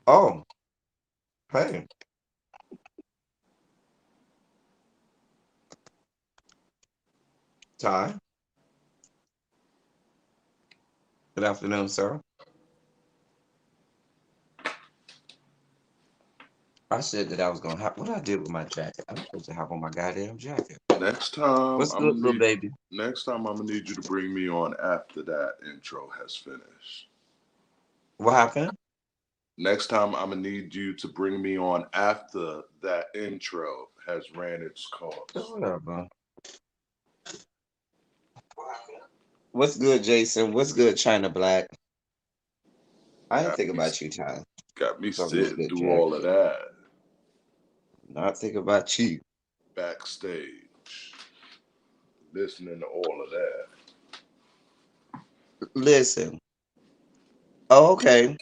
Oh, hey, Ty. Good afternoon, sir. I said that I was gonna have what I did with my jacket. I'm supposed to have on my goddamn jacket. Next time What's I'm good, gonna little need baby? next time I'm gonna need you to bring me on after that intro has finished. What happened? Next time I'm gonna need you to bring me on after that intro has ran its Oh, course. whatever. What's good, Jason? What's good, China Black? I ain't Got think me about you, Ty. got me Talking this sitting good through all of jacket. that Not think about you. backstage, listening to all of that. Listen. Oh, okay.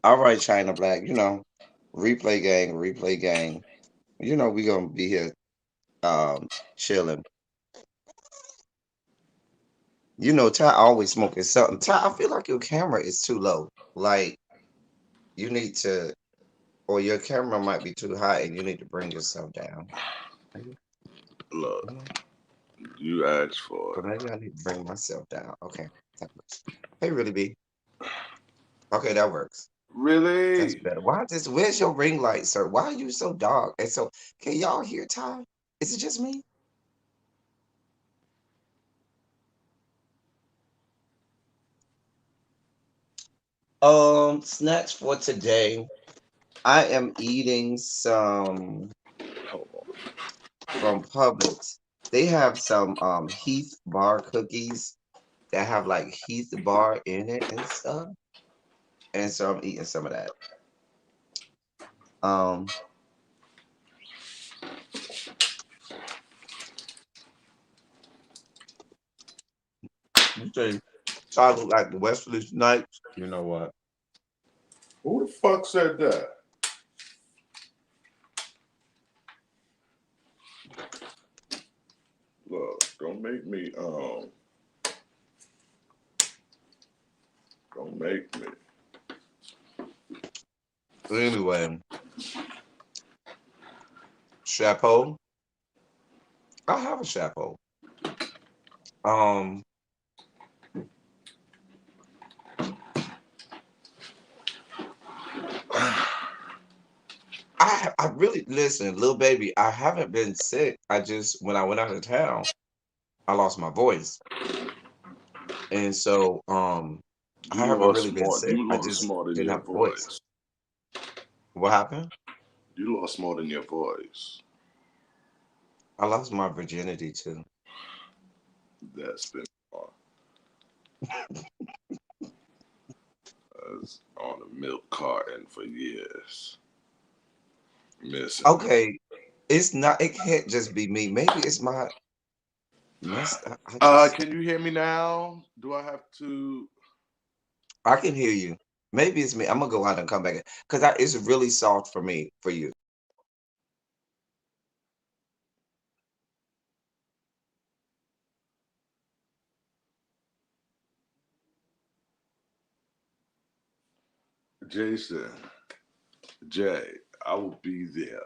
All right, China Black. Replay gang, replay gang. We gonna be here chilling. Ty always smoking something. Ty, I feel like your camera is too low. Like you need to, or your camera might be too high, and you need to bring yourself down. Maybe, Look, you know, you asked for or it. maybe I need to bring myself down. Okay, that works. Hey, really be okay. That works. That's Really? better. Where's your ring light, sir? Why are you so dark? And so, can y'all hear Ty? Is it just me? Snacks for today. I am eating some Hold on. from Publix. They have some Heath bar cookies that have like Heath bar in it and stuff. And so I'm eating some of that. Um, you say Ty look like the Westerly Snipes. You know what? Who the fuck said that? Look, don't make me. Anyway, chapeau. I have a chapeau. Um, I really listen, little baby. I haven't been sick. I just when I went out of town, I lost my voice, and so I haven't really been sick. You I lost just more than didn't your have a voice. voice. What happened? You lost more than your voice. I lost my virginity too. That's been on, on a milk carton for years. Missing it. Okay, it's not. It can't just be me. Maybe it's my mess. I just Can you hear me now? Do I have to? I can hear you. Maybe it's me. I'm gonna go out and come back because it's really soft for me for you. Jason, Jay, I will be there.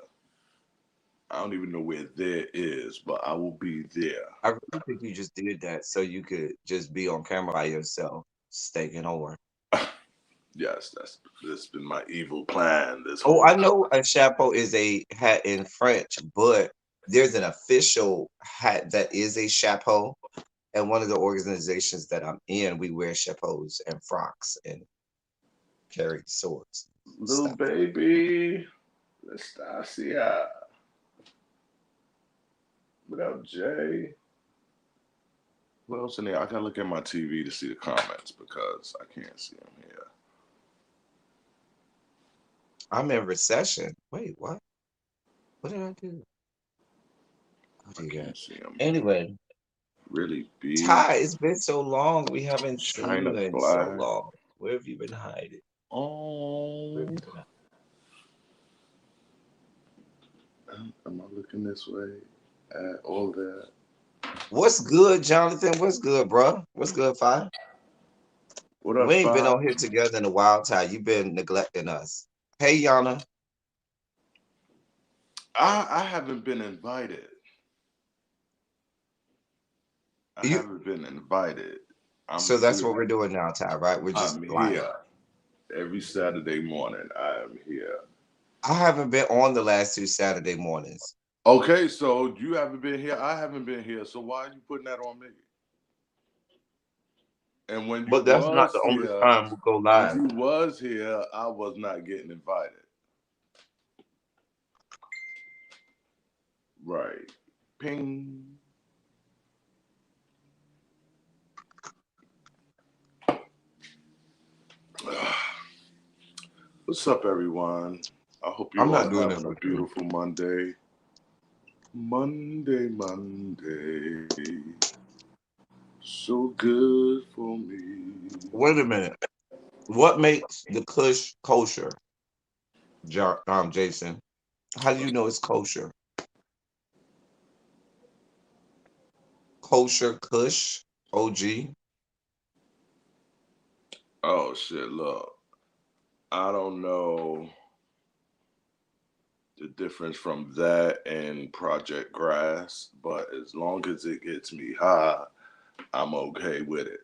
I don't even know where there is, but I will be there. I really think you just did that so you could just be on camera by yourself, staking over. Yes, that's been my evil plan this Oh, whole I time. know a chapeau is a hat in French, but there's an official hat that is a chapeau. And one of the organizations that I'm in, we wear chapeaus and frocks and carry swords and Little stuff. baby, Nastasia, without Jay. What else in there? I gotta look at my TV to see the comments because I can't see them here. I'm in recession. Wait, what? What did I do? I I did that. can't see them. Anyway, Really big Ty, it's been so long. We haven't seen China you in so black. long. Where have you been hiding? Where Oh, have you been hiding? am I looking this way at all that? What's good, Jonathan? What's good, bro? What's good, Fi? What We up, ain't been on five? here together in a while, Ty. You've been neglecting us. Hey, Yana. I haven't been invited. I You. haven't been invited. I'm So that's what here. we're doing now, Ty, right? We're just I'm live. here every Saturday morning. I am here. I haven't been on the last two Saturday mornings, Okay, so you haven't been here. I haven't been here. So why are you putting that on me? And but that's not the only time we go when live. you was here, I was not getting invited. Right. Ping. What's up, everyone? I hope I'm you not all doing this having a with you. beautiful Monday. Monday, so good for me. Wait a minute. What makes the Kush kosher, Jason? How do you know it's kosher? Kosher Kush, OG. Oh shit! Look, I don't know the difference from that and Project Grass, but as long as it gets me high, I'm okay with it.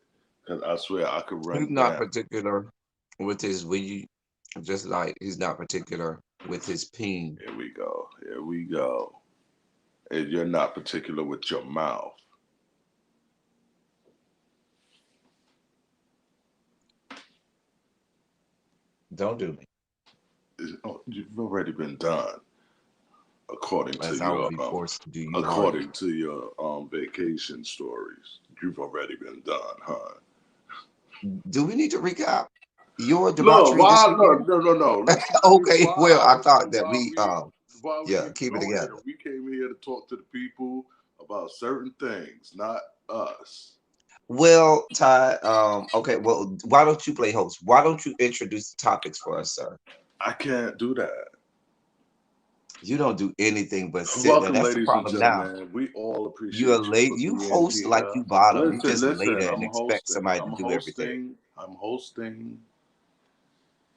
Cause I swear I could He's run not down. particular with his weed, just like he's not particular with his peen. Here we go. Here we go. And you're not particular with your mouth. Don't do me, Oh, you've already been done, according to as I will be forced to do you harder. your vacation stories. You've already been done, huh? Do we need to recap your No, debauchery this why? No, weekend? no, no, no. Let's not Okay, well, I rewind to thought that we why we yeah, even keep it go here. together. We came here to talk to the people about certain things, not us. Well, Ty, okay, well, why don't you play host? Why don't you introduce the topics for us, sir? I can't do that. You don't do anything but sit there. Welcome, That's the ladies and problem now. gentlemen. We all You're appreciate you late. for You being host like here. you bottom. You Listen, just lay listen. there and I'm expect hosting. somebody to I'm do everything. hosting. I'm hosting.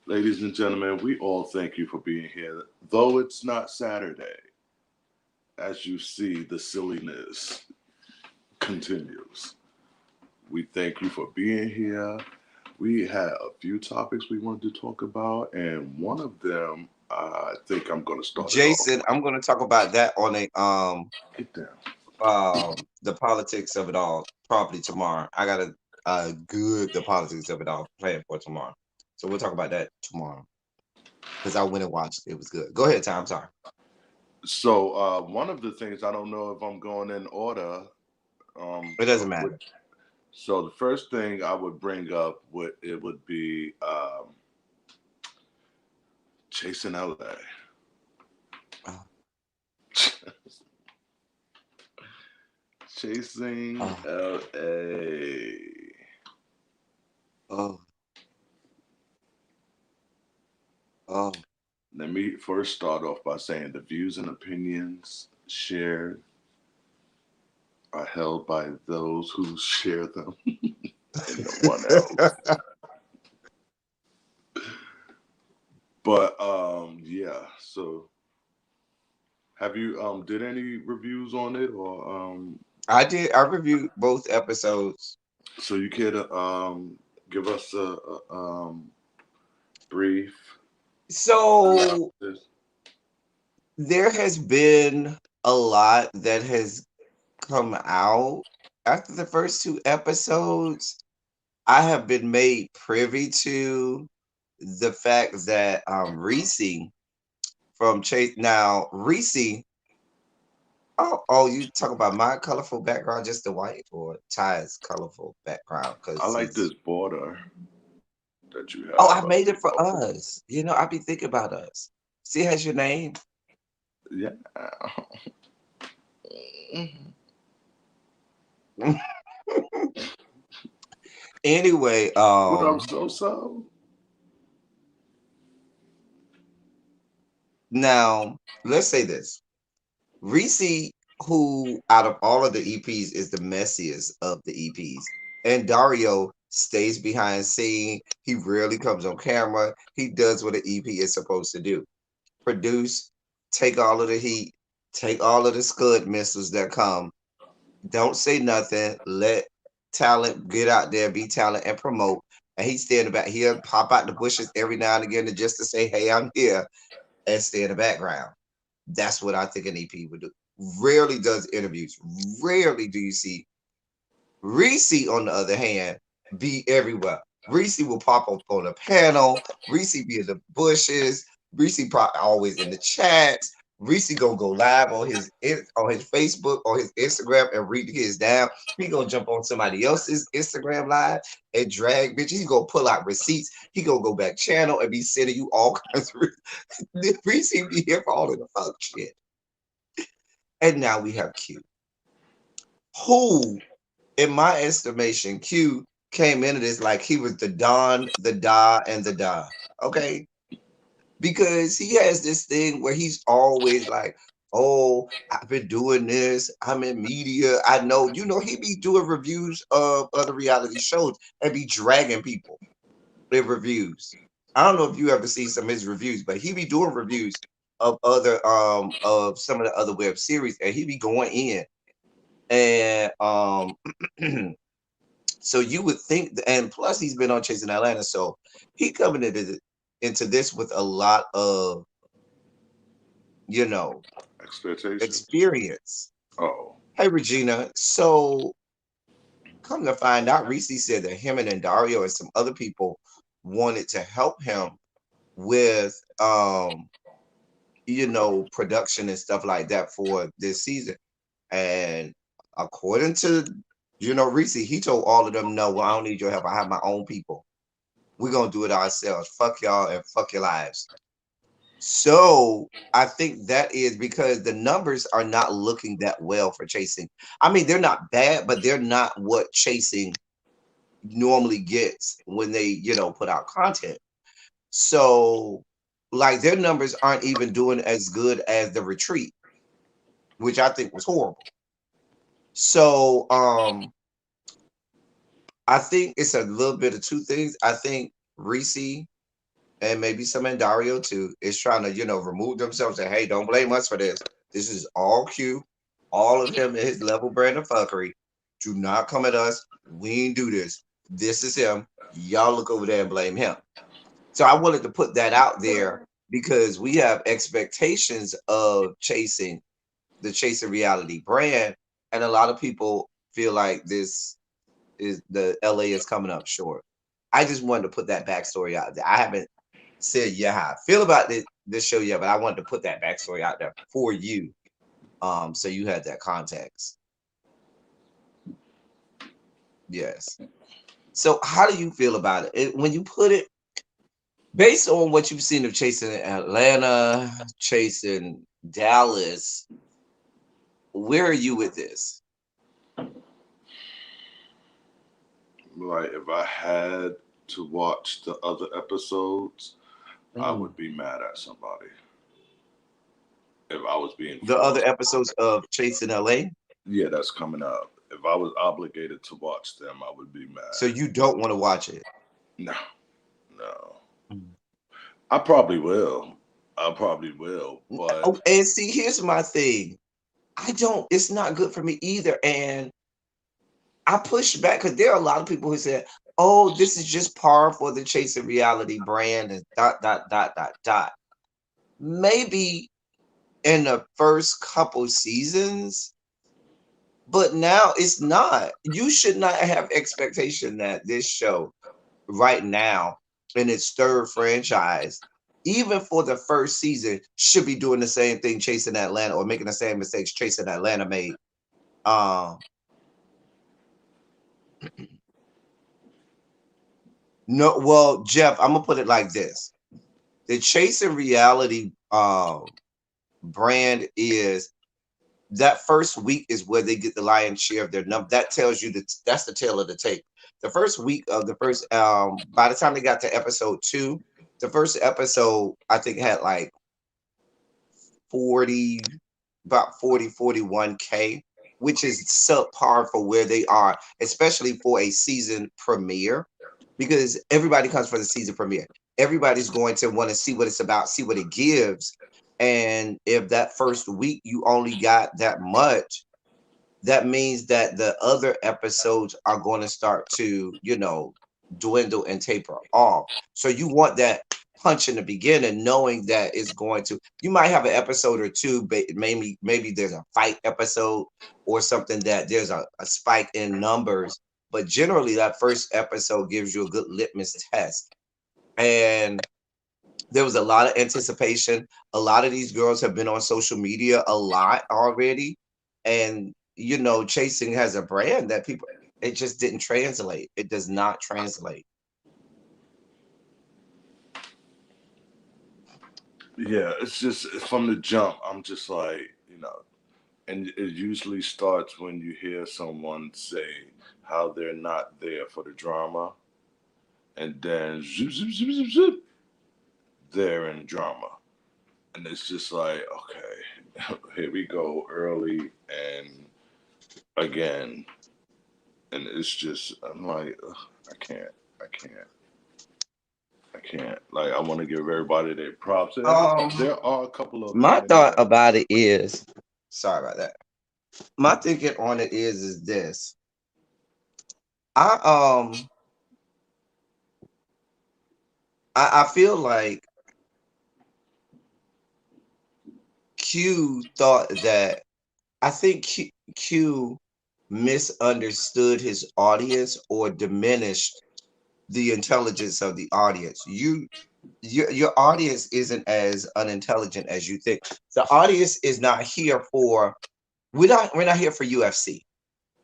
Ladies and gentlemen, we all thank you for being here. Though it's not Saturday, as you see, the silliness continues. We thank you for being here. We had a few topics we wanted to talk about, and one of them, I think I'm going to start it off Jason, with. I'm going to talk about that on a Get down. the politics of it all probably tomorrow. I got a good the politics of it all planned for tomorrow. So we'll talk about that tomorrow because I went and watched it. It was good. Go ahead, Tom. I'm sorry. So, one of the things, I don't know if I'm going in order. It doesn't Of matter. what, so the first thing I would bring up would be chasing LA. Oh, Chasing oh, LA. oh. Oh, Let me first start off by saying the views and opinions shared are held by those who share them and no one else. But yeah. So have you did any reviews on it or I did. I reviewed both episodes. so you care to give us a brief So synopsis? there has been a lot that has come out after the first two episodes. I have been made privy to the fact that Reese from Chase now Reese. Oh, you talk about my colorful background, just the white, or Ty's colorful background I because like he's. this border that you Oh, have. I made it for us. I be thinking about us. See, it has your name. Yeah. Anyway, What up, so? now let's say this. Reese, who out of all of the EPs is the messiest of the EPs, and Dario stays behind scene. He rarely comes on camera. He does what an EP is supposed to do: produce, take all of the heat, take all of the scud missiles that come. Don't say nothing. Let talent get out there, be talent, and promote. And he stay in the back. He'll pop out the bushes every now and again just to say, "Hey, I'm here," and stay in the background. That's what I think an EP would do. Rarely does interviews. Rarely do you see Reese, on the other hand, be everywhere. Reese will pop up on a panel. Reese be in the bushes. Reese probably always in the chats. Reese gonna go live on his Facebook or his Instagram and read his down. He gonna jump on somebody else's Instagram live and drag bitches. He gonna pull out receipts. He gonna go back channel and be sending you all kinds of. Reese be here for all of the fuck shit. And now we have Q, who, in my estimation, Q came into this like he was the Don, the Da, and the Da. Okay. Because he has this thing where he's always like, "Oh, I've been doing this. I'm in media. I know." He be doing reviews of other reality shows and be dragging people in reviews. I don't know if you ever see some of his reviews, but he be doing reviews of some of the other web series, and he be going in. And so you would think, and plus he's been on Chasing Atlanta, so he coming into this with a lot of you know Expectations. experience. Oh, Hey Regina, so come to find out, Reese said that him and Dario and some other people wanted to help him with production and stuff like that for this season. And according to Reese, he told all of them, "No, well, I don't need your help. I have my own people. We're gonna do it ourselves. Fuck y'all and fuck your lives." So I think that is because the numbers are not looking that well for Chasing. I mean, they're not bad, but they're not what Chasing normally gets when they, put out content. So like their numbers aren't even doing as good as the retreat, which I think was horrible. So I think it's a little bit of two things. I think Reese and maybe some in Dario too is trying to, remove themselves and, hey, don't blame us for this. This is all Q, all of him and his level brand of fuckery. Do not come at us. We ain't do this. This is him. Y'all look over there and blame him. So I wanted to put that out there because we have expectations of the chasing reality brand, and a lot of people feel like this is the LA is coming up short. I just wanted to put that backstory out there. I haven't said how I feel about this show yet, but I wanted to put that backstory out there for you, so you had that context. Yes. So how do you feel about when you put it based on what you've seen of Chasing Atlanta, Chasing Dallas? Where are you with this? like if I had to watch the other episodes, I Mm. would be mad at somebody if I was being The other forced. episodes of Chasing LA. Yeah, that's coming up. If I was obligated to watch them, I would be So mad. you don't want to watch it. No, no. Mm. I probably will. I probably will. But Oh, and see, here's my thing. I don't. It's not good for me either. And I push back because there are a lot of people who said, "Oh, this is just par for the Chasing Reality brand," and dot dot dot dot dot. Maybe in the first couple seasons, but now it's not. You should not have expectation that this show right now in its third franchise, even for the first season, should be doing the same thing Chasing Atlanta or making the same mistakes Chasing Atlanta made. Um, no, well, Jeff, I'm gonna put it like this: the Chasing Reality brand is that first week is where they get the lion's share of their number. That tells you that that's the tail of the tape. The first week of the first, by the time they got to episode 2, the first episode I think had like 40, about 41K, which is subpar for where they are, especially for a season premiere, because everybody comes for the season premiere. Everybody's going to want to see what it's about, see what it gives. And if that first week you only got that much, that means that the other episodes are going to start to, dwindle and taper off. So you want that punch in the beginning, knowing that it's going to, you might have an episode or two, but maybe there's a fight episode or something that there's a spike in numbers. But generally that first episode gives you a good litmus test. And there was a lot of anticipation. A lot of these girls have been on social media a lot already. And, Chasing has a brand that people, it just didn't translate. It does not translate. yeah, it's just from the jump. I'm just like, and it usually starts when you hear someone say how they're not there for the drama, and then zoop, zoop, zoop, zoop, zoop, they're in drama. And it's just like, okay, here we go early and again. And it's just, I'm like, ugh, I can't, I can't, I can't. Like, I want to give everybody their props. And Um, there are a couple of my anime. thought about it is, sorry about that. My thinking on it is this. I I feel like Q thought that I think Q misunderstood his audience or diminished the intelligence of the audience. Your audience isn't as unintelligent as you think. The audience is not here for we're not here for UFC.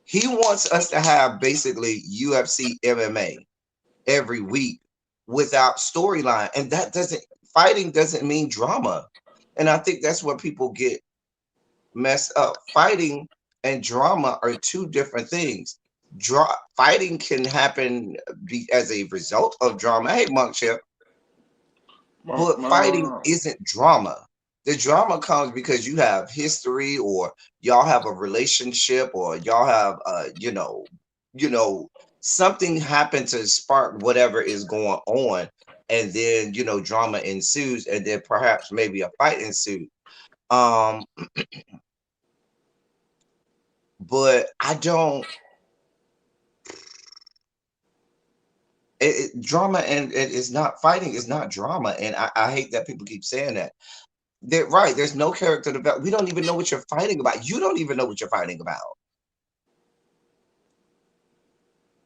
He wants us to have basically UFC MMA every week without storyline, and that doesn't fighting doesn't mean drama. And I think that's what people get messed up. Fighting and drama are two different things. Fighting can happen as a result of drama. Hey, Monk Chip, but fighting isn't drama. The drama comes because you have history, or y'all have a relationship, or y'all have, you know, something happened to spark whatever is going on, and then drama ensues, and then perhaps maybe a fight ensues. Um, but I don't. Drama and it is not fighting is not drama, and I hate that people keep saying that. They're right. There's no character development. We don't even know what you're fighting about. You don't even know what you're fighting about.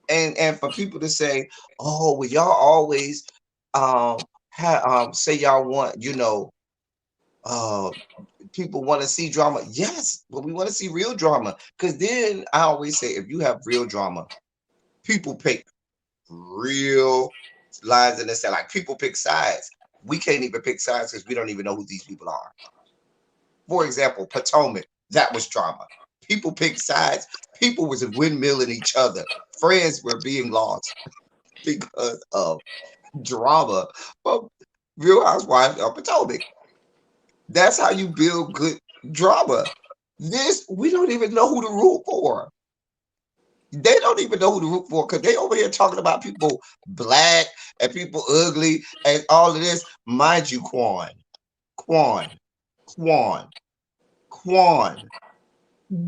And for people to say, "Oh, well, y'all always say y'all want, uh people want to see drama." Yes, but we want to see real drama. Because then I always say, if you have real drama, people pick real lines in the sand. Like, people pick sides. We can't even pick sides because we don't even know who these people are. For example, Potomac, that was drama. People picked sides. People was windmilling each other. Friends were being lost because of drama. But Real Housewives of Potomac. That's how you build good drama. This, we don't even know who to root for. They don't even know who to root for because they over here talking about people black and people ugly and all of this. Mind you, Quan, Quan, Quan,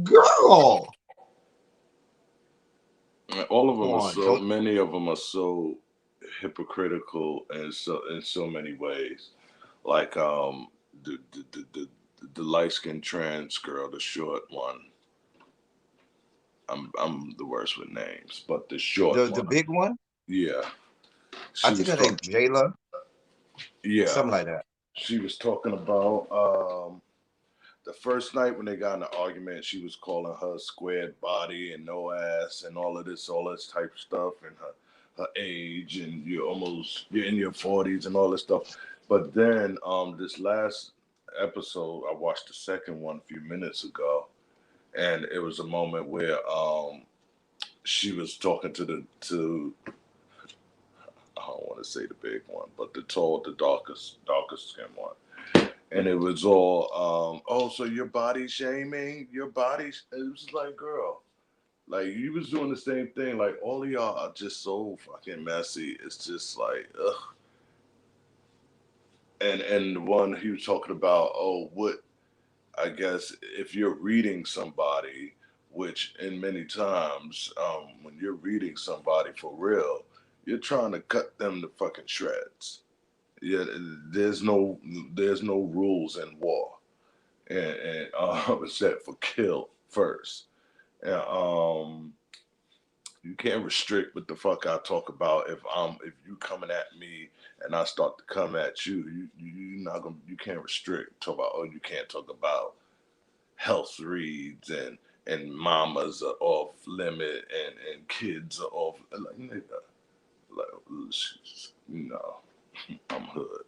girl, All of them are Quan, so don't many of them are so hypocritical in so many ways. Like the light skinned trans girl, the short one. I'm the worst with names, but the short the one. big one. Yeah, I she think was her name talking. Jayla, Yeah, something like that. she was talking about the first night when they got in an argument. She was calling her squared body and no ass and all this type of stuff, and her age, and you're in your 40s and all this stuff. But then this last episode, I watched the second one a few minutes ago, and it was a moment where she was talking to I don't want to say the big one, but the darkest skin one. And it was all, oh, so your body shaming, your body. It was like, girl, like you was doing the same thing. Like all of y'all are just so fucking messy. It's just like, ugh. And the one he was talking about, oh, what I guess if you're reading somebody, which in many times, when you're reading somebody for real, you're trying to cut them to fucking shreds. Yeah, there's no rules in war, and except for kill first. And you can't restrict what the fuck I talk about. If you coming at me and I start to come at you, you not gonna you can't restrict. Talk about, oh, you can't talk about health reads and mamas are off limit and kids are off like nigga, like no, I'm hood,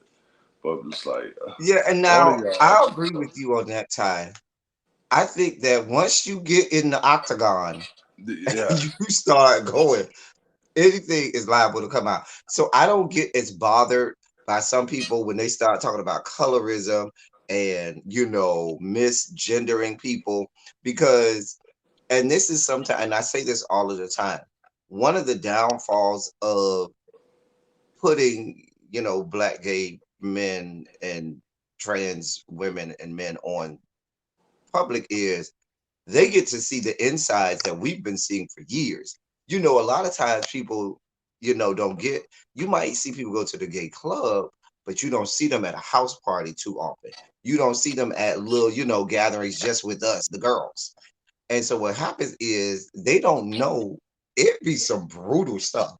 but it's like Yeah, and all of now y'all are I just agree so with you on that, Ty. I think that once you get in the octagon and yeah. you start going, anything is liable to come out. So I don't get as bothered by some people when they start talking about colorism and misgendering people because, and this is sometimes, and I say this all of the time, one of the downfalls of putting black gay men and trans women and men on public is they get to see the insides that we've been seeing for years. A lot of times people, don't get, you might see people go to the gay club, but you don't see them at a house party too often. You don't see them at little, gatherings just with us, the girls. And so what happens is they don't know it be some brutal stuff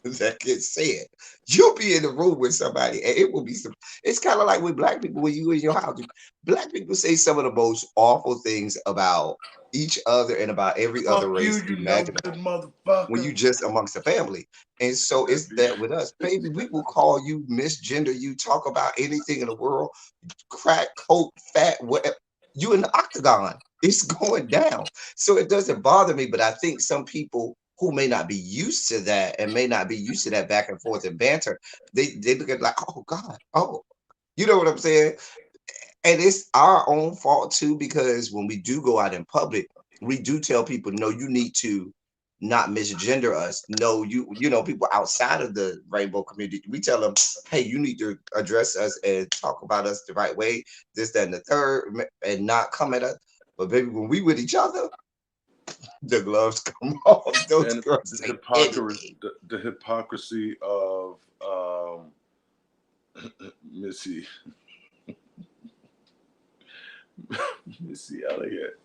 that gets said. You'll be in the room with somebody, and it will be some. It's kind of like with black people when you in your house. Black people say some of the most awful things about each other and about every other Fuck you, race you no good imaginable when you motherfucker. just amongst the family. And so That it's be that with us, baby. We will call you misgender. You talk about anything in the world, crack, coke, fat, whatever. You in the octagon. It's going down. So it doesn't bother me, but I think some people who may not be used to that and may not be used to that back and forth and banter, they look at it like, oh God, oh, you know what I'm saying? And it's our own fault too, because when we do go out in public, we do tell people, no, you need to not misgender us. No, people outside of the rainbow community, we tell them, hey, you need to address us and talk about us the right way, this, that, and the third, and not come at us. But baby, when we with each other, the gloves come off. Those and girls say anything. the hypocrisy of Missy Missy Elliott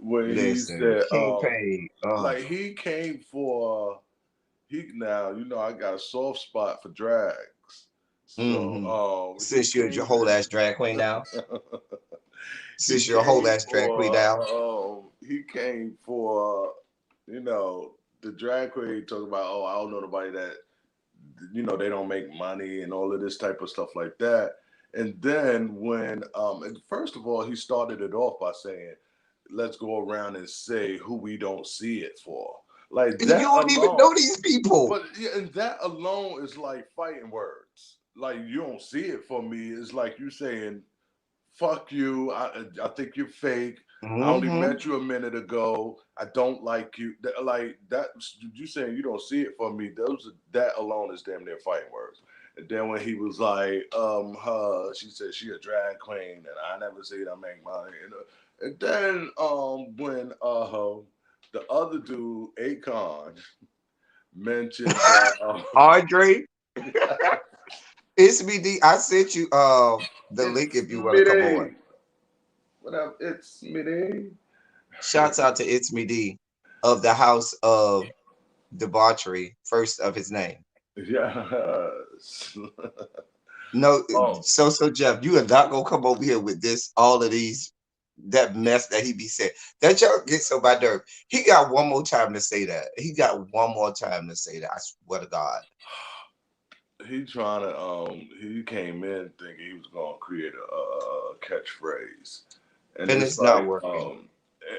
when he Listen, said King Pay, like he came for he now I got a soft spot for drags, so hmm he since you're a came whole ass drag queen now, he since you're a whole came ass drag queen for now, he came for you know the drag queen talking about, oh, I don't know nobody that they don't make money and all of this type of stuff like that. And then when and first of all he started it off by saying, let's go around and say who we don't see it for, like and you that don't even alone. know these people. But yeah, and that alone is like fighting words. like you don't see it for me. It's like you saying, "Fuck you." I think you're fake. I only Mm-hmm. met you a minute ago. I don't like you. Like that. You saying you don't see it for me. That alone is damn near fighting words. And then when he was like, she said she a drag queen, and I never see I make money. And then when the other dude, Akon, mentioned that Audrey, it's me. I sent you the link it's if you want to come on. Smitty. What up? It's Smitty. Shouts out to It's Me D of the House of Debauchery, first of his name. Yes. No, Oh, so Jeff, you are not gonna come over here with this, all of these, that mess that he be saying. That y'all gets on my nerve. He got one more time to say that. He got one more time to say that. I swear to God. he trying to he came in thinking he was gonna create a catchphrase, and And it's it's not like working.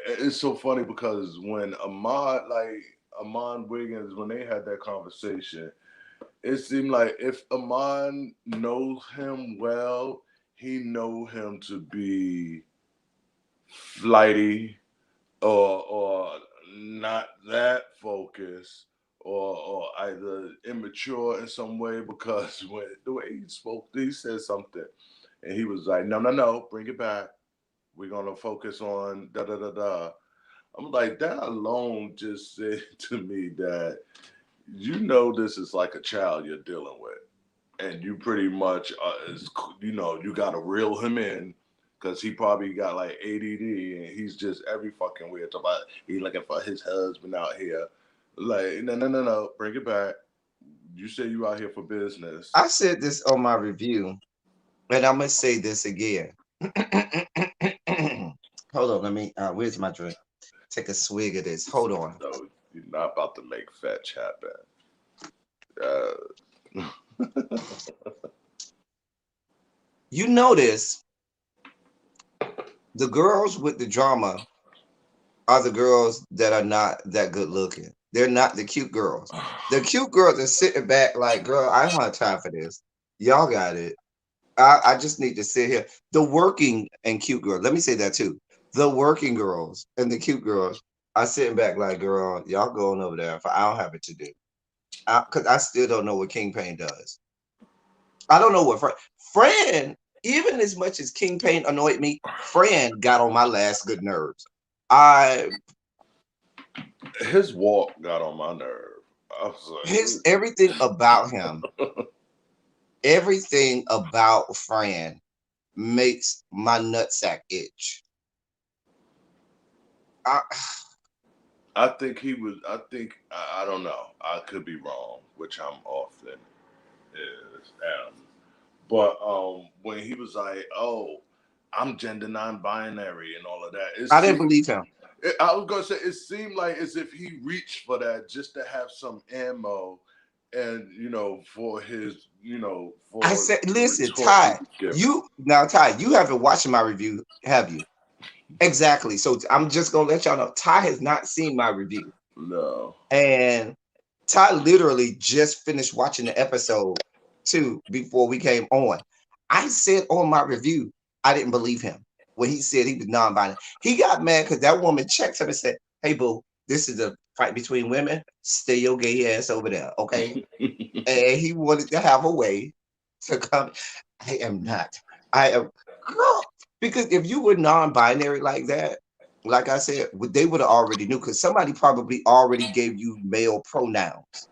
it's so funny because when Ahmad Wiggins, when they had that conversation, it seemed like if Ahmad knows him well, he know him to be flighty or not that focused or either immature in some way because when the way he spoke, he said something and he was like, no, bring it back. We're gonna focus on da da da da. I'm like, that alone just said to me that this is like a child you're dealing with, and you pretty much you got to reel him in because he probably got like ADD and he's just every fucking weird about he looking for his husband out here. Like no, bring it back. You say you out here for business. I said this on my review, and I'm gonna say this again. Hold on, let me. Where's my drink? Take a swig of this. Hold on. No, you're not about to make fetch happen. Uh, You notice the girls with the drama are the girls that are not that good looking. They're not the cute girls. The cute girls are sitting back like, girl, I don't have time for this. Y'all got it. I just need to sit here. The working and cute girls, let me say that too. The working girls and the cute girls are sitting back like, girl, y'all going over there. I don't have it to do. Because I still don't know what King Pain does. I don't know what Fran, even as much as King Pain annoyed me, Fran got on my last good nerves. I his walk got on my nerve. I was his like, everything about Fran makes my nutsack itch. I, I think he was. I think I don't know. I could be wrong, which I'm often is. But when he was like, "Oh, I'm gender non-binary" and all of that, I didn't believe him. I was gonna say it seemed like as if he reached for that just to have some ammo, and for his I for said, the listen, retort he Ty, was giving. Ty, you haven't watched my review, have you? Exactly. So I'm just gonna let y'all know Ty has not seen my review. No. And Ty literally just finished watching the episode two before we came on. I said on my review, I didn't believe him when he said he was non-binary. He got mad because that woman checked him and said, "Hey, boo, this is a fight between women. Stay your gay ass over there, okay?" And he wanted to have a way to come. I am not. I am, girl. Because if you were non-binary like that, like I said, they would have already knew because somebody probably already gave you male pronouns.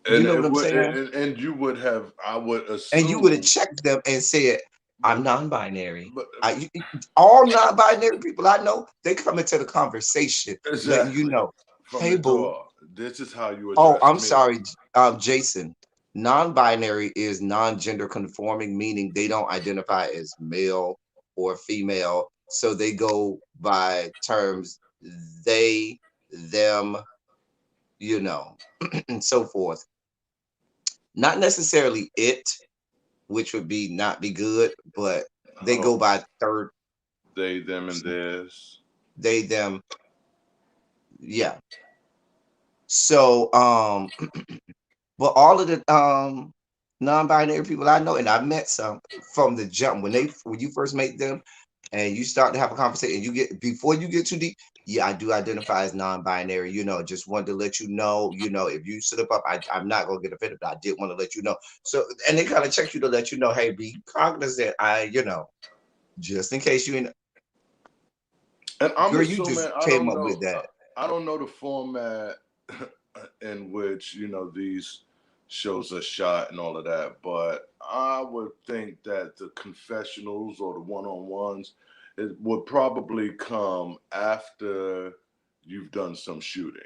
You and know what it I'm would, saying? and you would have, I would And you would have assume, checked them and said, "I'm non-binary." but All non-binary people I know, they come into the conversation letting you exactly know, from "Hey, the boo." door, this is how you Oh, address I'm me. sorry, Jason. Non-binary is non-gender conforming, meaning they don't identify as male or female. So they go by terms they, them, and so forth. Not necessarily it, which would be not be good, but they Oh, go by third, they, them, and theirs. they, them. Yeah. So, but all of the non-binary people I know, and I met some from the jump when you first meet them, and you start to have a conversation. You get before you get too deep. Yeah, I do identify as non-binary. Just wanted to let you know. If you slip up, I'm not gonna get offended. But I did want to let you know. So, and they kind of check you to let you know, hey, be cognizant. Just in case And I'm girl, you assuming just came up with that. I don't know the format in which these shows are shot and all of that, but I would think that the confessionals or the one-on-ones it would probably come after you've done some shooting,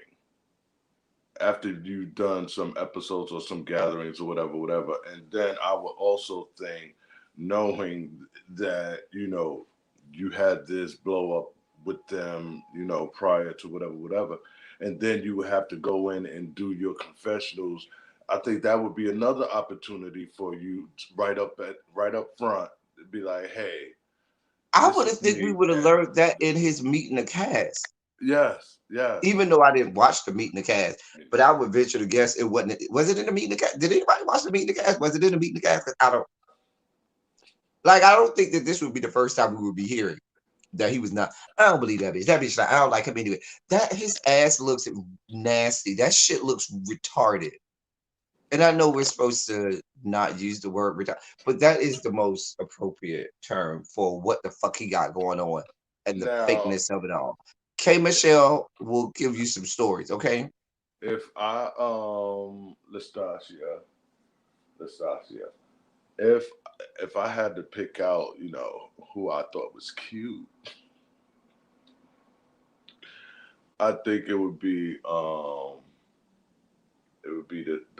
after you've done some episodes or some gatherings or whatever. And then I would also think, knowing that you had this blow up with them, prior to whatever, and then you would have to go in and do your confessionals. I think that would be another opportunity for you right up front to be like, hey, I this would have is think we me. would have And learned that in his meeting the cast. yes. Even though I didn't watch the meeting the cast, but I would venture to guess it wasn't. Was it in the meeting the cast? Did anybody watch the meeting the cast? Was it in the meeting the cast? 'Cause I don't think that this would be the first time we would be hearing that he was not. I don't believe that bitch. That bitch, I don't like him anyway. That his ass looks nasty. That shit looks retarded. And I know we're supposed to not use the word retarded, but that is the most appropriate term for what the fuck he got going on and the Now, fakeness of it all. K Michelle will give you some stories, okay? if I Lastasia, if I had to pick out, who I thought was cute, I think it would be the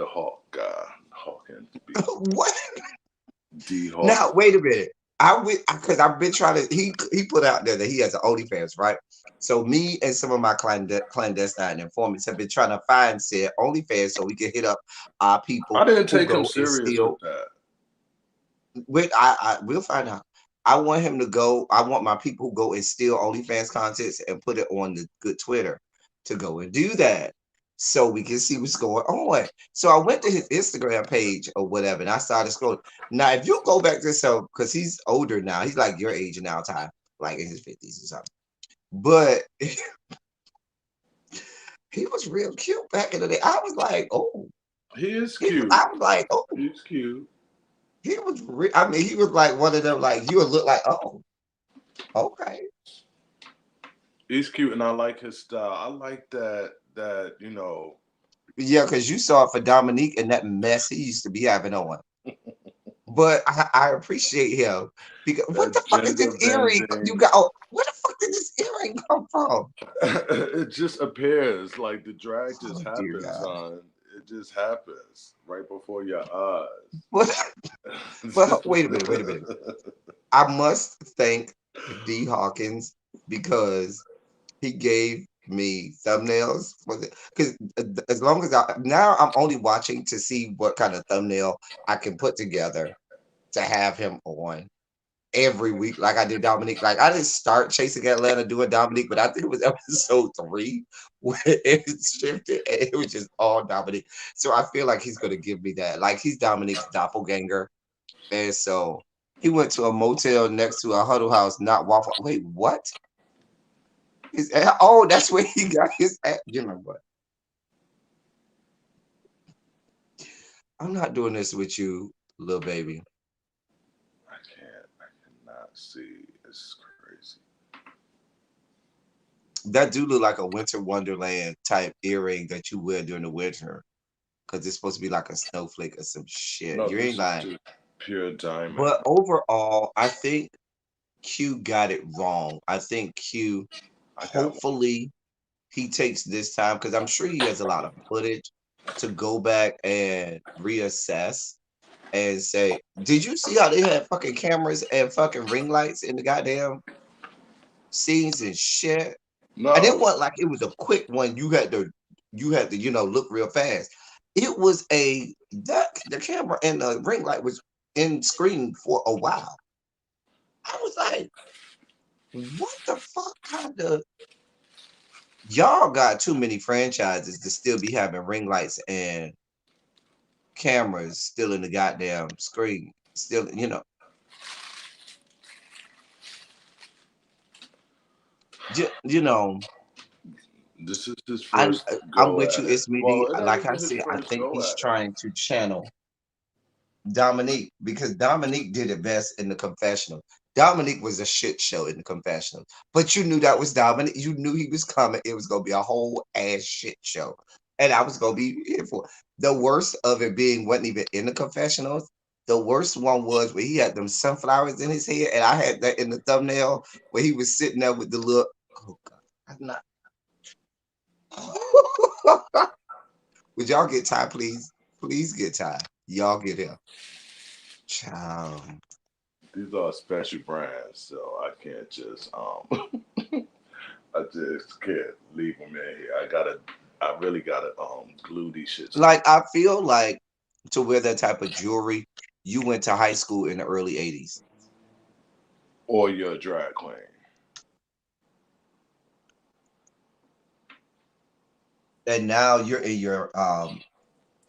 Hawk guy, Hawkins, What? D Now, Hawkins. wait a minute. Because I've been trying to. He put out there that he has an OnlyFans, right? So me and some of my clandestine informants have been trying to find said OnlyFans so we can hit up our I people didn't who take him go and serious with steal. that. We'll find out. I want him to go. I want my people who go and steal OnlyFans contents and put it on the good Twitter to go and do that so we can see what's going on. So I went to his Instagram page or whatever, and I started scrolling. Now, if you go back to so because he's older now, he's like your age now, Ty, like in his 50s or something. But he was real cute back in the day. I was like, oh, He is cute. I was like, oh, He's cute. he was. I mean, he was like one of them. Like you would look like, oh, okay. He's cute, and I like his style. I like that. Yeah, because you saw it for Dominique and that mess he used to be having on. But I appreciate him because what That the fuck is gender this earring you bending. got? Oh, where the fuck did this earring come from? It just appears like the drag just Oh dear happens, God. son. It just happens right before your eyes. But, but wait a minute. I must thank D Hawkins because he gave me thumbnails for the because as long as I'm only watching to see what kind of thumbnail I can put together to have him on every week, like I did Dominique. Like I didn't start chasing Atlanta doing Dominique, but I think it was episode 3 when it shifted and it was just all Dominique. So I feel like he's gonna give me that. Like he's Dominique's doppelganger. And so he went to a motel next to a huddle house, not Waffle. Wait, what? Oh, that's where he got his you know what? I'm not doing this with you, little baby. I cannot see. It's crazy. That do look like a winter wonderland type earring that you wear during the winter. Because it's supposed to be like a snowflake or some shit. No, You ain't this is lying. just pure diamond. But overall, I think Q got it wrong. I think Q, I got one. hopefully, he takes this time because I'm sure he has a lot of footage to go back and reassess and say, did you see how they had fucking cameras and fucking ring lights in the goddamn scenes and shit? And it No, wasn't like it was a quick one. You had to, look real fast. It was the camera and the ring light was in screen for a while. I was like, what the fuck kind of y'all got too many franchises to still be having ring lights and cameras still in the goddamn screen. Still, you know, This is his I first I'm go with you, at it. it's me. Well, it ain't Like I even his said, I first think go he's at it. trying to channel Dominique because Dominique did it best in the confessional. Dominique was a shit show in the confessional, but you knew that was Dominique. You knew he was coming. It was gonna be a whole ass shit show, and I was gonna be here for it. The worst of it being wasn't even in the confessionals. The worst one was where he had them sunflowers in his head, and I had that in the thumbnail where he was sitting there with the look. Oh God, I'm not. Would y'all get Ty, please? Please get Ty. Y'all get him. Child. These are special brands, so I can't just I just can't leave them in here. I really gotta glue these shits together. Like I feel like to wear that type of jewelry, you went to high school in the early 80s. Or you're a drag queen. And now you're in your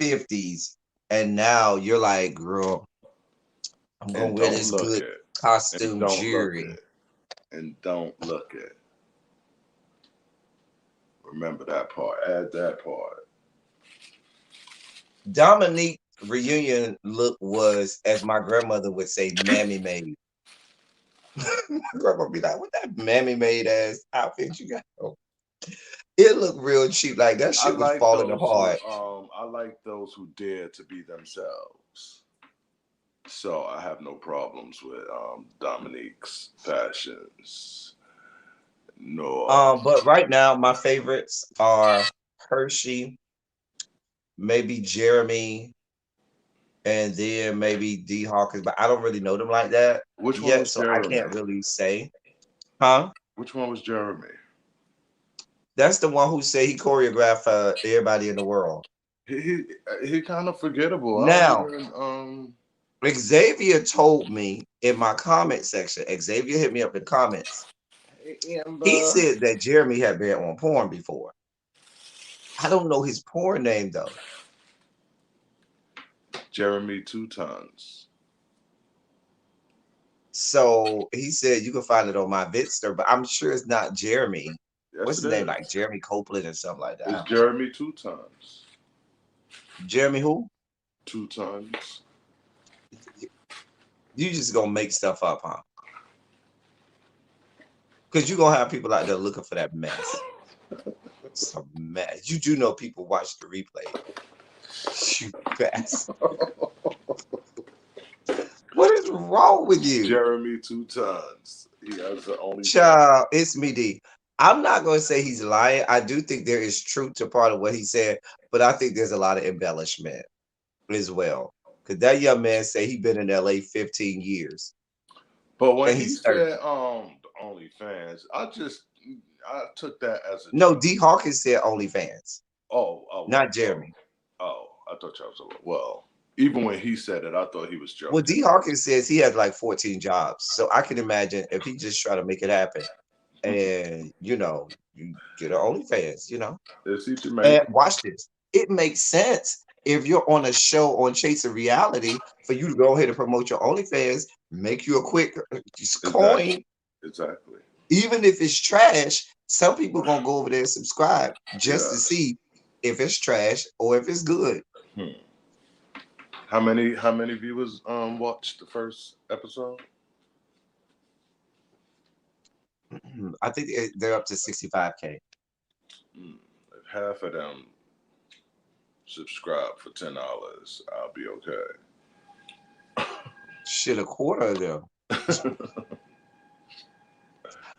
50s. And now you're like, girl, I'm gonna And wear don't this look good it. And costume don't look jewelry. it. And don't look it. Remember that part. Add that part. Dominique reunion look was, as my grandmother would say, mammy made. My grandma be like, what that mammy made ass outfit you got on? It looked real cheap. Like that shit was falling apart. I like those who dare to be themselves. So I have no problems with Dominique's fashions. No, But right now my favorites are Hershey, maybe Jeremy, and then maybe D Hawkins, but I don't really know them like that which one yet, was so I Jeremy? can't really say. Huh? Which one was Jeremy? That's the one who said he choreographed everybody in the world. He he, he kind of forgettable. I don't Now, even Xavier told me in my comment section, Xavier hit me up in the comments. Hey, He Amber. said that Jeremy had been on porn before. I don't know his porn name though. Jeremy 2 Tons. So he said you can find it on my Vidster, but I'm sure it's not Jeremy. Yes, What's it his name? Like is. Jeremy Copeland or something like It's that. Jeremy 2 Tons. Jeremy who? 2 Tons. You just gonna make stuff up, huh? Because you're gonna have people out there looking for that mess. Some mess. You do know people watch the replay. You bastard. What is wrong with you? Jeremy 2 Tons. He has the only fan. Child, it's me, D. I'm not gonna say he's lying. I do think there is truth to part of what he said, but I think there's a lot of embellishment as well. Because that young man said he been in LA 15 years But when and he he's said 30. the OnlyFans, I took that as a No, joke. D Hawkins said OnlyFans, Oh, not Jeremy. I thought y'all was well. Even when he said it, I thought he was Well, joking. D Hawkins says he has like 14 jobs. So I can imagine if he just try to make it happen and you get an OnlyFans. Is he And Jamaican? watch this. It makes sense if you're on a show on Chase of Reality for you to go ahead and promote your OnlyFans, make you a quick Exactly. coin, Exactly. even if it's trash. Some people gonna go over there and subscribe just to Yes. see if it's trash or if it's good. Hmm. How many viewers watched the first episode? I think they're up to 65K. Hmm. If half of them subscribe for $10, I'll be Shit, a quarter of them. okay.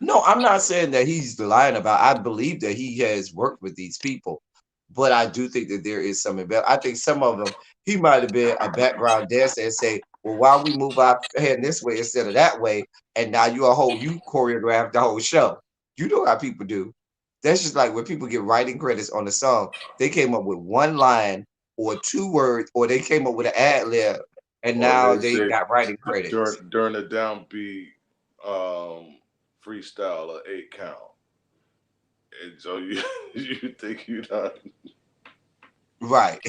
No, I'm not saying that he's lying about. I believe that he has worked with these people, but I do think that there is some. I think some of them he might have been a background dancer and say, "Well, why we move our head this way instead of that way?" And now you choreographed the whole show. You know how people do. That's just like when people get writing credits on the song. They came up with one line or two words, or they came up with an ad lib, and Or now they they say got writing credits. during the downbeat freestyle or 8 count. And so you you think you done Right.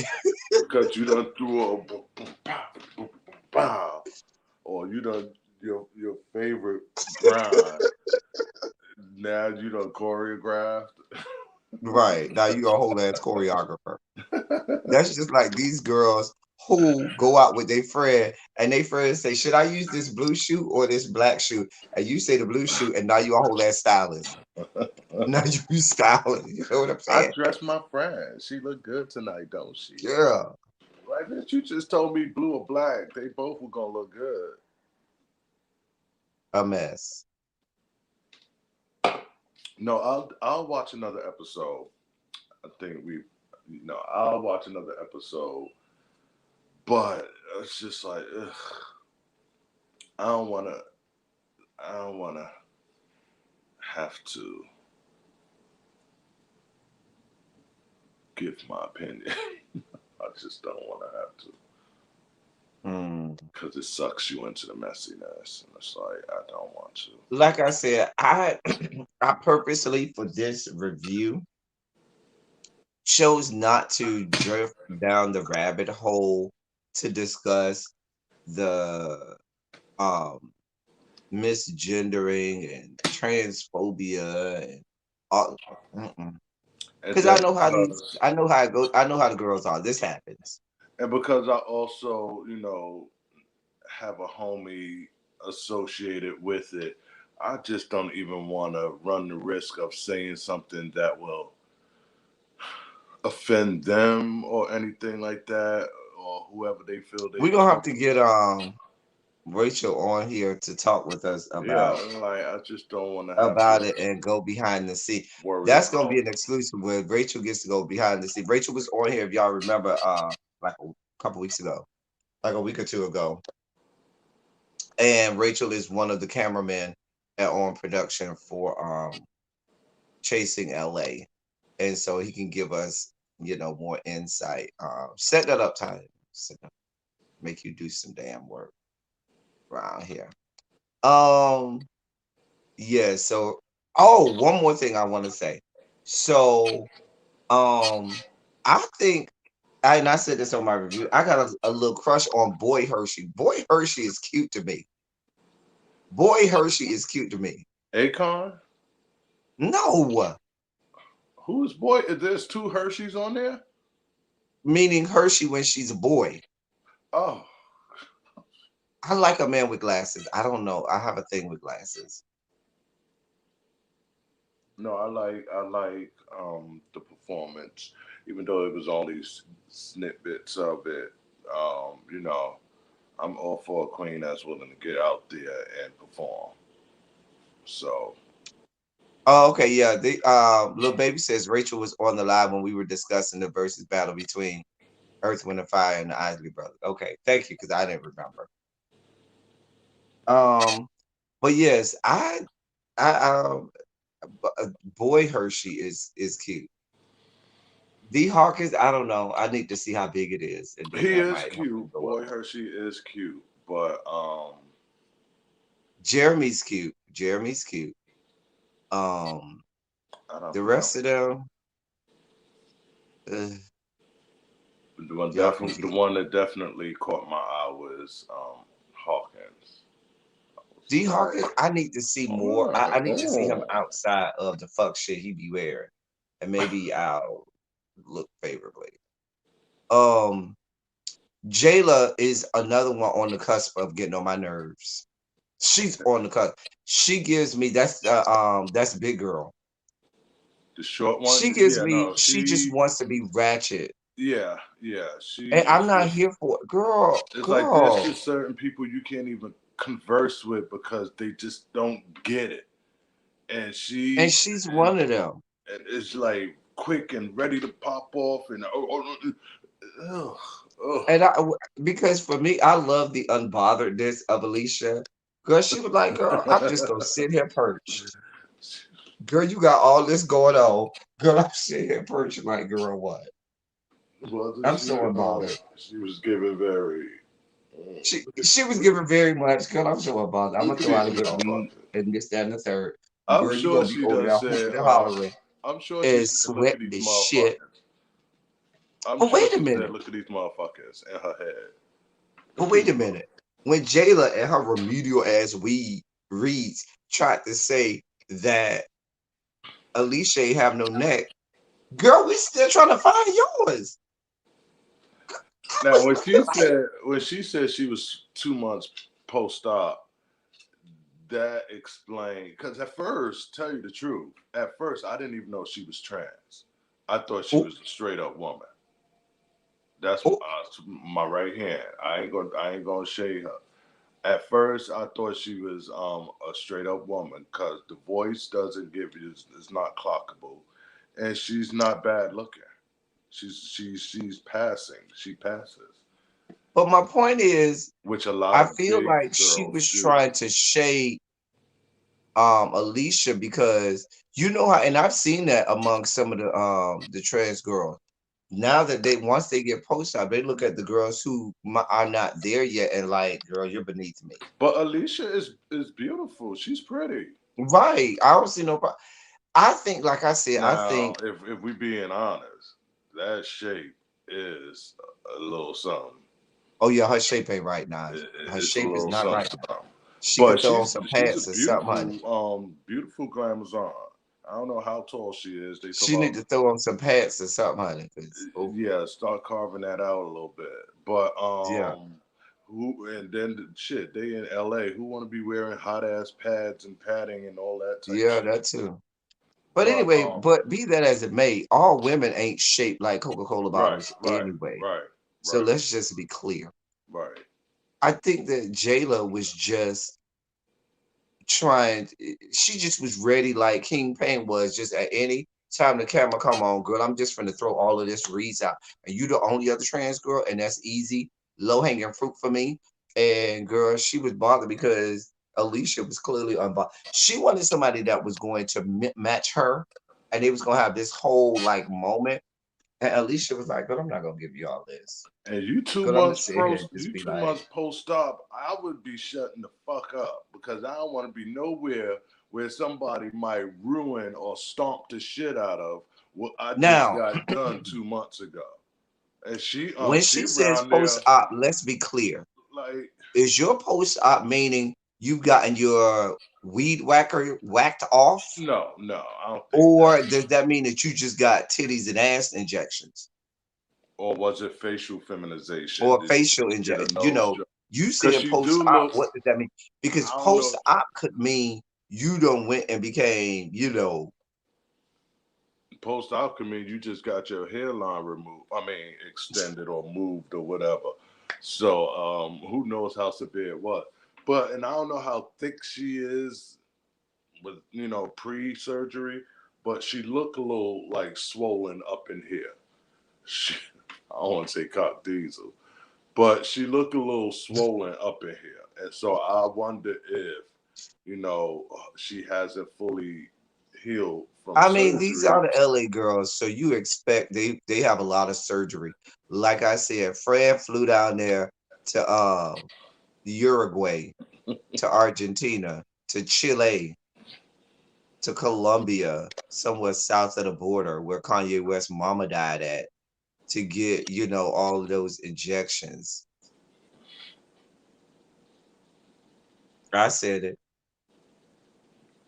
because you done threw a boom, boom, pow, boom, boom, pow, or you done your favorite grind. Now you done choreographed. Right. Now you a whole ass choreographer. That's just like these girls who go out with their friend and they friend say, should I use this blue shoe or this black shoe? And you say the blue shoe and now you a whole ass stylist. Now you styling. You know what I'm I saying? dressed my friend. She look good tonight, don't she? Girl, Like that, you just told me blue or black. They both were gonna look good. a mess. No, I'll watch another episode. I think I'll watch another episode. But it's just like, ugh, I don't wanna, I don't wanna have to give my opinion. I just don't wanna have to. Mm. Because it sucks you into the messiness. And it's like, I don't want to. Like I said, I I purposely for this review chose not to drift down the rabbit hole to discuss the um misgendering and transphobia and all. And Because I then know how these, because, I know how it goes. I know how the girls are. This happens. and because I also, have a homie associated with it, I just don't even want to run the risk of saying something that will offend them or anything like that, or whoever they feel We're they gonna have talk. to get Rachel on here to talk with us Yeah, like I just don't want to have to about it and go behind the scene. worry That's gonna about. be an exclusive where Rachel gets to go behind the scene. Rachel was on here, if y'all remember, like a couple weeks ago, like a week or two ago. And Rachel is one of the cameramen on production for Chasing LA. And so he can give us, more insight. Set that up time. Make you do some damn work around here. Um, yeah, so one more thing I want to say. So, I think and I said this on my review, I got a little crush on Boy Hershey. Boy Hershey is cute to me. Boy Hershey is cute to me. Akon, No, who's boy? There's two Hershey's on there. meaning Hershey when she's a boy. Oh I like a man with glasses. I don't know. I have a thing with glasses. no, the performance, even though it was only snippets of it. You know, I'm all for a queen that's willing to get out there and perform. So Oh, okay, yeah. The little baby says Rachel was on the live when we were discussing the versus battle between Earth, Wind, and Fire and the Isley Brothers. Okay, thank you, because I didn't remember. Um, but yes, I Boy Hershey is cute. D Hawkins, I don't know. I need to see how big it is, and then he that is might help me cute. go up. Boy Hershey is cute, but Jeremy's cute. Jeremy's cute. Um, I don't the know. rest of them, uh, y'all can The keep. one that definitely caught my eye was Hawkins. I was D Hawkins, like, I need to see more. I need to see him oh. outside of the fuck shit he be wearing, and maybe I'll look favorably. Um, Jayla is another one on the cusp of getting on my nerves. She's on the cusp. She gives me that's big girl. The short one, She gives yeah, me. no, She just wants to be ratchet, yeah, she and I'm is not just. here for it. Girl, It's like there's girl, just certain people you can't even converse with because they just don't get it, and and she she's and, one of them. and it's like quick and ready to pop off, and ugh, ugh. And because for me, I love the unbotheredness of Alicia. Girl, she was like, girl, I'm just gonna sit here perched. Girl, you got all this going on. Girl, I'm sitting here perched like, girl, what? Wasn't I'm she? so unbothered. She was giving very. She was giving very much. Girl, I'm so unbothered. I'm gonna Look at throw out these a good mouth read and this, that, and the third. I'm Girl, you sure gonna be she over done there said. hooping and hollering I'm sure she and said, "Look at sweat these the shit. motherfuckers." I'm But sure wait a she said, minute. "Look at these motherfuckers" in her head. But wait a minute. When Jayla and her remedial ass weed reads tried to say that Alicia ain't have no neck, girl, we still trying to find yours. I Now, was when she said she was 2 months post op, that explained because at first, tell you the truth, at first I didn't even know she was trans. I thought she oh, was a straight up woman. That's oh, my right hand. I ain't gonna shade her. At first, I thought she was a straight up woman because the voice doesn't give you it's not clockable, and she's not bad looking. She's passing. She passes, but my point is, which a lot I of feel big like she girls was do. trying to shade Alicia because you know how, and I've seen that among some of the trans girls. Now that they once they get post op, they look at the girls who are not there yet and like, girl, you're beneath me. But Alicia is beautiful. She's pretty. Right. I don't see no problem. I think, like I said, I Now, think, if we being honest, that shape is a little something. oh yeah, her shape ain't right now. Her It's a shape is little not right. something, something. She But could throw on some she's a pants or something, honey. beautiful glamazon. I don't know how tall she is. They talk She need about to throw on some pants or something, honey. 'Cause, oh yeah, start carving that out a little bit. But yeah, who and then shit, they in LA. Who want to be wearing hot ass pads and padding and all that type yeah, shit? that too. But But anyway, but be that as it may, all women ain't shaped like Coca-Cola right, bottles right, anyway. right, So right, let's just be clear. right. I think that Jayla was just trying, she just was ready like King Pain was just at any time the camera come on, girl, I'm just gonna throw all of this reads out. And you the only other trans girl, and that's easy, low-hanging fruit for me. And girl, she was bothered because Alicia was clearly unbothered. She wanted somebody that was going to match her, and they was gonna have this whole like moment. And Alicia was like, "Girl, I'm not gonna give you all this. And you two Girl, I'm gonna months sit here pro, and just you be two like, months post op, I would be shutting the fuck up because I don't want to be nowhere where somebody might ruin or stomp the shit out of what I just now." got done 2 months ago. And When she she says around there post-op, let's be clear. like Is your post-op meaning you've gotten your weed whacker whacked off? no, I don't think Or that. does that mean that you just got titties and ass injections? Or was it facial feminization? Or Did she facial get a injection? nose job? You Because said she do post-op, look. what does that mean? Because I don't know. post-op could mean you done went and became, Post op can mean you just got your hairline removed. I mean, extended or moved or whatever. So who knows how severe it was? But and I don't know how thick she is with pre surgery, but she looked a little like swollen up in here. She, I don't want to say cock diesel, but she looked a little swollen up in here, and so I wonder if she hasn't fully healed from I mean, these surgery. are the LA girls, so you expect they have a lot of surgery. Like I said, Fred flew down there to Uruguay, to Argentina, to Chile, to Colombia, somewhere south of the border where Kanye West mama died at, to get, all of those injections. I said it.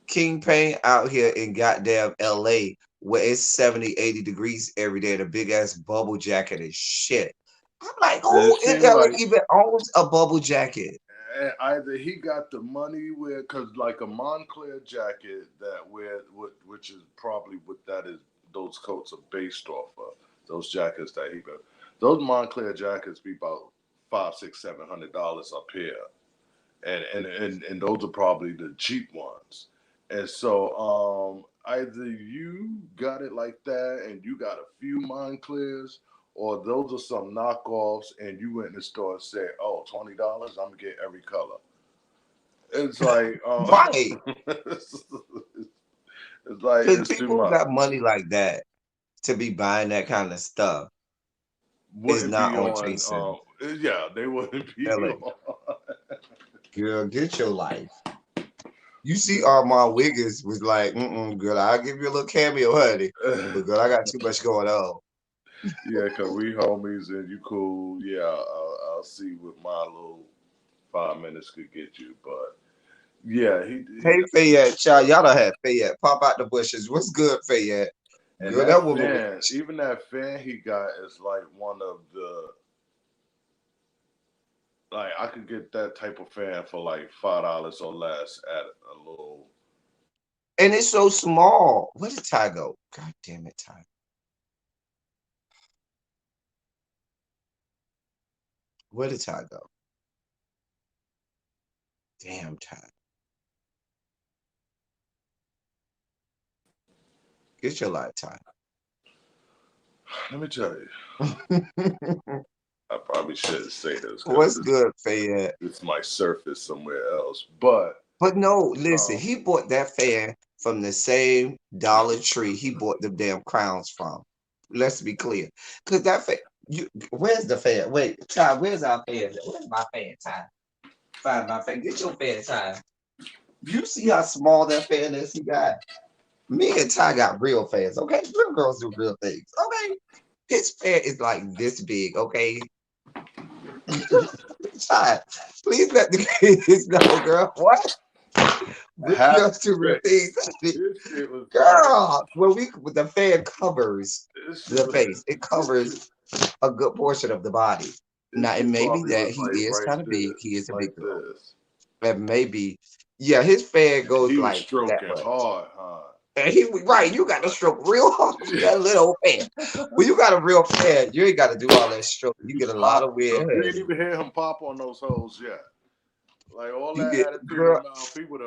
King Pain out here in goddamn LA where it's 70, 80 degrees every day and a big ass bubble jacket and shit. I'm like, It who in seemed LA like even owns a bubble jacket? either he got the money where, cause like a Montclair jacket which is probably what that is. Those coats are based off of those jackets that he got. Those Montclair jackets be about $500, $600, $700 up here, and those are probably the cheap ones. And so either you got it like that and you got a few Montclairs, or those are some knockoffs and you went in the store and said, "Oh, $20, I'm gonna get every color." It's like Right. it's, it's like Because it's too people who got much. money like that to be buying that kind of stuff is Wouldn't not be on on. chasing Yeah, they wouldn't be LA. on. Girl, get your life. You see, Yeah. Armand Wiggins was like, girl, I'll give you a little cameo, honey. But girl, I got too much going on. Yeah, cause we homies and you cool. Yeah, I'll see what my little 5 minutes could get you. But yeah, he Hey Fayette, child, y'all don't have Fayette. Pop out the bushes. What's good, Fayette? and Girl, that that woman was fan, even that fan he got is like one of the like I could get that type of fan for like $5 or less at a little. and it's so small. Where did Ty go? God damn it, Ty. Where did Ty go? Damn Ty. Get your light, Ty. Let me tell you, I probably shouldn't say this because What's good, Fayette? this might surface somewhere else. But But no, listen, um, he bought that fan from the same Dollar Tree he bought the damn crowns from. Let's be clear. Because that fan, where's the fan? Wait, Ty, where's our fan? Where's my fan, Ty? Find my fan. Get your fan, Ty. You see how small that fan is he got? Me and Ty got real fans, okay? Real girls do real things, okay? His fan is like this big, okay? Ty, please let the kids know, girl. What? Real half girls do real the things. this shit was like Girl, when the fan covers this shit the was face, it covers a good portion of the body. this Now, it shit may be probably that was he like is right kind of big. He this, is a like big girl. this. And maybe, yeah, his fan goes He was like that stroking much. hard, huh? And he right, you got to stroke real hard with that little fan. When you got a real fan, you ain't got to do all that stroking. You He get a lot of popped. weird You ain't hair. even hear him pop on those hoes yet. Like all You that get attitude girl in mouth, he would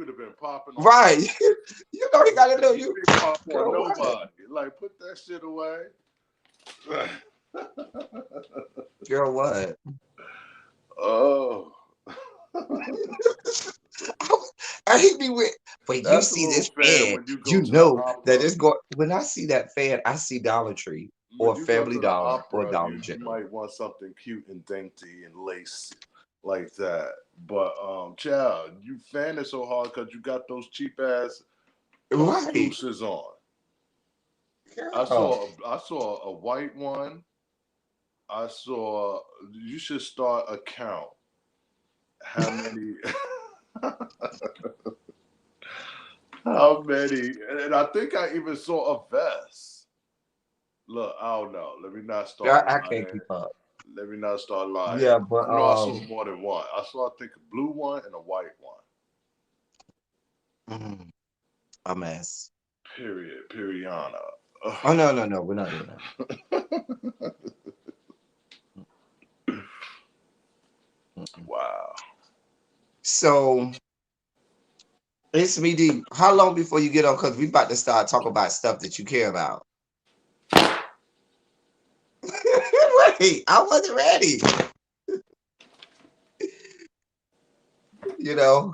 have been popping on. right. You know he got to know You you. ain't pop on Girl, what? nobody. Like put that shit away. Girl, what? Oh, I hate me with when you that's a see little this fan fan, when you go you to the know that opera. it's going. When I see that fan, I see Dollar Tree When or you go Family to the Dollar or opera, Dollar you General. might want something cute and dainty and lace like that. But child, you fan it so hard because you got those cheap ass puffy Right, gooses on. girl. I saw a white one. I saw you should start a count. How many how many and I think I even saw a vest. Look, I don't know. Let me not start I can't lying. keep up. Let me not start lying. Yeah, but I know I saw more than one. I saw I think a blue one and a white one. mm, a mess. Period. Periana. Ugh. Oh no, no, no, we're not doing that. Mm-mm. Wow. So it's me, D. How long before you get on? Because we about to start talking about stuff that you care about. Wait, I wasn't ready. You know,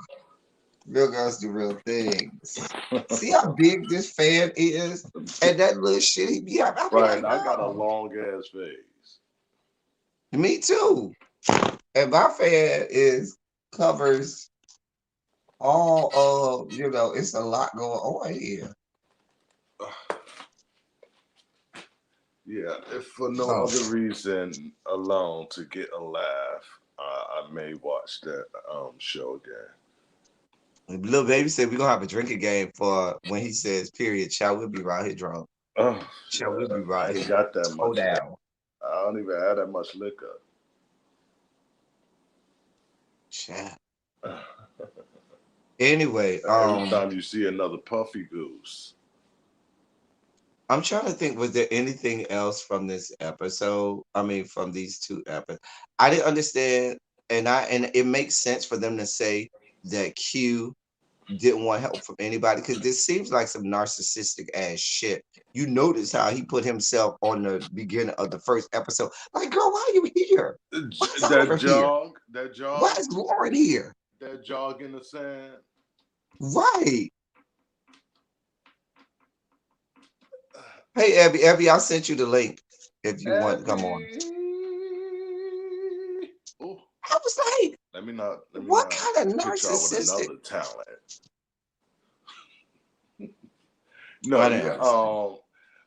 real girls do real things. See how big this fan is, and that little shit he be having. I be Right. like, I got a no, long ass face. me too. And my fan is covers all of, it's a lot going on here. Yeah, if for no Oh, other reason alone to get a laugh, I may watch that show again. little baby said we're gonna have a drinking game for when he says period. Shall we be right here drunk? Oh, Shall we be yeah, I right ain't here? got that Toe much. down. I don't even have that much liquor. Chat. Anyway, Every time you see another puffy goose. I'm trying to think, was there anything else from this episode? I mean, from these two episodes. I didn't understand, and it makes sense for them to say that Q didn't want help from anybody because this seems like some narcissistic ass shit. You notice how he put himself on the beginning of the first episode. Like, girl, why are you here? Why is Oliver here? That Why jog, is Lauren here? that jog in the sand. Right. Hey, Abby, I sent you the link if you want to come on. Abby. Oh, I was like, let me what not kind of hit y'all with narcissistic? another talent. I No, didn't yeah. understand.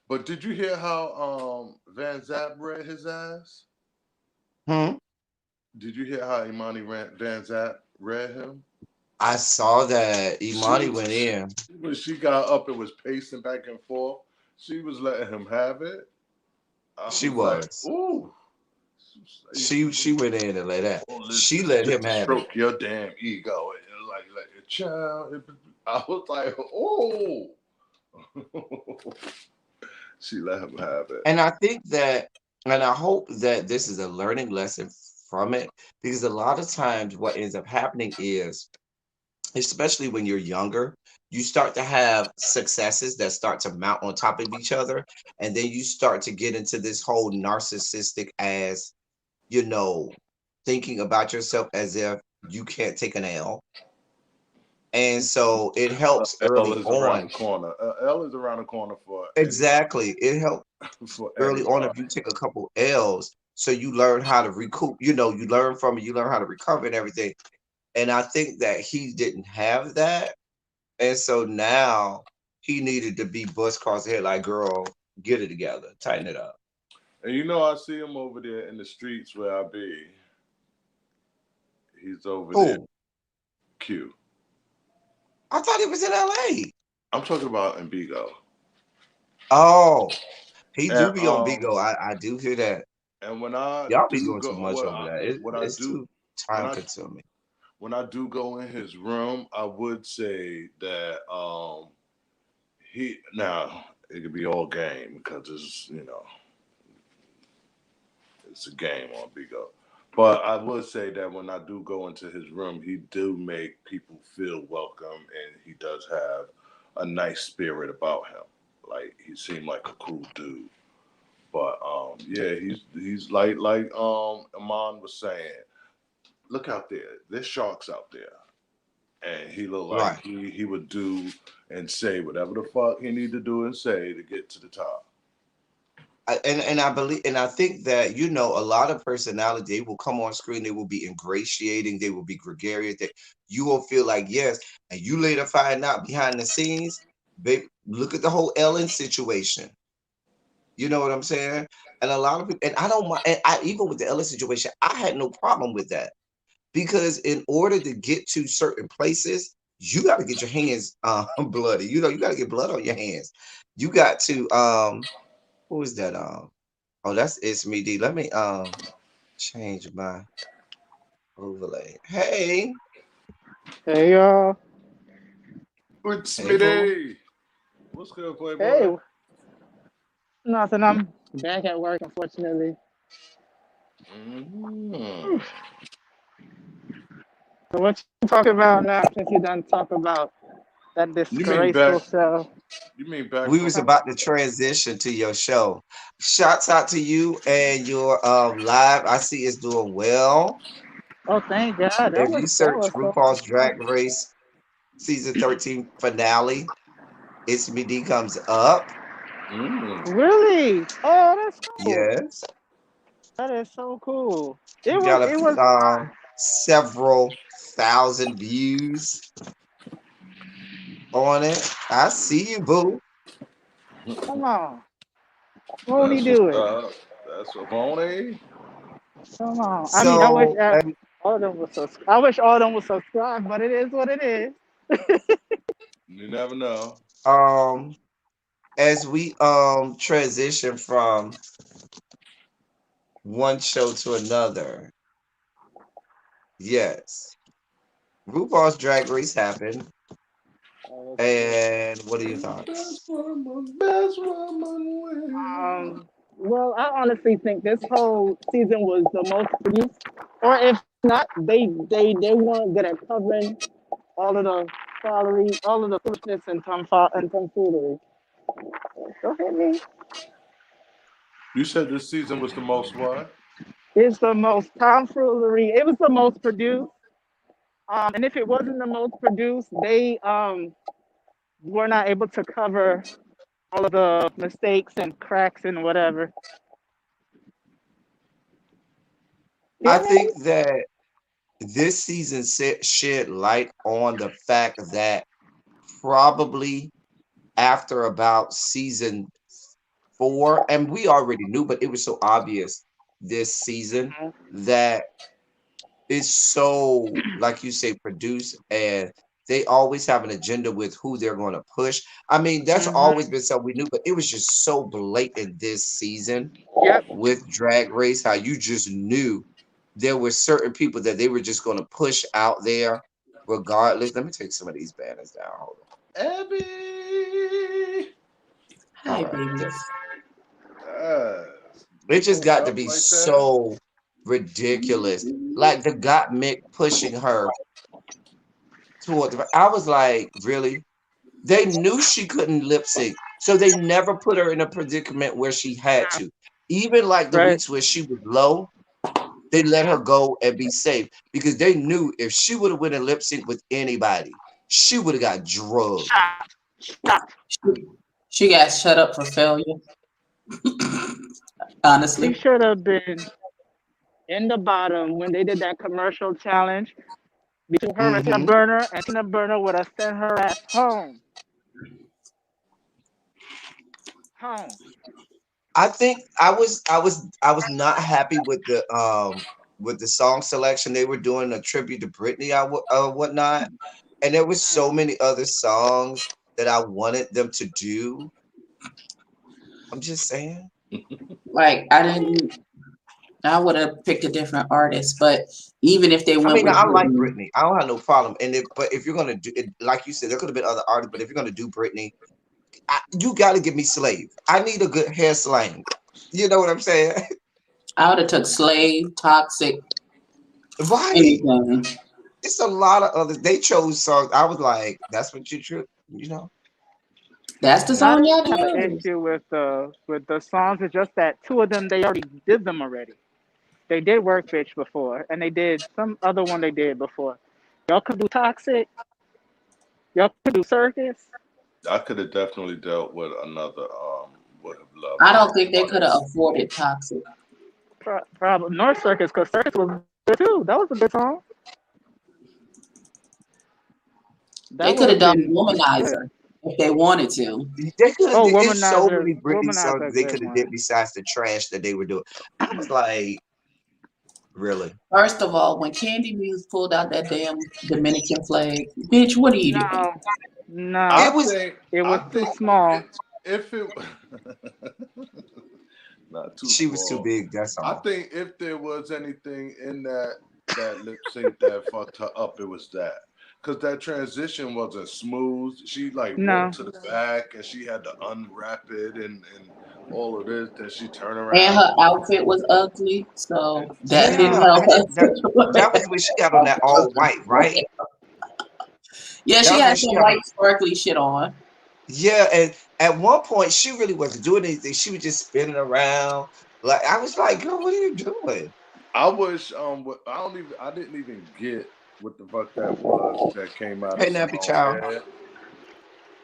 But did you hear how Van Zap read his ass? Hmm? Did you hear how Van Zap read him? I saw that Imani She, went in. when she got up and was pacing back and forth, she was letting him have it. I She was like, was. ooh. She went in and let that. Oh, She listen, let just him to have it. stroke your damn ego. And like a child. I was like, oh. She let him have it. And I think that, and I hope that this is a learning lesson from it, because a lot of times what ends up happening is, especially when you're younger, you start to have successes that start to mount on top of each other. And then you start to get into this whole narcissistic as, you know, thinking about yourself as if you can't take an L. And so it helps L early is around the on. corner. L is around the corner for Exactly. It helps for early on if anybody. you take a couple L's. So you learn how to recoup, you learn from it, you learn how to recover and everything. And I think that he didn't have that. And so now he needed to be bust across the head like, girl, get it together, tighten it up. And you know, I see him over there in the streets where I be. He's over there. Who? Q. I thought he was in LA. I'm talking about in Bigo. Oh, he And do be on Bigo. I do hear that. and when I Y'all be do doing too go much over there. what I It's do too when time I consuming. when I do go in his room, I would say that he now it could be all game because it's a game on Bigo. But I would say that when I do go into his room, he do make people feel welcome, and he does have a nice spirit about him. Like he seemed like a cool dude. But yeah, he's like Amon was saying. Look out there. There's sharks out there, and he looked like Right. he would do and say whatever the fuck he need to do and say to get to the top. And I believe, and I think that, a lot of personality, they will come on screen, they will be ingratiating, they will be gregarious, that you will feel like yes, and you later find out behind the scenes, babe, look at the whole Ellen situation. You know what I'm saying? And a lot of people, and I don't mind, and I even with the Ellen situation, I had no problem with that, because in order to get to certain places, you got to get your hands bloody. You got to get blood on your hands. You got to who is that? Oh, that's It's Me D. Let me change my overlay. Hey, Hey y'all. It's hey, boo. Smitty. What's good, Playboy? Hey, nothing. I'm back at work, unfortunately. Mm. So what you talking about now? Since you done talk about that You mean back? disgraceful show. You mean back We from? was about to transition to your show. Shouts out to you and your live. I see it's doing well. Oh, thank God. If you That search was so RuPaul's much fun. Drag Race season 13 finale, It's Me D comes up. Mm. Really? Oh, that's cool. Yes. That is so cool. You got It was several thousand views on it. I see you, boo. come on. Won't he That's what's do it? up. That's what Bonnie. Come on. I mean, So, all of them was I wish all of them was subscribed, but it is what it is. You never know. um, as we transition from one show to another, yes, RuPaul's Drag Race happened, Oh, that's cool. and what are your Best thoughts? woman, best woman win. Well, I honestly think this whole season was the most produced, or if not, they weren't good at covering all of the all of the foolishness and tomfoolery. Don't hit me. You said this season was the most what? It's the most tomfoolery. It was the most produced. And if it wasn't the most produced, they were not able to cover all of the mistakes and cracks and whatever. I Hear me? think that this season shed light on the fact that probably after about season before, and we already knew, but it was so obvious this season that it's so, like you say, produced, and they always have an agenda with who they're going to push. I mean, that's always been something we knew, but it was just so blatant this season Yep. with Drag Race, how you just knew there were certain people that they were just going to push out there regardless. Let me take some of these banners down. Hold Abby. on. All Hi, right. There. babies. It just Hold got to up be like that. so ridiculous. Like the got Mick pushing her toward the. I was like, really? They knew she couldn't lip sync, so they never put her in a predicament where she had to. Even like the Right. weeks where she was low, they let her go and be safe because they knew if she would have went and lip sync with anybody, she would have got drugged. Stop. She got shut up for failure. She Honestly. should have been in the bottom when they did that commercial challenge between her and Tina Hmm Burner, and Tina Burner would have sent her ass home. Home. I think I was not happy with the song selection they were doing a tribute to Britney whatnot, and there was so many other songs that I wanted them to do. I'm just saying. Like I would have picked a different artist, but even if they I went mean, with I like Britney, Britney. I don't have no problem. But if you're gonna do it, like you said, there could have been other artists. But if you're gonna do Britney, you got to give me Slave. I need a good hair slang. You know what I'm saying? I would have took Slave, Toxic, Right. anything. It's a lot of others. They chose songs. I was like, that's what you chose. You know. That's the I song y'all didn't have an chose. issue with the songs. It's just that two of them they already did them already. They did Work Bitch before, and they did some other one they did before. Y'all could do Toxic. Y'all could do Circus. I could have definitely dealt with another would have loved I to don't be think they could have honest. afforded Toxic. Probably North Circus, because Circus was good too. That was a good song. They That could would have have done been good. Womanizer if they wanted to. They could have Oh, did. It's so Womanizer, many Britney songs Womanizer, a they good could have one. did besides the trash that they were doing. I was like, really? First of all, when Candy Muse pulled out that damn Dominican flag, bitch, what are you doing? No, no, I It was. think it I was too think small. if it not too She was too small. big. That's I all. think if there was anything in that lip sync that fucked her up, it was that. Cause that transition wasn't smooth. She like walked No, to the back and she had to unwrap it and all of this. Then she turned And around her and outfit was ugly, and so that didn't no. Yeah, help I didn't. her That was when she got on that all white, right? Yeah, That she was when had she some got on. white sparkly shit on. Yeah, and at one point she really wasn't doing anything. She was just spinning around. Like I was like, girl, what are you doing? I wish I didn't even get what the fuck that was that came out of Hey, nappy Simone's child. head.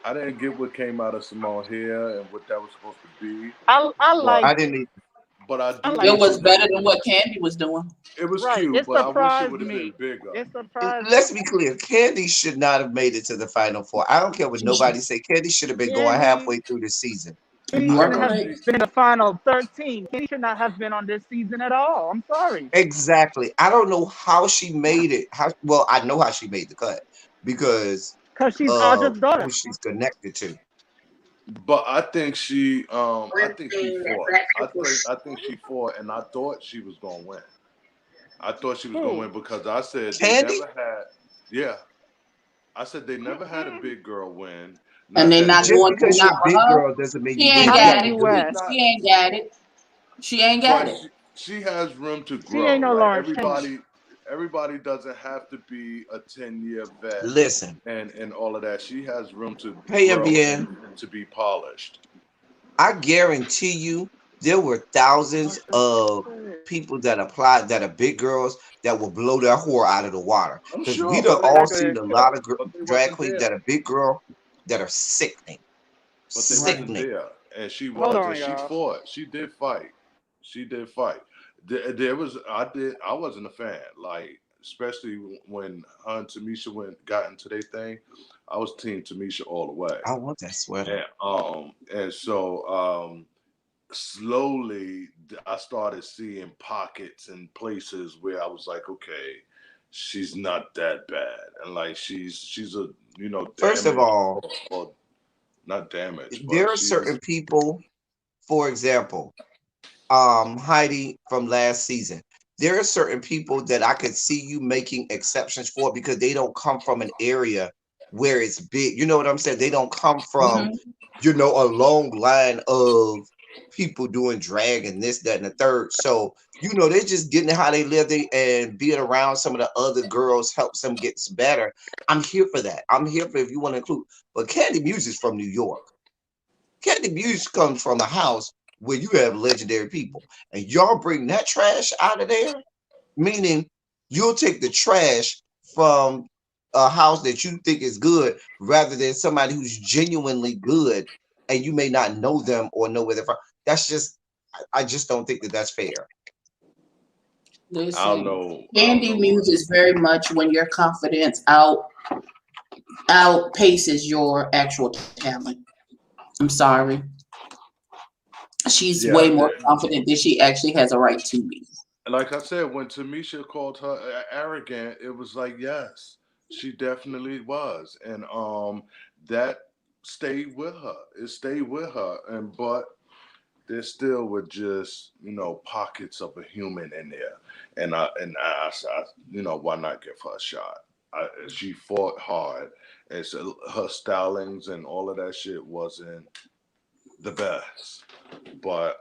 I didn't get what came out of Simone's hair and what that was supposed to be. I But I liked didn't it. even. I I do It liked wish it. was it would better have than been. what Candy was doing. It was Right. cute, It but I wish it surprised would have been me. bigger. It surprised me. Let's be clear. Candy should not have made it to the final four. I don't care what She sh- nobody say. Candy should have been going Candy, halfway through the season. Candy You I are shouldn't know have she. correct. been in the final 13. Candy should not have been on this season at all. I'm sorry. Exactly. I don't know how she made it. How well I know how she made the cut because Because she's of Audra's who daughter. she's connected to. But I think she fought. I think she fought, and I thought she was gonna win. I thought she was gonna Who? win because I said they Candy? never had. Yeah, I said they never had a big girl win. And Not they that not they, Just going to because you're not a with big her. girl doesn't mean She you ain't win Not got the it. nothing. it's U.S. She not. ain't got it. She ain't got But it. she has room to She ain't grow. no Like Lawrence Taylor. everybody doesn't have to be a 10-year vet Listen, and all of that. She has room to hey grow MBN, and to be polished. I guarantee you there were thousands of people that applied that are big girls that will blow their whore out of the water. I'm Because we sure, done but they all wasn't seen Exactly. a there. lot of But they drag wasn't queens there. that are big girl that are sickening. But they wasn't Sickening. there, and she Hold was, and on, she y'all. fought. She did fight. She did fight. There was I wasn't a fan. Like especially when her and Tamisha got into their thing. I was team Tamisha all the way. I want that sweater. And so slowly I started seeing pockets and places where I was like, okay, she's not that bad, and like she's a First of damaged all, or not damaged, there but are certain she's people, for example, Heidi from last season. There are certain people that I could see you making exceptions for because they don't come from an area where it's big. You know what I'm saying? They don't come from, Mhm. a long line of people doing drag and this, that, and the third. So, they're just getting how they live and being around some of the other girls helps them get better. I'm here for that. I'm here for if you want to include. But Candy Muse is from New York. Candy Muse comes from a house where you have legendary people, and y'all bring that trash out of there. Meaning, you'll take the trash from a house that you think is good, rather than somebody who's genuinely good, and you may not know them or know where they're from. That's just, I just don't think that that's fair. I don't Listen, know. I don't Candy know Muse what. is very much when your confidence outpaces your actual talent. I'm sorry. She's Yeah, way more confident than she actually has a right to be. like I said, when Tamisha called her arrogant, it was like, yes, she definitely was, and that stayed with her. It stayed with her, and but there still were just pockets of a human in there, and I why not give her a shot? She fought hard, and so her stylings and all of that shit wasn't the best, but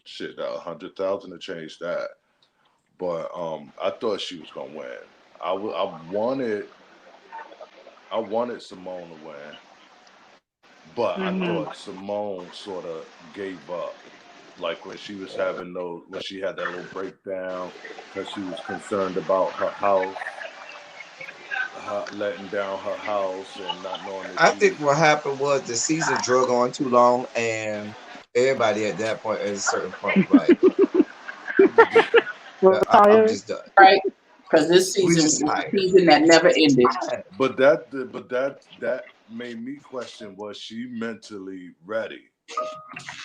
shit, that 100,000 to change that. But I thought she was gonna win. I wanted Simone to win, but I Hmm. thought Simone sort of gave up, like when she was having those, when she had that little breakdown because she was concerned about her house, letting down her house, and not knowing if I she think was. what happened was the season drug on too long, and everybody at that point, at a certain point, was like, Was I'm tired. just done. Right? Because this We season just was a tired. season that We never just ended. tired. But that made me question: was she mentally ready?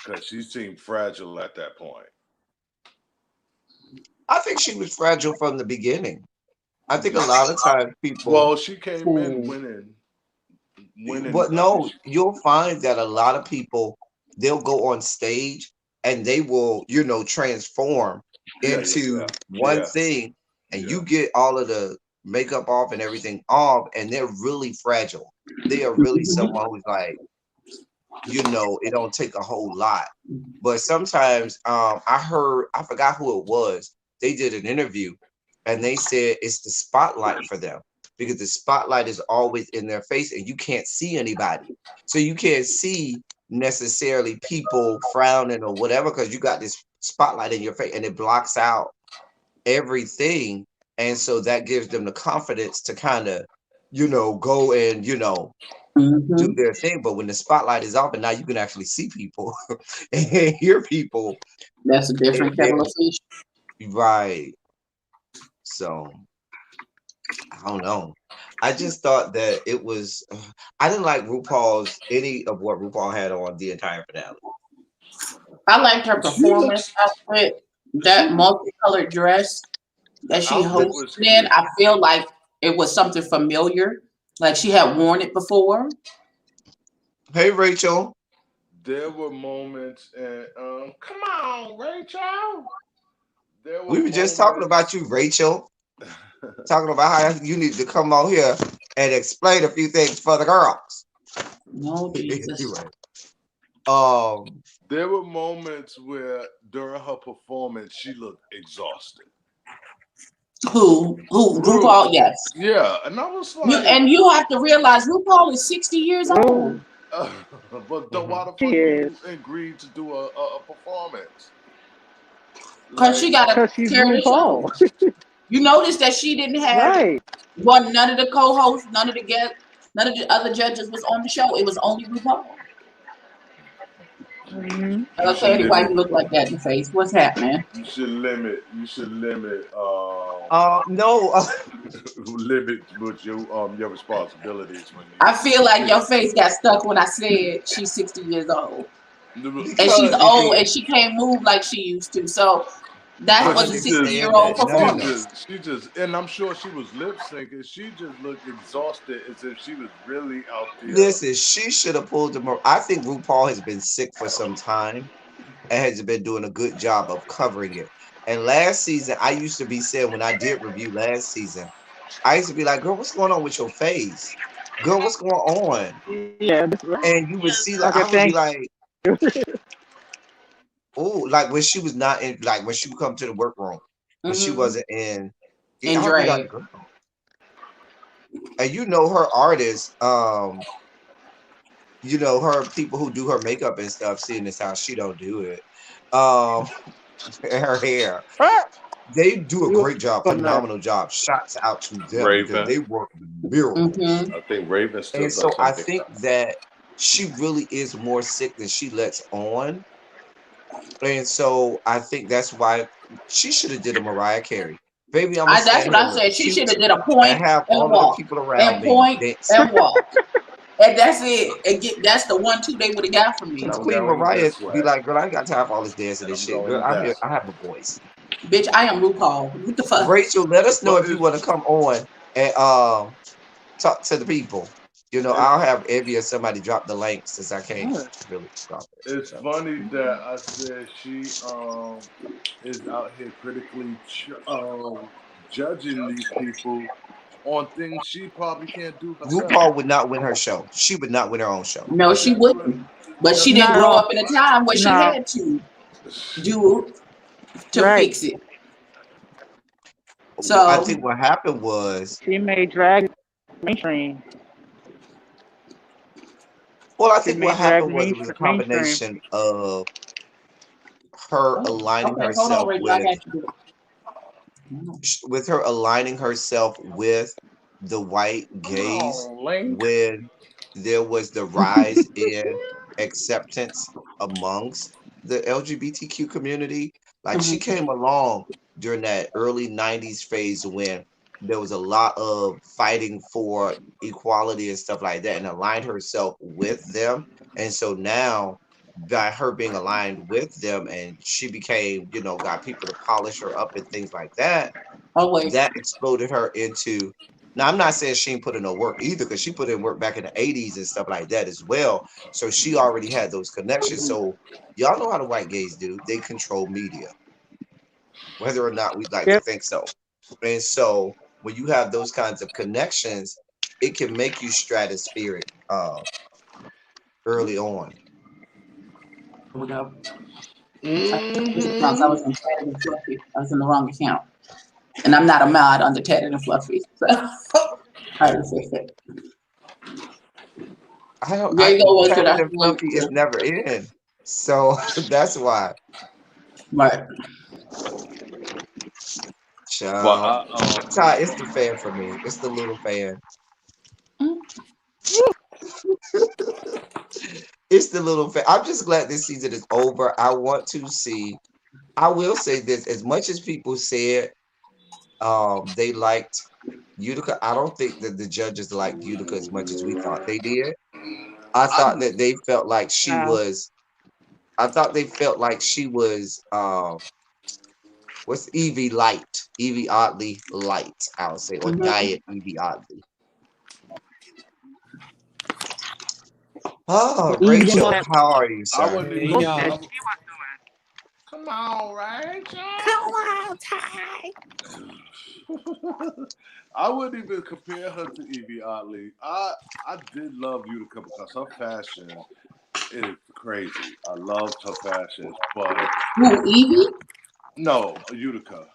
Because she seemed fragile at that point. I think she was fragile from the beginning. I think a lot of times people, Well, she came in who, winning. but I think. no, you'll find that a lot of people, they'll go on stage and they will, transform Yeah, yeah, yeah, into one yeah, thing, and yeah. you get all of the makeup off and everything off, and they're really fragile. They are really Mhm. someone who's like, it don't take a whole lot. But sometimes I forgot who it was. They did an interview and they said it's the spotlight for them because the spotlight is always in their face and you can't see anybody. So you can't see necessarily people frowning or whatever because you got this spotlight in your face and it blocks out everything. And so that gives them the confidence to kind of, go and, do Mhm. their thing. But when the spotlight is off and now you can actually see people and hear people, That's a different kettle of then fish. right. So I don't know. I just thought that it was. I didn't like RuPaul's any of what RuPaul had on the entire finale. I liked her She performance looks. outfit, She that was. multicolored dress The that she outfit hosted was in. cute. I feel like it was something familiar, like she had worn it before. Hey Rachel, There were moments, and come on, Rachel. There were we were just talking moments. about you, Rachel. Talking about how you need to come on here and explain a few things for the girls. No, Jesus. Anyway, um, There were moments where during her performance she looked exhausted. Who? Rude. RuPaul? Yes. Yeah, and I was You like, and you have to realize RuPaul is 60 years old. Oh, but why mhm. the she fuck is. you agreed to do a performance? Because she Like, got to Cause she's carry the show. RuPaul. You notice that she didn't have Right. none of the co-hosts, none of the other judges was on the show. It was only RuPaul. Hmm. you should Candy, why limit. you look like that in the face? What's happening? You should limit. No, Limit with your responsibilities when I feel like you. your face got stuck when I said she's 60 years old. And she's because it old and is. she can't move like she used to. So I that But was a she just, 60-year understand old that. No, no, she no. performance. just, she just, and I'm sure she was lip syncing. She just looked exhausted, as if she was really out there. Listen, she should have pulled them. I think RuPaul has been sick for some time and has been doing a good job of covering it. And last season, I used to be saying when I did review last season, I used to be like, "Girl, what's going on with your face? Girl, what's going on?" Yeah, that's right. And you would see, like, Okay, I would be thank like, you. "Oh," like when she was not in, like when she would come to the workroom when she Hmm. wasn't in. And I would be like, drag. "Girl," and her artists, her people who do her makeup and stuff, seeing this how she don't do it, um, and her hair. Ah, They do a you great job, on that. phenomenal job. Shots out to them because Raven, they work miracles. Hmm. I think Raven still And does so her I think makeup. that she really is more sick than she lets on. And so I think that's why she should have did a Mariah Carey. Baby, I'm gonna That's stand what here I and look said. She should cute have did a and point have and all of the walk, people and around me point dance. and walk, and that's it. And that's the 1-2 they would have got from And me. Because I'm Queen going Mariah this be way, like, girl, I ain't got time for all this dancing and and I'm shit. Girl, going that I way. have a voice. Bitch, I am RuPaul. What the fuck? Rachel, let us know But if you want to come on and talk to the people. I'll it's have Evie or somebody drop the link since I can't Mm. really drop it. it's So funny that I said she is out here critically judging these people on things she probably can't do herself. RuPaul would not win her show. She would not win her own show. No, she That's what wouldn't. But she that's didn't what grow No, up in a time where she no, had to do to right. fix it. I So think what happened was, She made drag mainstream. well, I She think what made drag happened was it was a mainstream. combination of her oh, aligning okay, hold on, herself Rachel. I got you. with her aligning herself with the white come gays on, Link. when there was the rise in acceptance amongst the LGBTQ community. Like she Mhm. came along during that early 90s phase when there was a lot of fighting for equality and stuff like that and aligned herself with them. And so now by her being aligned with them and she became, got people to polish her up and things like that, Oh wait. that exploded her into. Now I'm not saying she ain't put in no work either, because she put in work back in the 80s and stuff like that as well. So she already had those connections. So y'all know how the white gays do. They control media, whether or not we'd like to Yep. think so. And so when you have those kinds of connections, it can make you stratospheric early on. Here we go. This accounts I Hmm. was in Tatted and Fluffy. I was in the wrong account. And I'm not a mod under Tatted and Fluffy. So I had to fix it. I don't. There you go, Rachel. Tatted That's and the link Fluffy is to never in, so that's why. right. Well, Child, Ty, it's the fan for me. It's the little fan. It's the little fan. I'm just glad this season is over. I want to see. I will say this: as much as people said they liked Utica, I don't think that the judges liked Utica as much as we thought they did. I I thought that they felt like she No. was. I thought they felt like she was. What's Evie light? Evie oddly light, I would say, or Mm-hmm. diet Evie oddly. Oh, Evie didn't go Rachel, that how are you, I sir? wouldn't Hey even. bullshit. y'all. Come on, Rachel. Come on, Ty. I wouldn't even compare her to Evie Oddly. I did love Utica because her fashion is crazy. I loved her fashion, but Who, Evie? no, Utica.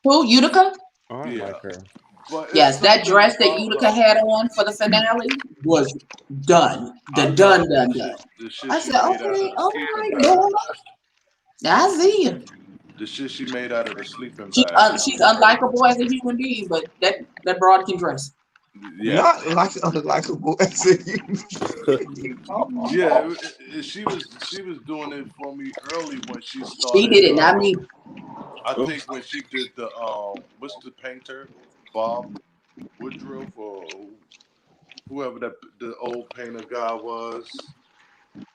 Who, Utica? Oh, I Yeah, like her. but it's Yes, that something dress that about Utica her. had on for the finale was done. I The love done. the shit I she said, made out of okay, the all sleeping right, bag. boy. I see you. The shit she made out of the sleeping bag She's was unlikable as a human being, but that broad can dress. yeah. Not like unlikable as a human. Yeah, she was doing it for me early when she She started. did it, not me. I think when she did the what's the painter, Bob Woodruff or whoever that the old painter guy was.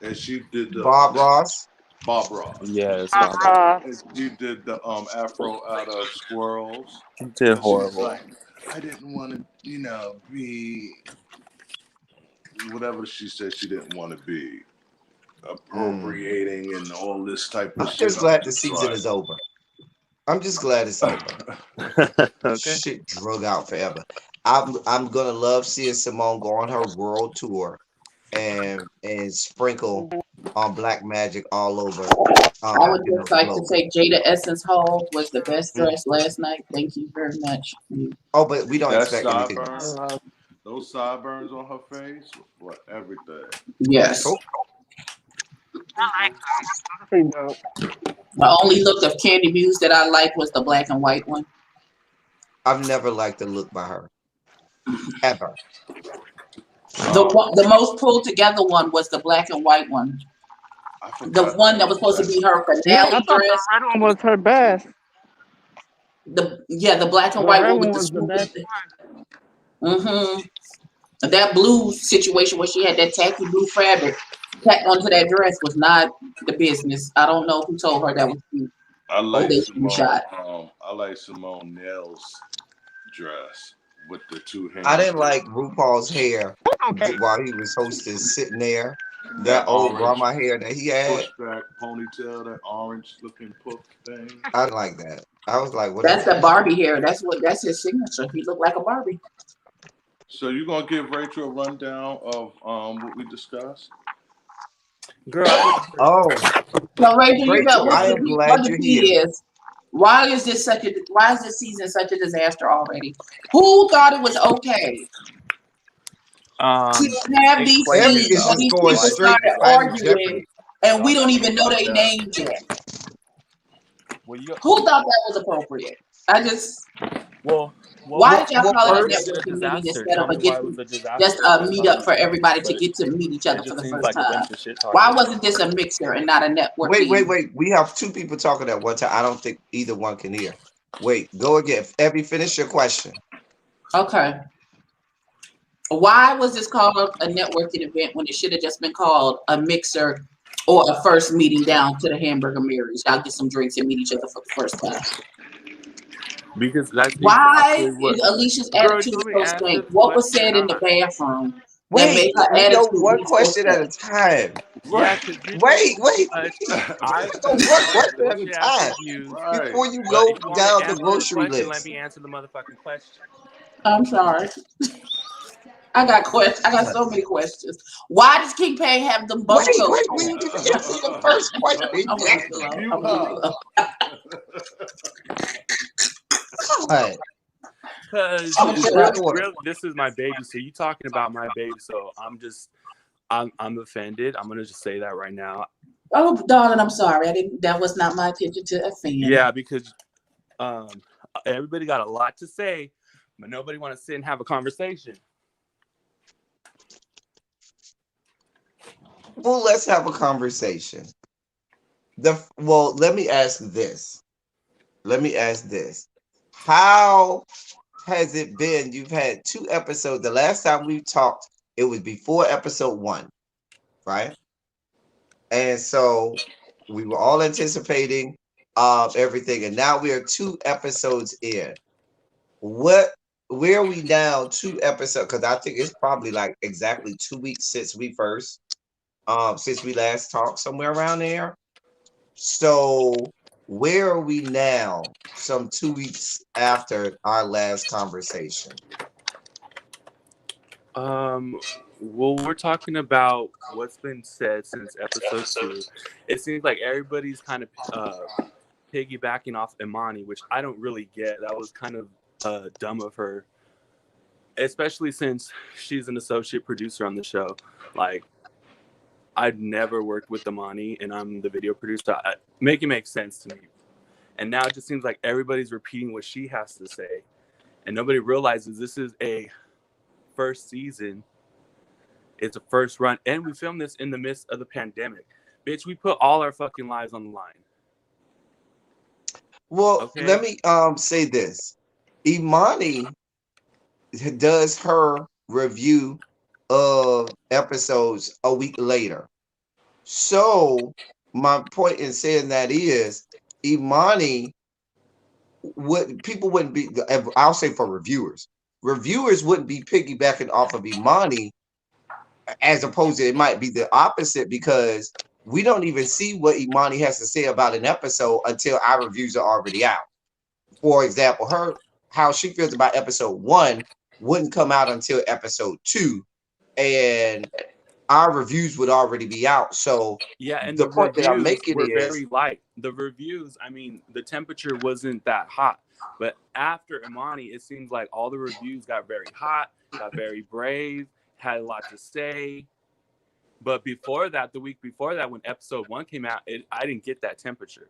and she did the Bob Ross. Bob Ross. Yes, Bob Bob. Ross. And she did the Afro out of Squirrels. Did And she was horrible. like, I didn't want to, be whatever she said she didn't want to be appropriating and all this type of I'm shit. just glad the season is over. I'm just glad it's over. Okay. Shit drug out forever. I'm gonna love seeing Simone go on her world tour and sprinkle on black magic all over I would just the like to globe. say Jada Essence Hall was the best Mm. dress last night. Thank you very much. Oh, but we don't That expect anything else. sideburns, those sideburns on her face, what everything. Yes. Oh, Pretty dope. The only look of Candy Muse that I liked was the black and white one. I've never liked the look by her. Ever. The most pulled together one was the black and white one. I The forgot one that was supposed to be her Yeah, I finale thought the dress. red one was her best. The black and The white red one with one the was the best. swoop. That blue situation where she had that tacky blue fabric tacked onto that dress was not the business. I don't know who told her that was cute. I like They Simone. shot. I like Simone Nails dress with the two hands. I didn't like RuPaul's hair Okay. while he was hosting, sitting there. that That old orange grandma hair that he had. pushback ponytail, that orange looking puff thing. I didn't like that. I was like, what That's is the that? Barbie hair. That's his signature. He looked like a Barbie. So you gonna give Rachel a rundown of what we discussed? Girl, Oh, So Rachel, you got Rachel, I am glad what the you're key here. is. Why is this season such a disaster already? Who thought it was okay to have these explain Every scenes is where yourself. just these going people Why straight to started Final arguing Jeopardy. and we Y'all don't gotta even think know about their that. names yet? Well, Who thought that was appropriate? Why did y'all Well, call it a first, networking meeting disaster. instead Tell of me why it was a just disaster. a What meetup for about everybody to But get to meet each it other for just the seems first like a time? bunch of shit Why talking. wasn't this a mixer and not a networking? wait. We have two people talking at one time. I don't think either one can hear. Wait, go again. Evie, finish your question. Okay. Why was this called a networking event when it should have just been called a mixer or a first meeting down to the Hamburger Mary's? Y'all get some drinks and meet each other for the first time. Because that's Why exactly what. is Alicia's Girl, attitude you let me so answer strange? the What was question said or in the not? bathroom that Wait, made her we go attitude one be so question at a strange? time. Yeah, because you Wait. I Go one I'm question at a bullshit ass time confused. Right. before you But go if you want me to down the answer the grocery question, let list. me answer the motherfucking question. I'm sorry. I got questions. I got so many questions. Why does King Payne have them bubble Wait, coats we on? didn't even answer the first question I'm gonna yet. leave it alone. You I'm gonna leave it up. alone. God. Because I'm gonna Get shut in up. order. really, this is my baby. So you talking about my baby. So I'm offended. I'm gonna just say that right now. Oh, darling, I'm sorry. That was not my intention to offend. Yeah, because everybody got a lot to say, but nobody want to sit and have a conversation. Well, let's have a conversation. Let me ask this. How has it been? You've had 2 episodes. The last time we talked, it was before episode 1, right? And so we were all anticipating everything, and now we are 2 episodes in. Where are we now? 2 episodes, because I think it's probably like exactly 2 weeks since we last talked, somewhere around there. So where are we now? Some 2 weeks after our last conversation. Well, we're talking about what's been said since episode 2. It seems like everybody's kind of piggybacking off Imani, which I don't really get. That was kind of dumb of her, especially since she's an associate producer on the show. Like, I'd never worked with Imani, and I'm the video producer. Make it make sense to me. And now it just seems like everybody's repeating what she has to say, and nobody realizes this is a first season. It's a first run, and we filmed this in the midst of the pandemic. Bitch, we put all our fucking lives on the line. Well, Okay. let me say this. Imani does her review of episodes a week later. So my point in saying that is Imani people wouldn't be, I'll say for reviewers wouldn't be piggybacking off of Imani, as opposed to it might be the opposite, because we don't even see what Imani has to say about an episode until our reviews are already out. For example, how she feels about episode 1 wouldn't come out until episode 2, and our reviews would already be out. So Yeah, and the the point that I'm reviews making were is, very light. The reviews, I mean, the temperature wasn't that hot. But after Imani, it seems like all the reviews got very hot, got very brave, had a lot to say. But before that, the week before that, when episode 1 came out, I didn't get that temperature.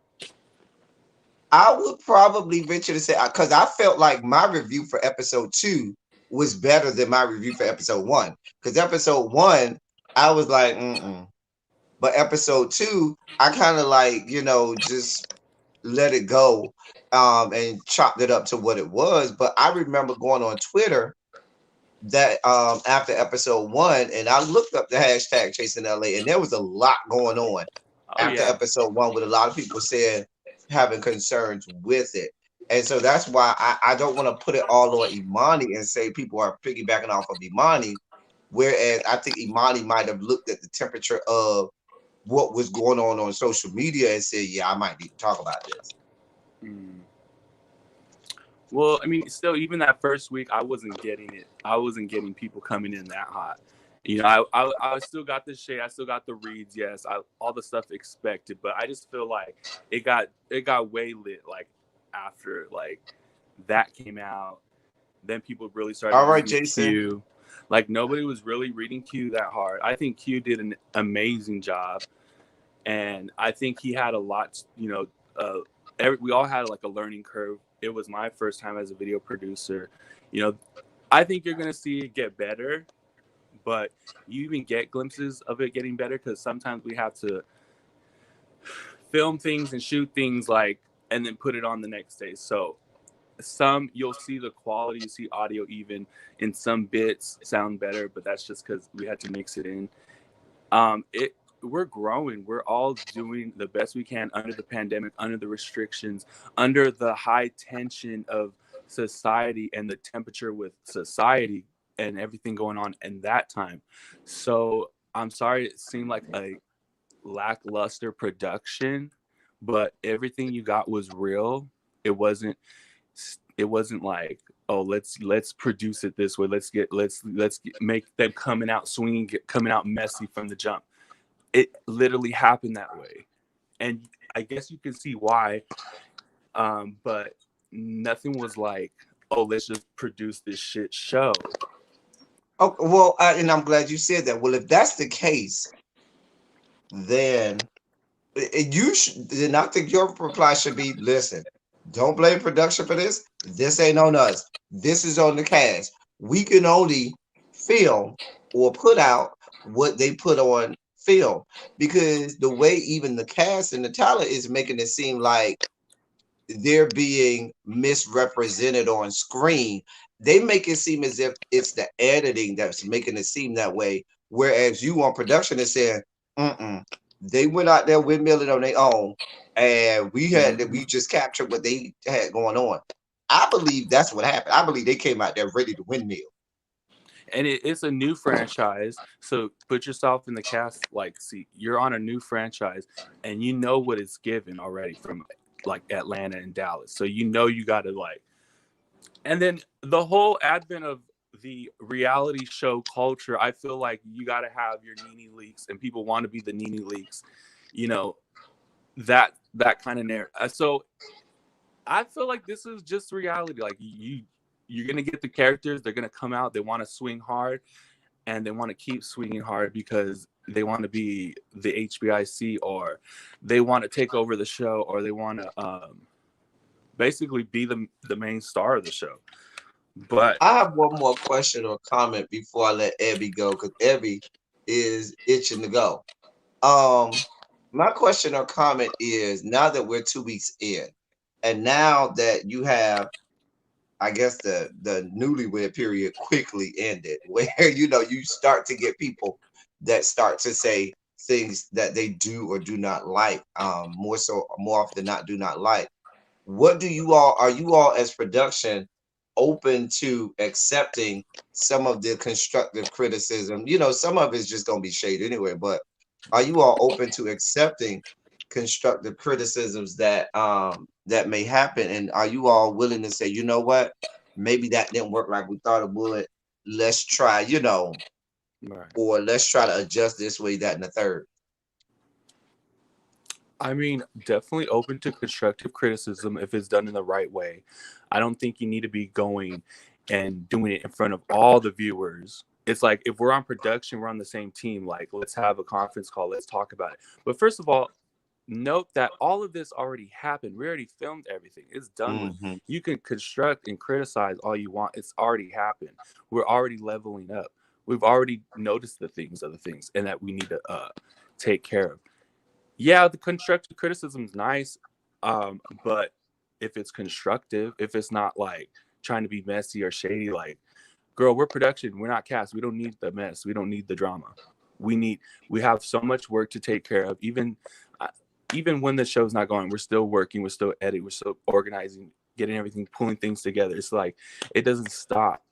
I would probably venture to say, because I felt like my review for episode 2 was better than my review for episode 1. Because episode 1, I was like, but episode 2, I kind of like, just let it go, and chopped it up to what it was. But I remember going on Twitter that after episode 1, and I looked up the hashtag Chasing LA, and there was a lot going on Oh, after yeah. episode 1 with a lot of people saying having concerns with it. And so that's why I don't want to put it all on Imani and say people are piggybacking off of Imani, whereas I think Imani might have looked at the temperature of what was going on social media and said, yeah, I might need to talk about this. Mm. Well, I mean, still, even that first week, I wasn't getting it. I wasn't getting people coming in that hot. You know, I still got the shade. I still got the reads. Yes, all the stuff expected, but I just feel like it got way lit. Like after like that came out, then people really started All right, reading Jason. Q. Like nobody was really reading Q that hard. I think Q did an amazing job, and I think he had a lot. You know, we all had like a learning curve. It was my first time as a video producer. You know, I think you're gonna see it get better, but you even get glimpses of it getting better because sometimes we have to film things and shoot things like and then put it on the next day. So some you'll see the quality, you see audio even in some bits sound better, but that's just because we had to mix it in. We're growing. We're all doing the best we can under the pandemic, under the restrictions, under the high tension of society and the temperature with society and everything going on in that time. So I'm sorry it seemed like a lackluster production, but everything you got was real. It wasn't like, oh, let's produce it this way. Make them coming out swinging, coming out messy from the jump. It literally happened that way, and I guess you can see why. But nothing was like, oh, let's just produce this shit show. Oh, well, and I'm glad you said that. Well, if that's the case, then then I think your reply should be, listen, don't blame production for this. This ain't on us. This is on the cast. We can only film or put out what they put on film, because the way even the cast and the talent is making it seem like they're being misrepresented on screen. They make it seem as if it's the editing that's making it seem that way, whereas you on production is saying, they went out there windmilling on their own, and we just captured what they had going on. I believe that's what happened. I believe they came out there ready to windmill. And it's a new franchise, so put yourself in the cast. Like, see, you're on a new franchise, and you know what it's given already from like Atlanta and Dallas. So you know you got to like, and then the whole advent of the reality show culture. I feel like you got to have your Nene Leaks, and people want to be the Nene Leaks. You know, that kind of narrative. So I feel like this is just reality. Like you're gonna get the characters. They're gonna come out. They want to swing hard, and they want to keep swinging hard because they want to be the HBIC, or they want to take over the show, or they want to basically be the main star of the show. But I have one more question or comment before I let Ebby go, because Ebby is itching to go. My question or comment is, now that we're 2 weeks in, and now that you have, I guess the newlywed period quickly ended, where you start to get people that start to say things that they do or do not like, more often than not do not like. What do you all are you all as production open to accepting some of the constructive criticism? You know, some of it's just gonna be shade anyway, but are you all open to accepting constructive criticisms that may happen? And are you all willing to say, you know what, maybe that didn't work like we thought it would. Let's try, Right. or let's try to adjust this way, that, and the third. I mean, definitely open to constructive criticism if it's done in the right way. I don't think you need to be going and doing it in front of all the viewers. It's like if we're on production, we're on the same team. Like, let's have a conference call. Let's talk about it. But first of all, note that all of this already happened. We already filmed everything. It's done with. Mm-hmm. You can construct and criticize all you want. It's already happened. We're already leveling up. We've already noticed the things and that we need to take care of. Yeah, the constructive criticism is nice, but if it's constructive, if it's not like trying to be messy or shady, like, girl, we're production, we're not cast. We don't need the mess. We don't need the drama. We have so much work to take care of. Even when the show's not going, we're still working, we're still editing, we're still organizing, getting everything, pulling things together. It's like it doesn't stop.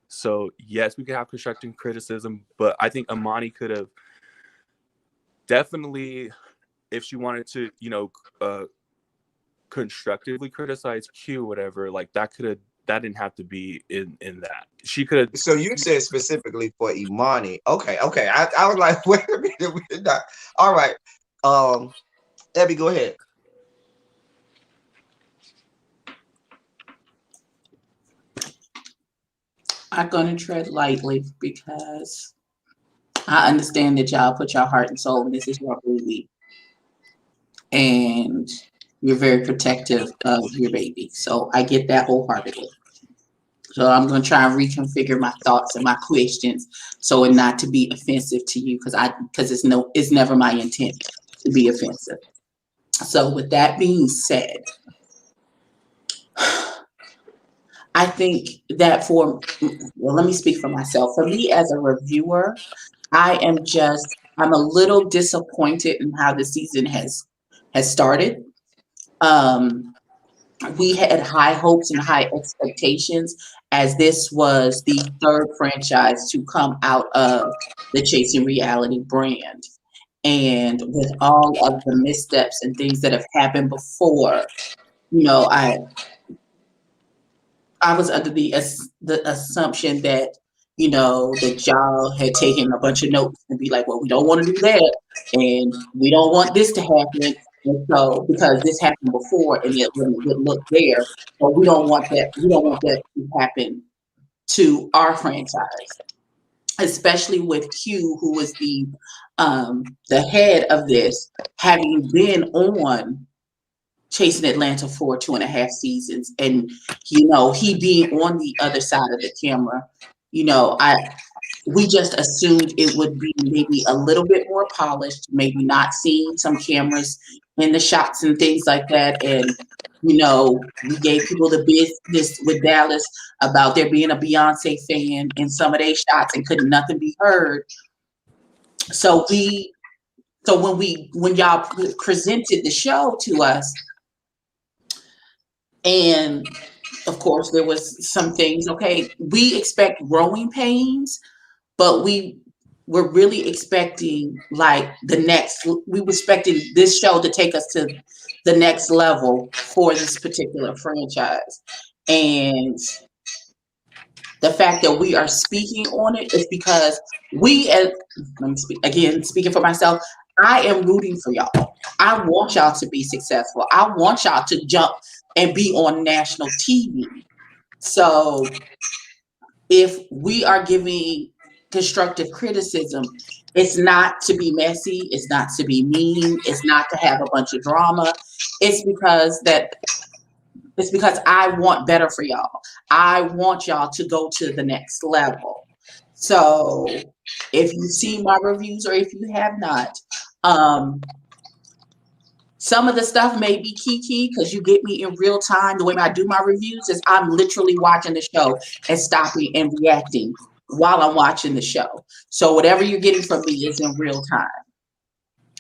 So yes, we could have constructive criticism, but I think Imani could have definitely, if she wanted to, constructively criticize Q, whatever, like that didn't have to be in that. She could have. So you said specifically for Imani. Okay. I was like, wait a minute, we're not. All right. Abby, go ahead. I'm gonna tread lightly because I understand that y'all put your heart and soul, and this is your baby, and you're very protective of your baby. So I get that wholeheartedly. So I'm gonna try and reconfigure my thoughts and my questions so it not to be offensive to you, because it's never my intent to be offensive. So with that being said, I think that let me speak for myself. For me as a reviewer, I'm a little disappointed in how the season has started. We had high hopes and high expectations, as this was the third franchise to come out of the Chasing Reality brand. And with all of the missteps and things that have happened before, I was under the assumption that, that y'all had taken a bunch of notes and be like, well, we don't want to do that, and we don't want this to happen. And so, because this happened before and it would look there, but we don't want that. We don't want that to happen to our franchise, especially with Q, who was the head of this, having been on Chasing Atlanta for 2.5 seasons, and he being on the other side of the camera. We just assumed it would be maybe a little bit more polished, maybe not seeing some cameras in the shots and things like that. And, we gave people the business with Dallas about there being a Beyonce fan in some of their shots and couldn't nothing be heard. So when y'all presented the show to us, and of course there was some things, okay, we expect growing pains, but we were really expecting we were expecting this show to take us to the next level for this particular franchise. And the fact that we are speaking on it is because speaking for myself, I am rooting for y'all. I want y'all to be successful. I want y'all to jump and be on national TV. So if we are giving constructive criticism, it's not to be messy, it's not to be mean, it's not to have a bunch of drama. It's because I want better for y'all. I want y'all to go to the next level. So if you see my reviews or if you have not, some of the stuff may be kiki because you get me in real time. The way I do my reviews is I'm literally watching the show and stopping and reacting while I'm watching the show. So whatever you're getting from me is in real time.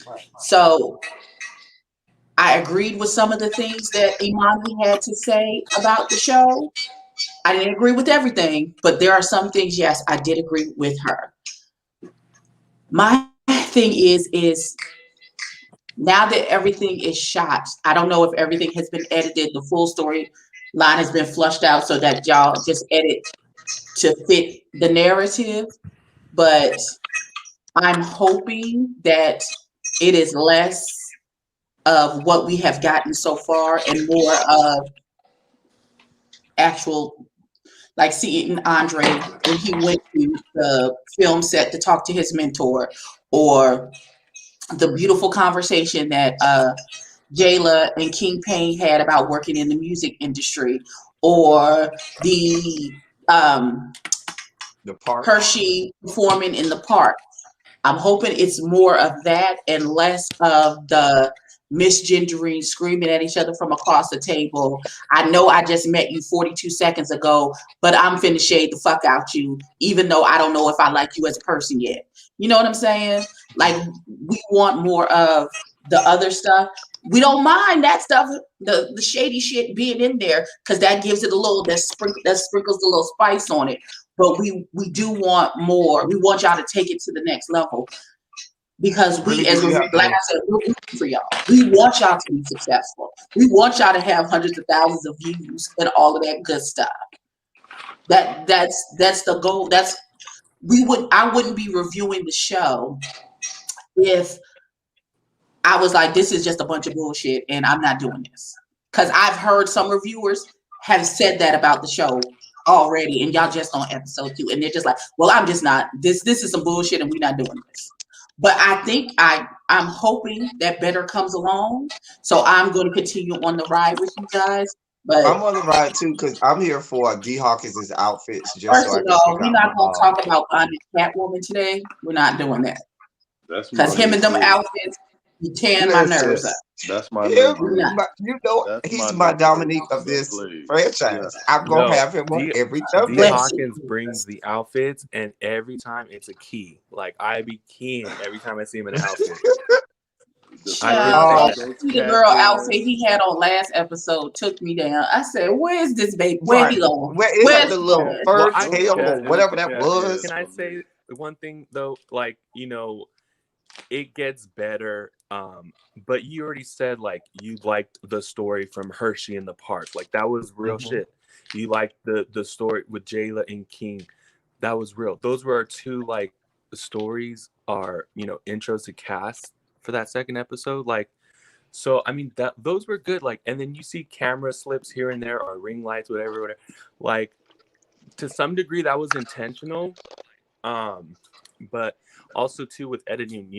Right. So I agreed with some of the things that Imani had to say about the show. I didn't agree with everything, but there are some things, yes, I did agree with her. My thing is now that everything is shot, I don't know if everything has been edited, the full story line has been flushed out so that y'all just edit to fit the narrative, but I'm hoping that it is less of what we have gotten so far and more of actual, like seeing Andre when he went to the film set to talk to his mentor, or the beautiful conversation that Jayla and King Payne had about working in the music industry, or the The park. Hershey performing in the park. I'm hoping it's more of that and less of the misgendering, screaming at each other from across the table. I know I just met you 42 seconds ago, but I'm finna shade the fuck out you, even though I don't know if I like you as a person yet. You know what I'm saying? Like, we want more of the other stuff. We don't mind that stuff, the shady shit being in there, because that gives it a little, that sprinkles a little spice on it. But we do want more. We want y'all to take it to the next level, because Really, we, do as you have like to? I said, we're rooting for y'all. We want y'all to be successful. We want y'all to have hundreds of thousands of views and all of that good stuff. That's the goal. I wouldn't be reviewing the show if I was like, this is just a bunch of bullshit and I'm not doing this. Because I've heard some reviewers have said that about the show already, and y'all just on episode 2, and they're just like, well, I'm just not, this is some bullshit and we're not doing this. But I think I'm hoping that better comes along. So I'm going to continue on the ride with you guys. But I'm on the ride too because I'm here for D Hawkins' outfits just so first I of can all, pick we're out my not going to talk about Bondage Catwoman today. We're not doing that. That's Because my him new and them boo. outfits, you tearing my Listen, nerves up. That's my new him, We're boo. not. you know, That's my he's my new boo. Dominique of So this please, yeah. franchise. I'm gonna No, have him on D every D thumbnail. Bless Hawkins you. brings the outfits, and every time it's a key. Like I be keying every time I see him in an outfit. The I could fur, Child, Um, say that those Cheetah cat Girl outfit ears. he had on last episode took me down. I said, "Where's this baby? Where right. he going? Where it had Where's the he little going?" well, fur I Those get tail cat, or that. those whatever that cat was. Can ears I for me. say one thing though? Like, it gets better. But you already said like you liked the story from Hershey in the park. Like that was real Hmm. shit. You liked the story with Jayla and King. That was real. Those were our two like stories, are intros to cast for that second episode. Like, so I mean that those were good. Like, and then you see camera slips here and there, or ring lights, whatever. Like, to some degree that was intentional. But also too with editing,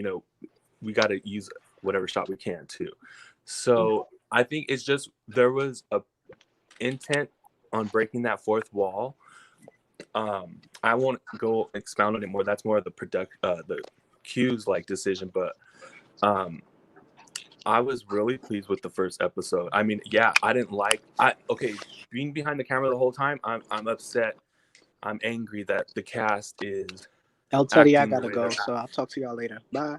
we got to use whatever shot we can too. So I think it's just there was a intent on breaking that fourth wall. I won't go expound on it more. That's more of the cues like decision. But I was really pleased with the first episode. I mean, yeah, I didn't like. Being behind the camera the whole time, I'm upset. I'm angry that the cast is elteddy, I acting the gotta way they're go, so I'll acting. talk to y'all later. Bye.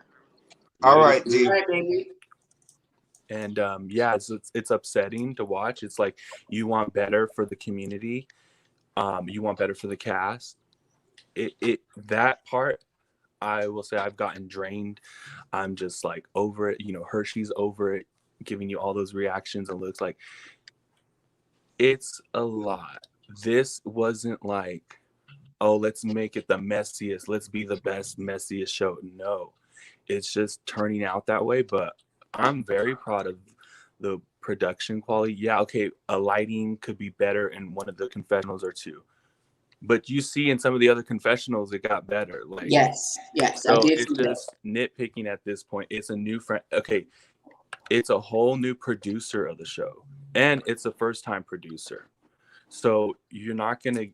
All Later, right, All D. dude. right, baby. And yeah, it's upsetting to watch. It's like you want better for the community, you want better for the cast. That part, I will say I've gotten drained. I'm just like over it. Hershey's over it, giving you all those reactions and looks like it's a lot. This wasn't like, oh, let's make it the messiest. Let's be the best, messiest show. No, it's just turning out that way. But I'm very proud of the production quality. Yeah, okay, a lighting could be better in one of the confessionals or two. But you see in some of the other confessionals, it got better. Like, Yes, I so did it's see that. just nitpicking at this point. It's a new friend. Okay, it's a whole new producer of the show. And it's a first-time producer. So you're not going to,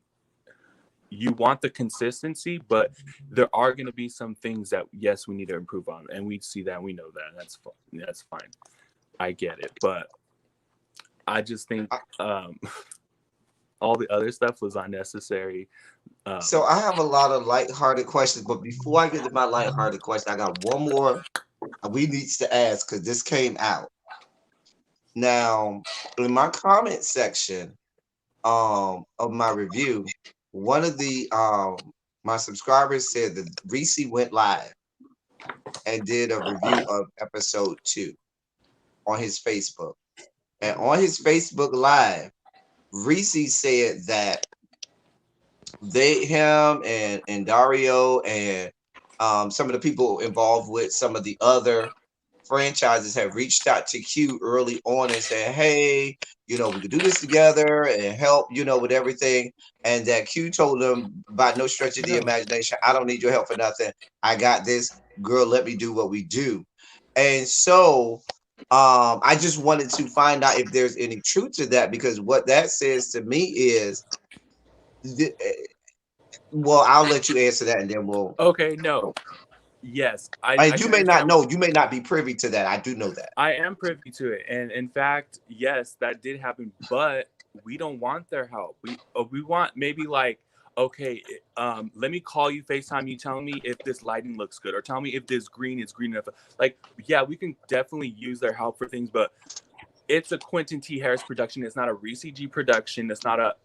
you want the consistency, but there are going to be some things that, yes, we need to improve on. And we see that, we know that. That's fine. I get it. But I just think all the other stuff was unnecessary. So I have a lot of lighthearted questions, but before I get to my lighthearted question, I got one more We needs to ask because this came out. Now, in my comment section of my review, one of the my subscribers said that Reese went live and did a review of episode 2 on his Facebook. And on his Facebook live, Reese said that him and Dario and some of the people involved with some of the other franchises have reached out to Q early on and said, hey, you know, we could do this together and help, you know, with everything. And that Q told them, by no stretch of the imagination, I don't need your help for nothing. I got this. Girl, let me do what we do. And so I just wanted to find out if there's any truth to that, because what that says to me is, well, I'll let you answer that and then we'll. Okay, no. Yes, And I you can may not understand. know, you may not be privy to that. I do know that. I am privy to it, and in fact, yes, that did happen. But we don't want their help. We want maybe like, okay, let me call you, FaceTime you, tell me if this lighting looks good, or tell me if this green is green enough. Like, yeah, we can definitely use their help for things, but it's a Quentin T. Harris production. It's not a Reese G production. It's not a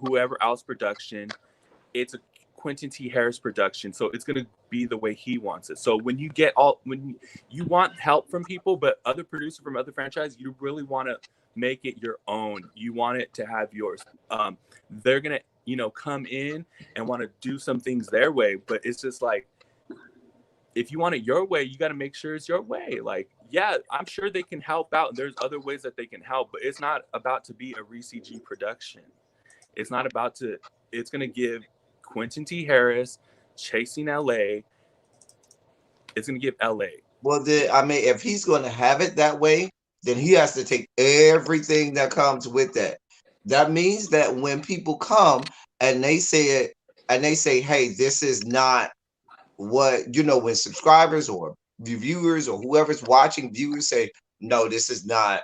whoever else production. It's a Quentin T. Harris production, so it's gonna be the way he wants it. So when you want help from people, but other producers from other franchises, you really want to make it your own. You want it to have yours. They're gonna, come in and want to do some things their way, but it's just like, if you want it your way, you got to make sure it's your way. Like, yeah, I'm sure they can help out. There's other ways that they can help, but it's not about to be a Reese G production. It's not about to. It's gonna give Quentin T. Harris chasing LA. It's gonna give LA. Well, then, I mean, if he's going to have it that way, then he has to take everything that comes with that. That means that when people come and they say it, and they say, hey, this is not what, when subscribers or viewers or whoever's watching, viewers say, no, this is not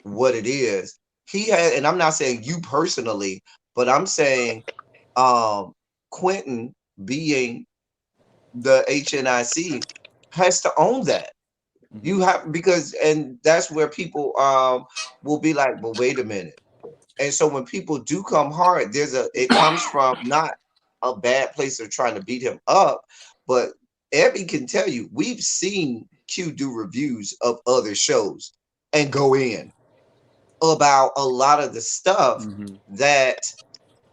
what it is. He had, and I'm not saying you personally, but I'm saying Quentin, being the HNIC, has to own that. You have, because, and that's where people will be like, well, wait a minute. And so when people do come hard, it comes from not a bad place of trying to beat him up, but Abby can tell you, we've seen Q do reviews of other shows and go in about a lot of the stuff that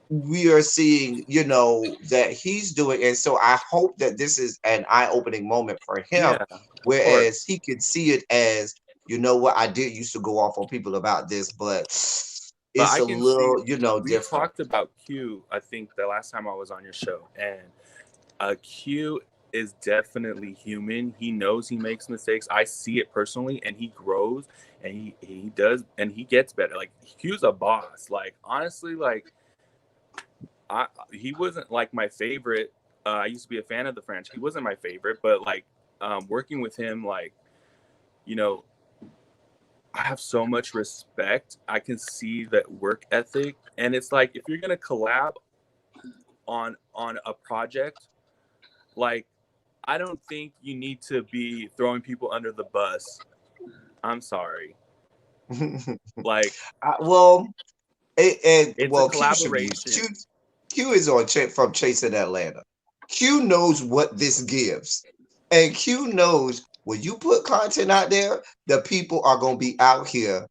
we are seeing, that he's doing. And so I hope that this is an eye-opening moment for him, whereas he could see it as, you know what, I did used to go off on people about this, but it's a little, we different. talked about Q, I think, the last time I was on your show, and Q is definitely human. He knows he makes mistakes. I see it personally, and he grows, and he does, and he gets better. Like, Q's a boss. Like, honestly, like, he wasn't like my favorite. I used to be a fan of the franchise. He wasn't my favorite, but like, working with him, like, I have so much respect. I can see that work ethic, and it's like, if you're gonna collab on a project, like, I don't think you need to be throwing people under the bus. I'm sorry. Like, it's a collaboration. Q is on from Chasing Atlanta. Q knows what this gives, and Q knows when you put content out there, the people are going to be out here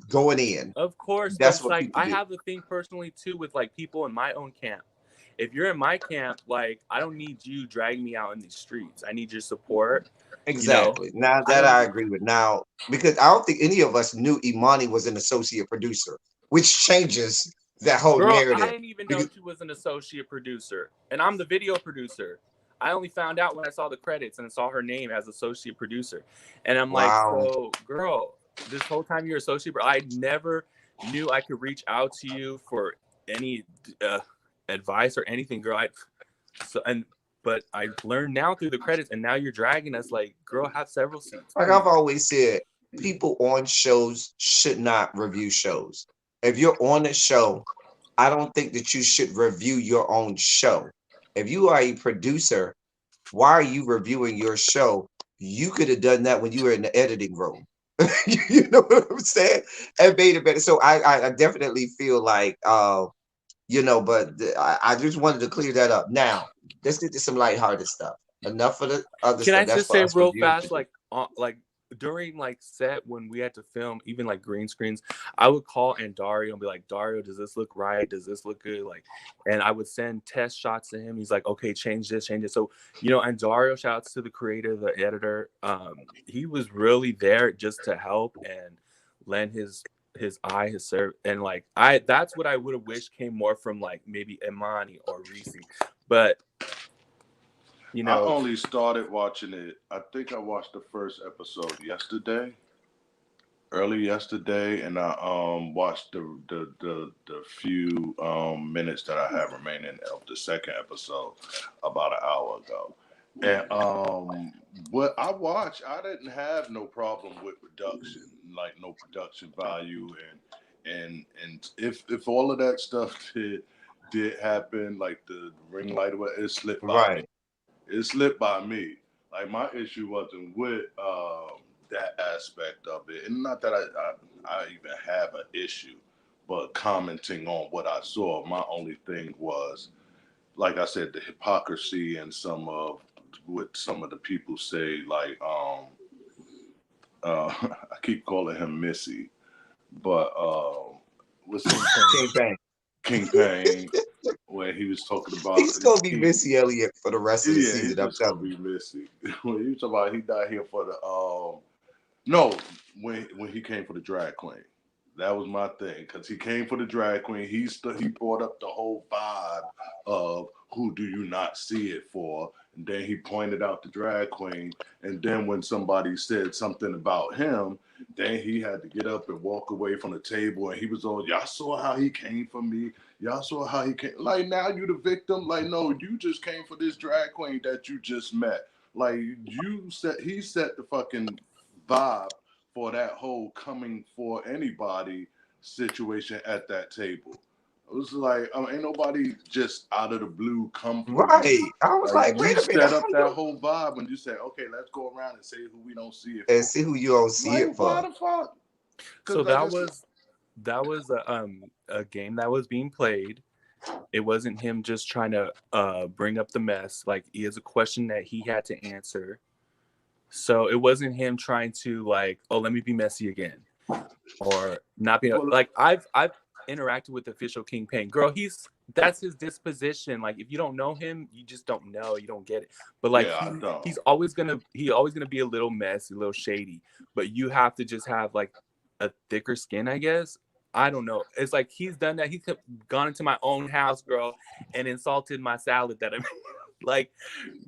going in. Of course, that's but what like, I do. have the thing personally too with like people in my own camp. If you're in my camp, like, I don't need you dragging me out in these streets. I need your support. Exactly. Now that I agree with. Now, because I don't think any of us knew Imani was an associate producer, which changes that whole narrative. I didn't even know she was an associate producer, and I'm the video producer. I only found out when I saw the credits and saw her name as associate producer, and I'm like, so girl, this whole time you're associate. I never knew I could reach out to you for any advice or anything, girl. But I learned now through the credits, and now you're dragging us. Like, girl, have several seats. Like I've always said, people on shows should not review shows. If you're on a show, I don't think that you should review your own show. If you are a producer, Why are you reviewing your show? You could have done that when you were in the editing room. You know what I'm saying? And made it better. So I definitely feel like but I just wanted to clear that up. Now let's get to some lighthearted stuff. Enough of the other Can I stuff. That's just for say us real reviewers to fast, do. like during like set when we had to film even like green screens, I would call and Dario and be like, Dario, does this look right? Does this look good? Like, and I would send test shots to him. He's like, okay, change this, change it. So and Dario, shouts to the creator, the editor. He was really there just to help and lend his eye, his serve, and like that's what I would have wished came more from like maybe Imani or Reese, but. I only started watching it. I think I watched the first episode early yesterday, and I watched the few minutes that I have remaining of the second episode about an hour ago. And what I watched, I didn't have no problem with production, like no production value, and if all of that stuff did happen, like the ring light, it slipped by me. Right. It slipped by me. Like my issue wasn't with that aspect of it, and not that I even have an issue, but commenting on what I saw. My only thing was, like I said, the hypocrisy and some of what some of the people say. Like I keep calling him Missy, but what's his King Bang. King Payne, where he was talking about He's gonna be he Missy Elliott for the rest of the yeah, he's season. I'm just gonna telling you. be missing. When you talk about he died here for the no, when he came for the drag queen. That was my thing because he came for the drag queen. He brought up the whole vibe of who do you not see it for, and then he pointed out the drag queen. And then when somebody said something about him, then he had to get up and walk away from the table. And he was all, y'all saw how he came for me. Y'all saw how he came. Like now you the victim. Like no, you just came for this drag queen that you just met. Like he set the fucking vibe for that whole coming for anybody situation at that table. It was like, ain't nobody just out of the blue come for you. Right. I was Like like, you wait a minute, set how up that you whole vibe when you said, okay, let's go around and say who we don't see it and for. see who you don't see Like, it why for? the fuck? So Because I guess that was a game that was being played. It wasn't him just trying to bring up the mess. Like he has a question that he had to answer. So it wasn't him trying to like, oh, let me be messy again, or not be well, like I've interacted with official King Payne. Girl, that's his disposition. Like if you don't know him, you just don't know, you don't get it. But like yeah, I don't. he's always gonna be a little messy, a little shady. But you have to just have like a thicker skin, I guess. I don't know. It's like he's done that. He's gone into my own house, girl, and insulted my salad that I made. Like,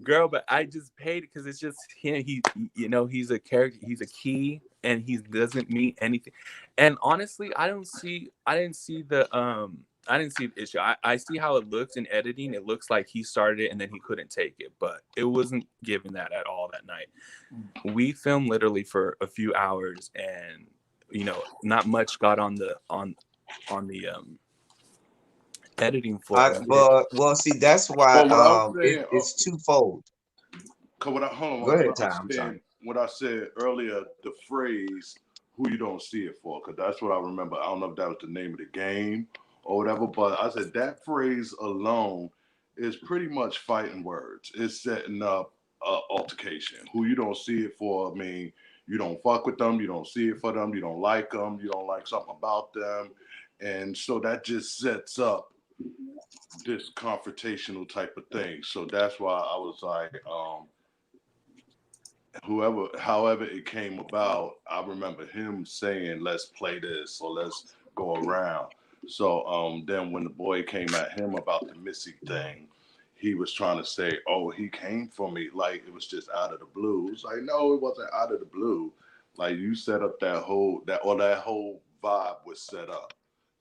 girl, but I just paid it because it's just him. He's a character. He's a key, and he doesn't mean anything. And honestly, I didn't see the issue. I see how it looks in editing. It looks like he started it and then he couldn't take it, but it wasn't given that at all that night. We filmed literally for a few hours, and not much got on the editing floor. Well, see, that's why But what I was saying, it's twofold. cause hold Go on, ahead, Ty. I'm sorry. what I said earlier, the phrase "who you don't see it for," because that's what I remember. I don't know if that was the name of the game or whatever, but I said that phrase alone is pretty much fighting words. It's setting up altercation. Who you don't see it for? I mean, you don't fuck with them. You don't see it for them. You don't like them. You don't like something about them, and so that just sets up this confrontational type of thing. So that's why I was like, however it came about, I remember him saying, "Let's play this," or "Let's go around." So then when the boy came at him about the Missy thing, he was trying to say, "Oh, he came for me," like it was just out of the blue. It's like, no, it wasn't out of the blue. Like you set up that whole vibe was set up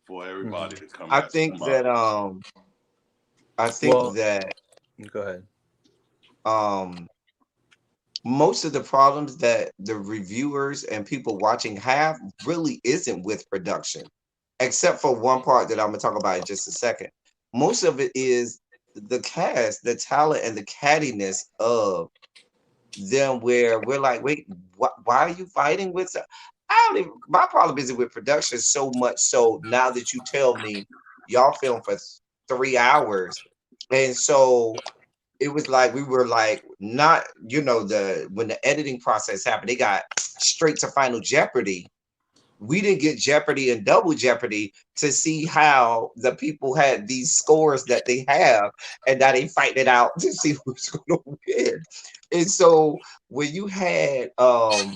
for everybody to come I at think somebody. that I think Well, that go ahead. um most of the problems that the reviewers and people watching have really isn't with production, except for one part that I'm gonna talk about in just a second. Most of it is the cast, the talent, and the cattiness of them, where we're like, wait, why are you fighting with? I don't even. My problem isn't with production so much. So now that you tell me y'all filmed for 3 hours, and so it was like we were like not, the when the editing process happened, they got straight to Final Jeopardy. We didn't get Jeopardy and Double Jeopardy to see how the people had these scores that they have, and now they fight it out to see who's going to win. And so when you had um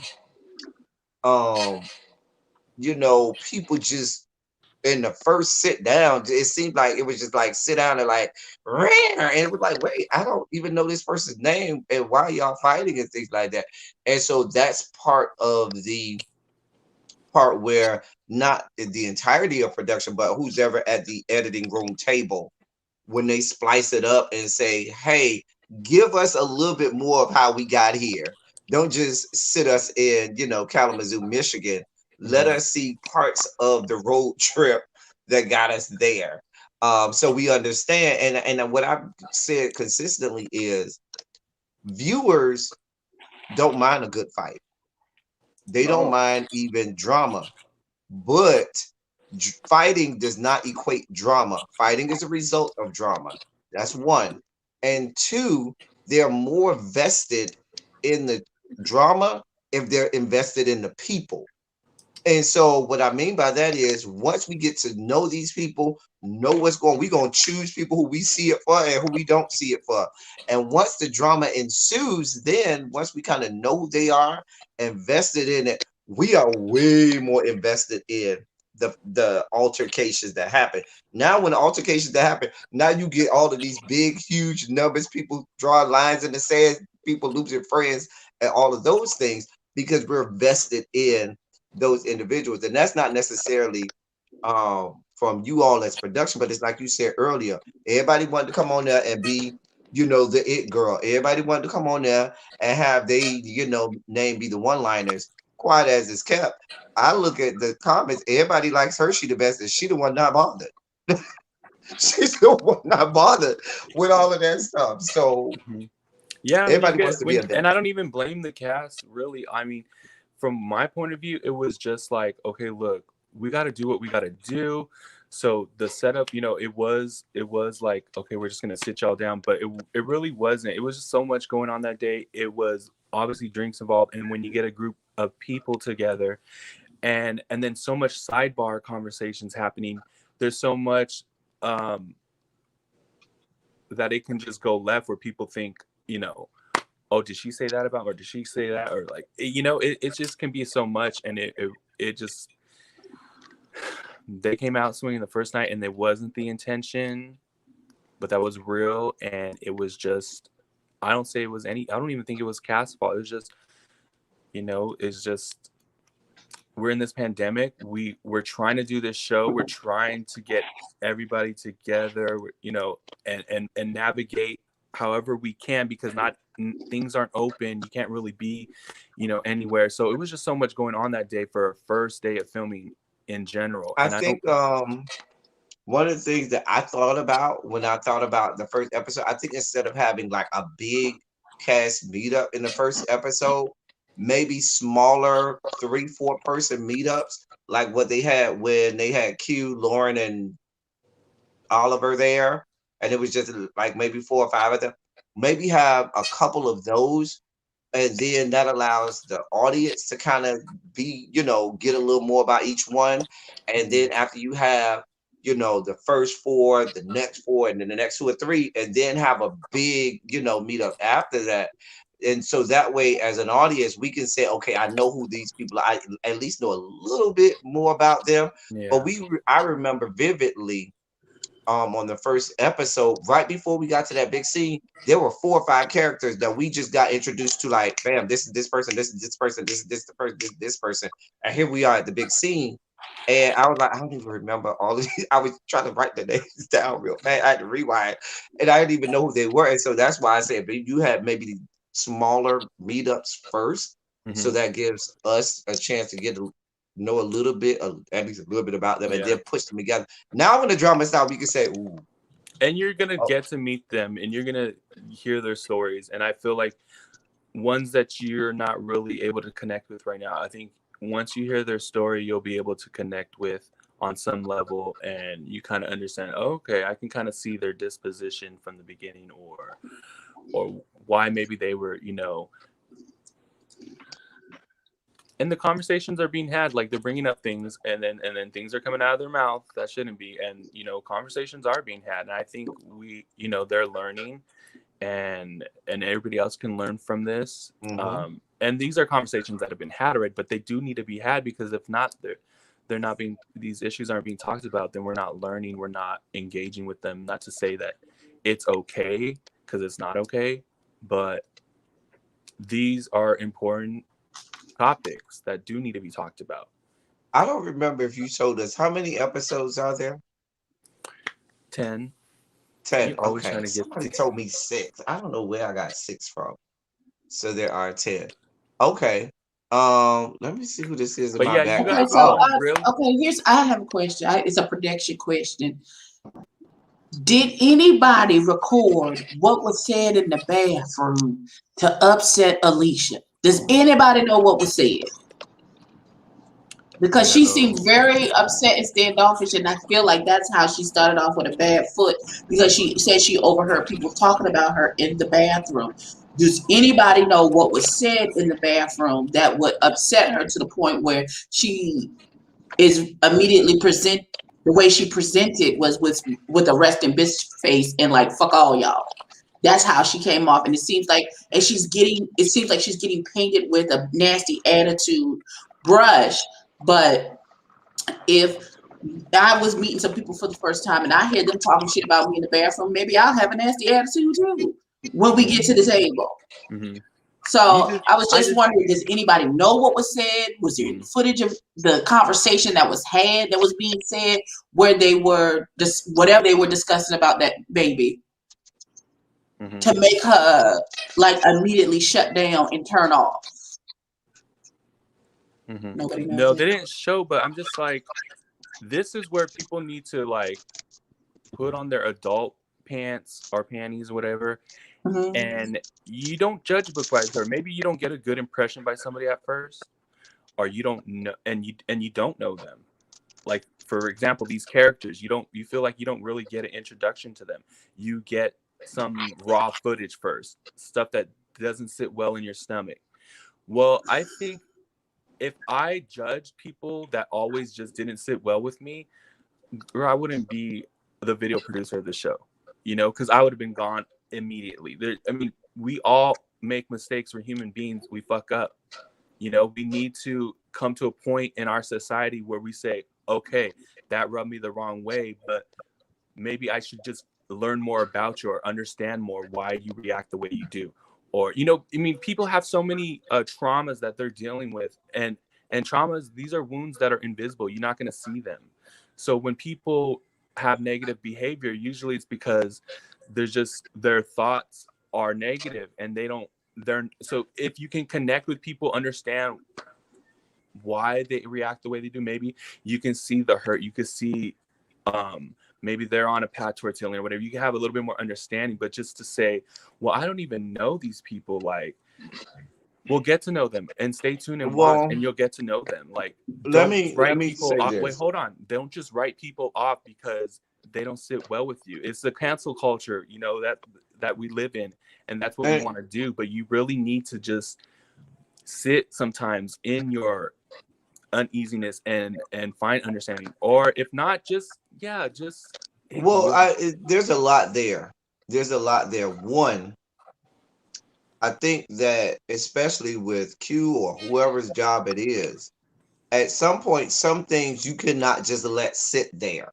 people just in the first sit down, it seemed like it was just like sit down and like and it was like, wait, I don't even know this person's name and why y'all fighting and things like that. And so that's part of the part where not the entirety of production, but who's ever at the editing room table, when they splice it up and say, hey, give us a little bit more of how we got here. Don't just sit us in, Kalamazoo, Michigan. Let us see parts of the road trip that got us there. So we understand. And what I've said consistently is viewers don't mind a good fight. They don't No. mind even drama. But fighting does not equate drama. Fighting is a result of drama. That's one. And two, they're more vested in the drama if they're invested in the people. And so what I mean by that is once we get to know these people, know what's going, we're going to choose people who we see it for and who we don't see it for. And once the drama ensues, then once we kind of know who they are, invested in it, we are way more invested in the altercations that happen. Now when the altercations that happen, now you get all of these big, huge numbers, people draw lines in the sand, people losing friends and all of those things because we're vested in those individuals. And that's not necessarily from you all as production, but it's like you said earlier, everybody wanted to come on there and be, the it girl. Everybody wanted to come on there and have they, name be the one-liners. Quiet as it's kept. I look at the comments, everybody likes Hershey the best, and she the one not bothered. She's the one not bothered with all of that stuff. So yeah, everybody wants to be a and I don't even blame the cast, really. I mean, from my point of view, it was just like, okay, look, we got to do what we got to do. So the setup, it was like, okay, we're just gonna sit y'all down, but it really wasn't. It was just so much going on that day. It was obviously drinks involved, and when you get a group of people together, and then so much sidebar conversations happening, there's so much that it can just go left where people think, oh, did she say that about, or did she say that, or like, it just can be so much, and it just, they came out swinging the first night, and it wasn't the intention, but that was real, and it was just, I don't even think it was cast fault. It was just, it's just, we're in this pandemic. We're trying to do this show. We're trying to get everybody together, and navigate however we can, because things aren't open. You can't really be, anywhere. So it was just so much going on that day for a first day of filming in general. I And I don't. think one of the things that I thought about when I thought about the first episode, I think instead of having like a big cast meetup in the first episode, maybe smaller 3-4 person meetups, like what they had when they had Q, Lauren, and Oliver there, and it was just like maybe 4 or 5 of them. Maybe have a couple of those, and then that allows the audience to kind of be, get a little more about each one. And then after you have, the first 4, the next 4, and then the next 2 or 3, and then have a big, meetup after that. And so that way, as an audience, we can say, okay, I know who these people are. I at least know a little bit more about them. Yeah. But I remember vividly on the first episode, right before we got to that big scene, there were 4 or 5 characters that we just got introduced to, like, bam, this is this person, this is this person, this is this person, this person. And here we are at the big scene. And I was like, I don't even remember all of these. I was trying to write the names down real fast. I had to rewind, and I didn't even know who they were. And so that's why I said, but you had maybe smaller meetups first. So that gives us a chance to get to know a little bit, at least a little bit about them, and then push them together. Now when the drama starts, we can say, ooh, And you're gonna Oh, get to meet them, and you're gonna hear their stories. And I feel like ones that you're not really able to connect with right now, I think once you hear their story, you'll be able to connect with on some level, and you kind of understand, oh, okay, I can kind of see their disposition from the beginning, or why maybe they were, and the conversations are being had, like they're bringing up things, and then things are coming out of their mouth that shouldn't be, and conversations are being had, and I think they're learning, and everybody else can learn from this. hmm. And these are conversations that have been had already, but they do need to be had, because if not, they're not being, these issues aren't being talked about, then we're not learning, we're not engaging with them. Not to say that it's okay, because it's not okay, but these are important topics that do need to be talked about. I don't remember if you told us how many episodes are there. 10. 10. You're always Okay. trying to get Somebody told me 6. I don't know where I got 6 from. So there are 10. Okay. Let me see who this is in but my yeah, you Okay, background. guys so Oh, really. I have a question. It's a prediction question. Did anybody record what was said in the bathroom to upset Alicia? Does anybody know what was said? Because she seemed No. very upset and standoffish, and I feel like that's how she started off with a bad foot, because she said she overheard people talking about her in the bathroom. Does anybody know what was said in the bathroom that would upset her to the point where she is immediately the way she presented was with a resting bitch face and like fuck all y'all. That's how she came off, and it seems like she's getting painted with a nasty attitude brush. But if I was meeting some people for the first time and I hear them talking shit about me in the bathroom, maybe I'll have a nasty attitude too when we get to the table. Mm-hmm. So I was just wondering, does anybody know what was said? Was there any footage of the conversation that was had, that was being said, where they were just whatever they were discussing about that baby, to make her like immediately shut down and turn off? Nobody knows No, it. they didn't show, but I'm just like, this is where people need to like put on their adult pants or panties or whatever, and you don't judge a book by its cover. Maybe you don't get a good impression by somebody at first, or you don't know, and you don't know them. Like, for example, these characters, you feel like you don't really get an introduction to them. You get some raw footage first, stuff that doesn't sit well in your stomach. Well, I think if I judged people that always just didn't sit well with me, or I wouldn't be the video producer of the show, because I would have been gone immediately. We all make mistakes. We're human beings. We fuck up. We need to come to a point in our society where we say, okay, that rubbed me the wrong way, but maybe I should just learn more about you or understand more why you react the way you do. Or, people have so many traumas that they're dealing with, and traumas, these are wounds that are invisible. You're not going to see them. So when people have negative behavior, usually it's because their thoughts are negative, and so if you can connect with people, understand why they react the way they do, maybe you can see the hurt, you can see maybe they're on a path towards healing or whatever. You can have a little bit more understanding. But just to say, well, I don't even know these people, like, we'll get to know them, and stay tuned and watch, well, and you'll get to know them. Like, let don't me write people say off. Wait, this. hold on. Don't just write people off because they don't sit well with you. It's the cancel culture, that we live in, and that's what we And want to do. But you really need to just sit sometimes in your uneasiness and find understanding, or if not, just well, ignore. there's a lot there. There's a lot there. One, I think that especially with Q or whoever's job it is, at some point, some things you cannot just let sit there.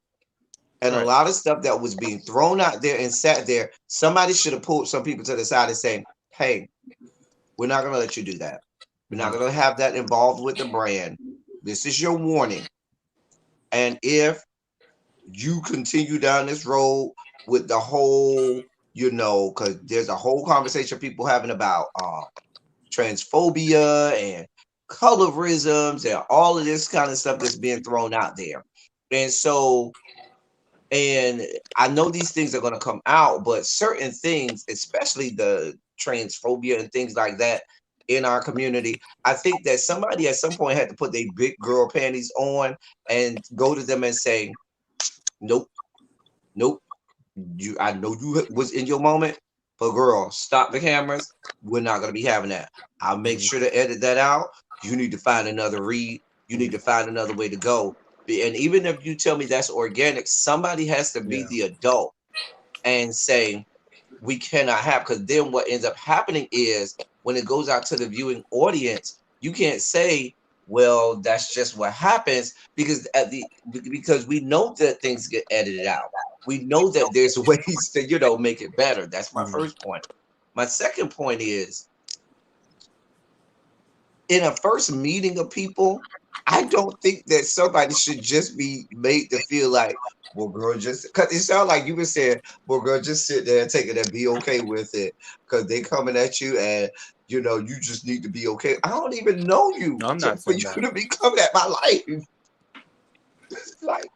And a Right. lot of stuff that was being thrown out there and sat there, somebody should have pulled some people to the side and saying, hey, we're not going to let you do that. We're not going to have that involved with the brand. This is your warning. And if you continue down this road with the whole, because there's a whole conversation people having about transphobia and colorisms and all of this kind of stuff that's being thrown out there. And so And I know these things are going to come out, but certain things, especially the transphobia and things like that in our community, I think that somebody at some point had to put their big girl panties on and go to them and say, nope, nope. I know you was in your moment, but girl, stop the cameras. We're not going to be having that. I'll make sure to edit that out. You need to find another read. You need to find another way to go. And even if you tell me that's organic, somebody has to be the adult and say, we cannot have, because then what ends up happening is when it goes out to the viewing audience, you can't say, well, that's just what happens, because because we know that things get edited out. We know that there's ways to, make it better. That's my first point. My second point is, in a first meeting of people, I don't think that somebody should just be made to feel like, well, girl, just because it sounds like you were saying, well, girl, just sit there and take it and be okay with it, because they coming at you and you just need to be okay. I don't even know you No, I'm not for saying you that. to be coming at my life. Like,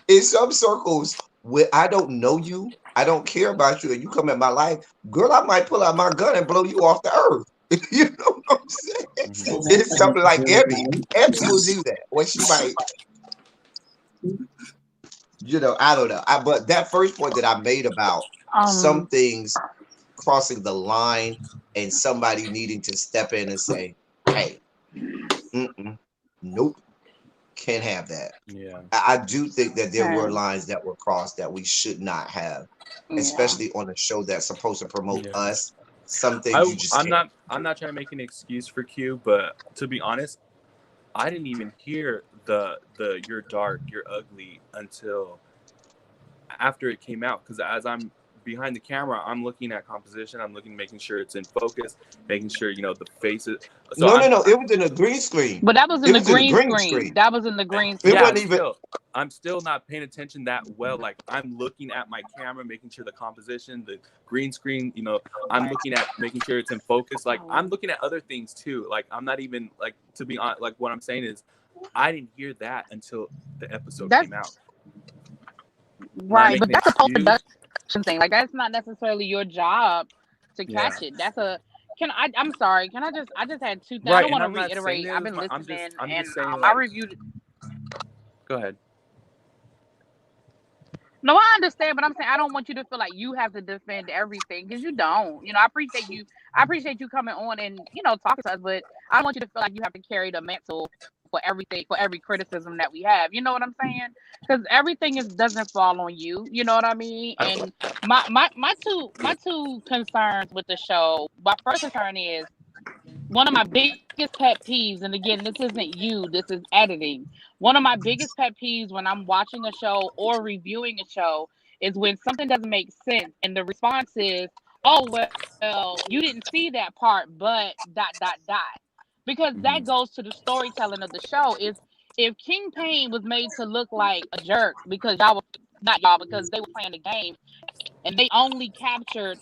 in some circles where I don't know you, I don't care about you, and you come at my life, girl, I might pull out my gun and blow you off the earth. You know what I'm saying? It's something like Abby. Abby will do that, or she might. I don't know. But that first point that I made about some things crossing the line and somebody needing to step in and say, "Hey, nope, can't have that." Yeah. I do think that there were And lines that were crossed that we should not have, yeah. especially on a show that's supposed to promote Yeah. us. Some things you just I'm can't. not trying to make an excuse for Q, but to be honest, I didn't even hear the you're dark, you're ugly until after it came out, because as I'm behind the camera, I'm looking at composition, making sure it's in focus, making sure the faces. So No, no, no. It was in a green screen. But that was in It the was in a green green screen. screen. That was in the green It yeah, screen. wasn't even. I'm still not paying attention that well. Like, I'm looking at my camera, making sure the composition, the green screen, I'm looking at making sure it's in focus. Like, I'm looking at other things too. Like, I'm not even, like, to be honest, like, what I'm saying is I didn't hear that until the episode That's came out. Not right, but making an that's a post excuse. production thing. Like that's not necessarily your job to Yeah. catch it. That's a I'm sorry. Can I just had two things. I Right, don't and want to I'm not saying reiterate. it I've was been listening I'm and just saying, I like, reviewed. go ahead. No, I understand, but I'm saying I don't want you to feel like you have to defend everything because you don't. I appreciate you. I appreciate you coming on and talking to us, but I don't want you to feel like you have to carry the mantle for everything, for every criticism that we have. You know what I'm saying? Because everything doesn't fall on you. You know what I mean? And my two concerns with the show. My first concern is one of my biggest pet peeves, and again, this isn't you, this is editing. One of my biggest pet peeves when I'm watching a show or reviewing a show is when something doesn't make sense and the response is, oh, well, you didn't see that part, but dot, dot, dot. Because that goes to the storytelling of the show. Is if King Payne was made to look like a jerk because y'all were, not y'all, because they were playing the game and they only captured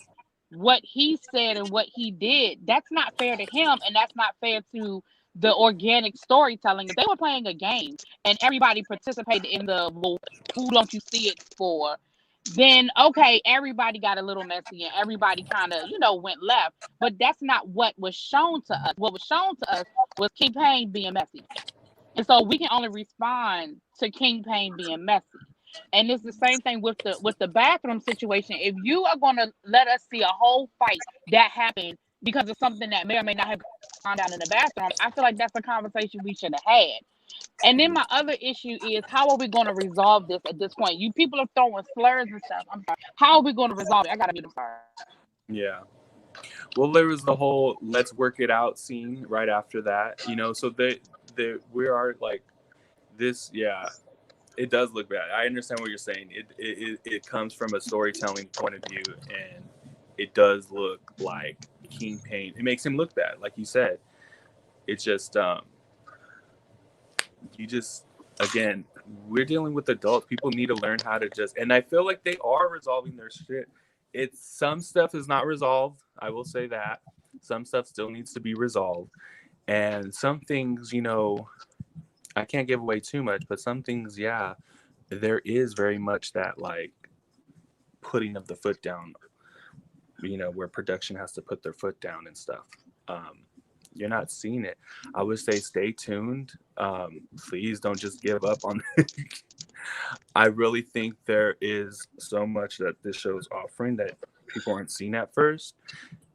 what he said and what he did, that's not fair to him and that's not fair to the organic storytelling. If they were playing a game and everybody participated in the, well, who don't you see it for, then okay, everybody got a little messy and everybody kind of went left, but that's not what was shown to us. What was shown to us was King Payne being messy, and so we can only respond to King Payne being messy. And it's the same thing with the bathroom situation. If you are going to let us see a whole fight that happened because of something that may or may not have gone down in the bathroom, I feel like that's a conversation we should have had. And then my other issue is, how are we going to resolve this at this point? You people are throwing slurs and stuff. I'm sorry. How are we going to resolve it? I gotta be sorry. Yeah. Well, there was the whole "let's work it out" scene right after that. So we are like this. Yeah, it does look bad. I understand what you're saying. It comes from a storytelling point of view, and it does look like King Payne. It makes him look bad, like you said. It's just you just, again, we're dealing with adults. People need to learn how to just, and I feel like they are resolving their shit. Some stuff is not resolved. I will say that some stuff still needs to be resolved, and some things, I can't give away too much, but some things, yeah, there is very much that like putting of the foot down, where production has to put their foot down and stuff. You're not seeing it. I would say stay tuned. Please don't just give up on it. I really think there is so much that this show is offering that people aren't seeing at first.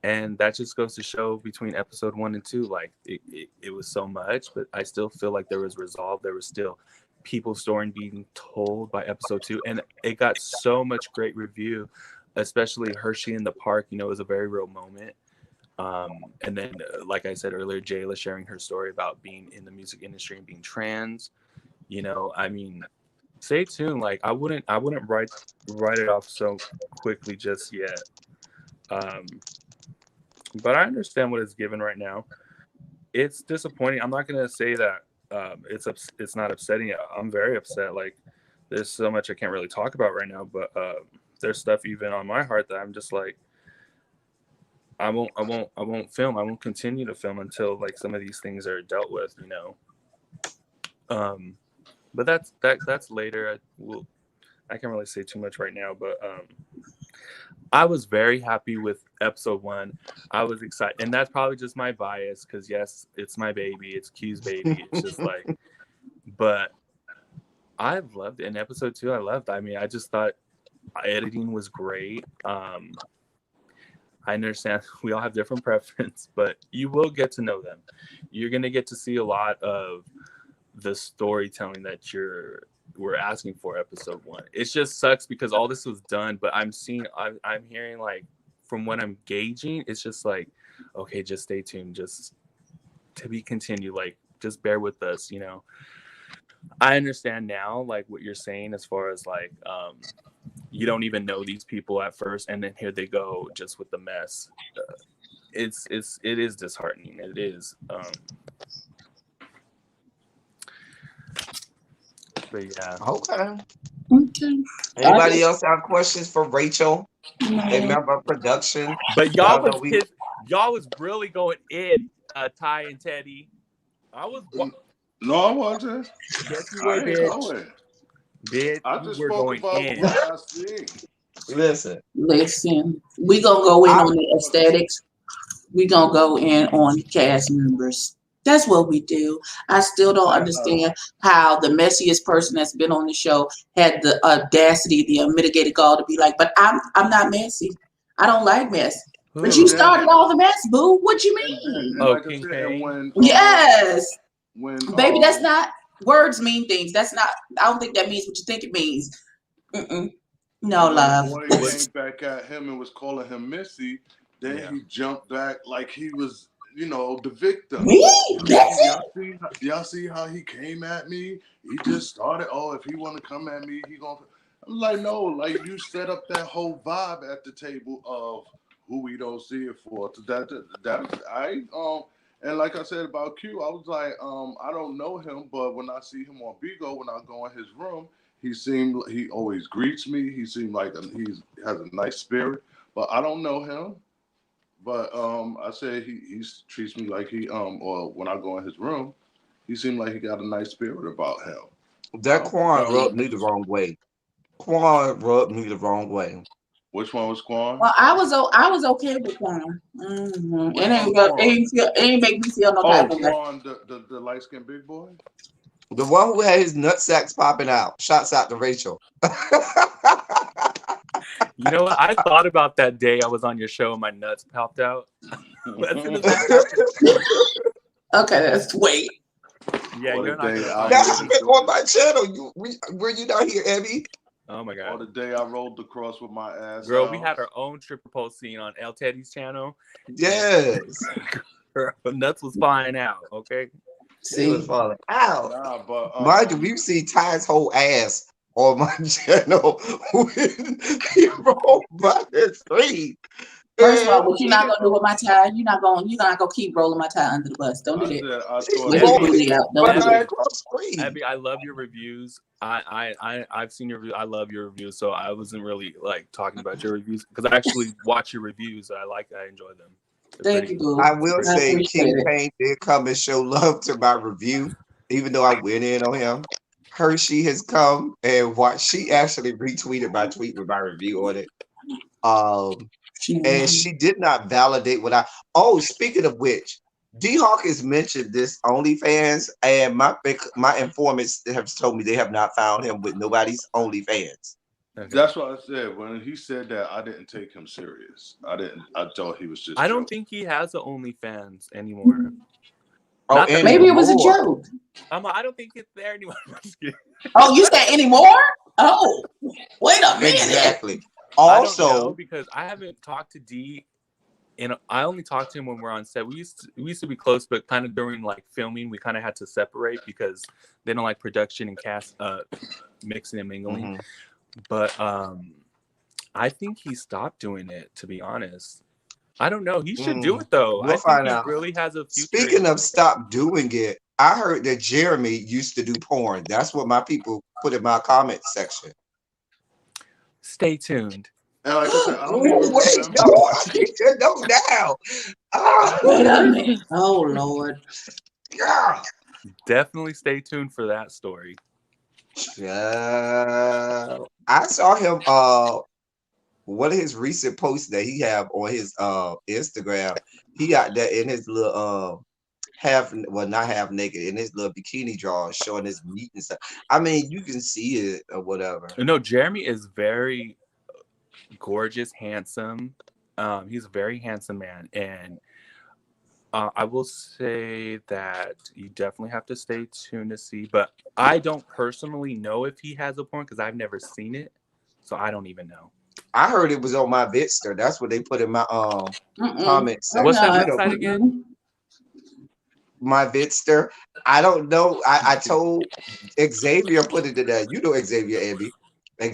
And that just goes to show between episode 1 and 2, like it was so much, but I still feel like there was resolve. There was still people's story being told by episode 2. And it got so much great review, especially Hershey in the Park, it was a very real moment. And then, like I said earlier, Jayla sharing her story about being in the music industry and being trans. I mean, stay tuned. Like I wouldn't write it off so quickly just yet. But I understand what it's given right now. It's disappointing. I'm not gonna say that it's not upsetting. I'm very upset. Like there's so much I can't really talk about right now. But there's stuff even on my heart that I'm just like, I won't film. I won't continue to film until like some of these things are dealt with. But that's later. I can't really say too much right now. But I was very happy with episode 1. I was excited, and that's probably just my bias because yes, it's my baby, it's Q's baby. It's just like, but I loved it. In episode 2, I loved. I mean, I just thought editing was great. I understand we all have different preference, but you will get to know them. You're gonna get to see a lot of the storytelling that we're asking for episode 1. It just sucks because all this was done, but I'm hearing like from what I'm gauging, it's just like, okay, just stay tuned, just to be continued, like just bear with us. I understand now like what you're saying as far as like you don't even know these people at first, and then here they go just with the mess. It is disheartening. It is. But yeah. Okay. Okay. Anybody else have questions for Rachel, a member of production? But y'all Y'all know y'all was really going in, Ty and Teddy. I was. No, I wasn't. Yes, you were, bitch. Bitch, I just we're spoke going about in. what I see. Listen. We gonna go in on the aesthetics. We gonna go in on the cast members. That's what we do. I still don't understand how the messiest person that's been on the show had the audacity, the unmitigated gall to be like, but I'm not messy. I don't like mess. But you started all the mess, boo. What you mean? And like I said, and when yes. When baby, that's not words mean things. That's not. I don't think that means what you think it means. No, love. Boy came back at him and was calling him Missy. Then he jumped back like he was, the victim. Me? Y'all see how he came at me? He just started. Oh, if he want to come at me, he gonna. I'm like, no, like you set up that whole vibe at the table of who we don't see it for. And like I said about Q, I was like, I don't know him, but when I see him on Bigo, when I go in his room, he always greets me. He seemed like he has a nice spirit, but I don't know him. But I said he treats me like or when I go in his room, he seemed like he got a nice spirit about him. That Quan rubbed me the wrong way. Quan rubbed me the wrong way. Which one was Quan? Well, I was okay with Quan. It ain't make me feel no type of way. Quan, the light skinned big boy. The one who had his nut sacks popping out. Shouts out to Rachel. You know what? I thought about that day I was on your show and my nuts popped out. Okay, let's wait. Yeah, you're not. That's been on my channel. Were you not here, Abby? Oh my god! Or the day I rolled across with my ass. Girl, we had our own triple post scene on elteddy's channel. Yes. Her nuts was flying out. Okay. See, was falling out. Nah, but mind you, we see Ty's whole ass on my channel when he rolled by the street. First of all, what you're not gonna do with my tie, you're not gonna keep rolling my tie under the bus. Don't do that. Abby, I love your reviews. I've seen your reviews. I love your reviews. So I wasn't really like talking about your reviews because I actually watch your reviews. I enjoy them. Thank you. I will say King Payne did come and show love to my review, even though I went in on him. Hershey has come and watched. She actually retweeted my tweet with my review on it. And she did not validate what I. Oh, speaking of which, D Hawk has mentioned this OnlyFans, and my informants have told me they have not found him with nobody's OnlyFans. Okay. That's what I said. When he said that, I didn't take him serious. I thought he was just. I don't joking. think he has an OnlyFans anymore. Oh, Not that- Maybe it was a anymore. joke. I don't think it's there anymore. I'm just kidding. Oh, you said anymore? Oh, wait a minute. Exactly. I don't know Also, because I haven't talked to D, and I only talked to him when we're on set. We used to be close, but kind of during like filming, we kind of had to separate because they don't like production and cast mixing and mingling. mhm. But I think he stopped doing it. To be honest, I don't know. He should do it though. We'll I think find he out. really has a future. Speaking of stop doing it, I heard that Jeremy used to do porn. That's what my people put in my comment section. Stay tuned. And like I said, I don't Oh, even wait, remember. no, I need to know now. Ah, Wait a minute. Oh, Lord. yeah. Definitely stay tuned for that story. I saw him one of his recent posts that he have on his Instagram. He got that in his little not half naked, in his little bikini drawers showing his meat and stuff. I mean, you can see it or whatever. No, Jeremy is very gorgeous, handsome. He's a very handsome man, and I will say that you definitely have to stay tuned to see. But I don't personally know if he has a porn because I've never seen it, so I don't even know. I heard it was on my Vidster. That's what they put in my comments. What's that You know, website again? my Vidster. I don't know. I told Xavier put it in there. You know Xavier, Abby.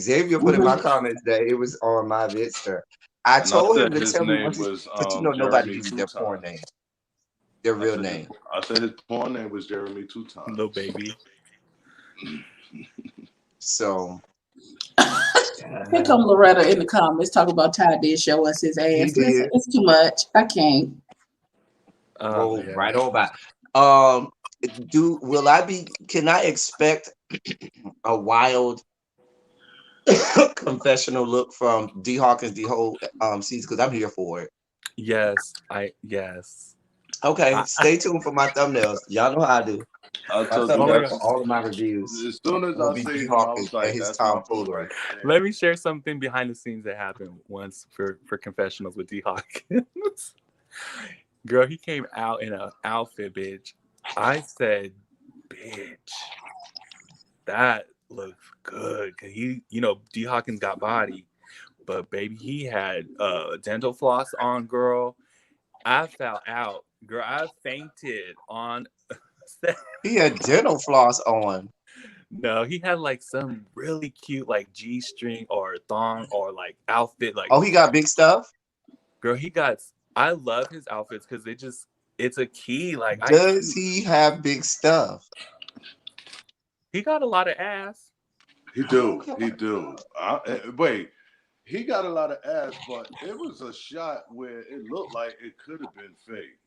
Xavier put in my comments that it was on my Vidster. I And I told him said to his tell me name what his, was but you know nobody Jeremy uses Two their porn Times. name, their I real said name. I said his porn name was Jeremy 2 times. Little baby. So Here come Loretta in the comments talking about Ty did show us his he ass. Listen, did. it's too much. I can't. Go Yeah. right on by. Can I expect a wild confessional look from D Hawkins the whole season? Because I'm here for it. Yes. Okay, stay tuned for my thumbnails. Y'all know how I do. I My told you thumbnails that for all of my reviews as soon as will I be seen D him, I Hawkins was like, and his "That's my boo tomfoolery. right there." Let me share something behind the scenes that happened once for confessionals with D Hawkins. Girl, he came out in an outfit, bitch. I said, bitch, that looks good. Cause D Hawkins got body, but baby, he had dental floss on, girl. I fell out, girl. I fainted on set. He had dental floss on. No, he had like some really cute like G-string or thong or like outfit. Like, Oh, he got big stuff. girl, I love his outfits because it's a key. Like, Does he have big stuff? he got a lot of ass. He do. Okay. He do. Wait, he got a lot of ass, but it was a shot where it looked like it could have been fake.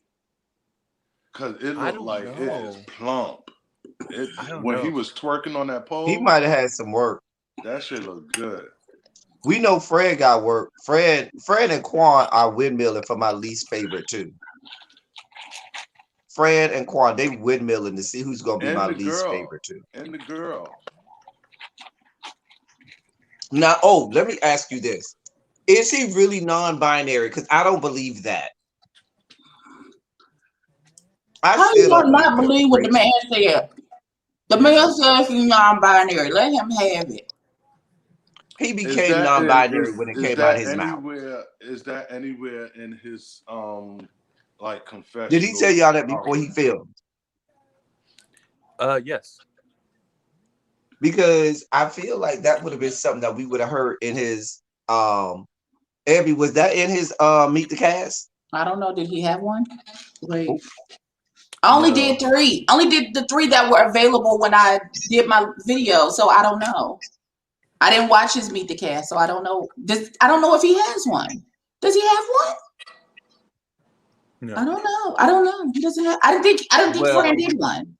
Because it looked like it is plump. When he was twerking on that pole, He might have had some work. that shit looked good. We know Fred got work. Fred and Quan are windmilling for my least favorite too. Fred and Quan, they windmilling to see who's gonna be my least favorite too. And the girl. Now, let me ask you this. Is he really non-binary? Because I don't believe that. How you gonna not believe what the man said? The man said he's non-binary. Let him have it. He became non-binary when it came out of his mouth. Is that anywhere in his like confession? Did he tell y'all that before he filmed? Yes. Because I feel like that would have been something that we would have heard in his Abby, was that in his Meet the Cast? I don't know. Did he have one? Wait. I only did 3. Only did the 3 that were available when I did my video, so I don't know. I didn't watch his Meet the Cast, so I don't know. I don't know if he has one. Does he have one? No. I don't know. He doesn't have. I didn't think Fran did one.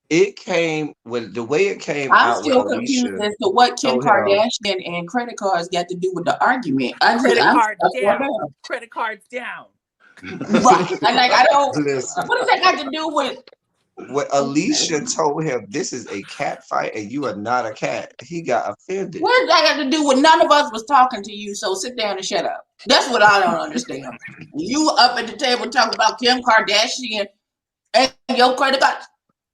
It came with the way it came I'm out with still confused Alicia as to what Kim told him. Kardashian and credit cards got to do with the argument. I'm Credit cards stuck on down. that. Credit cards down. Right. And like I don't Listen, what does that got to do with when Alicia told him this is a cat fight and you are not a cat, he got offended. what does that got to do with none of us was talking to you, so sit down and shut up. That's what I don't understand. You up at the table talking about Kim Kardashian and your credit card.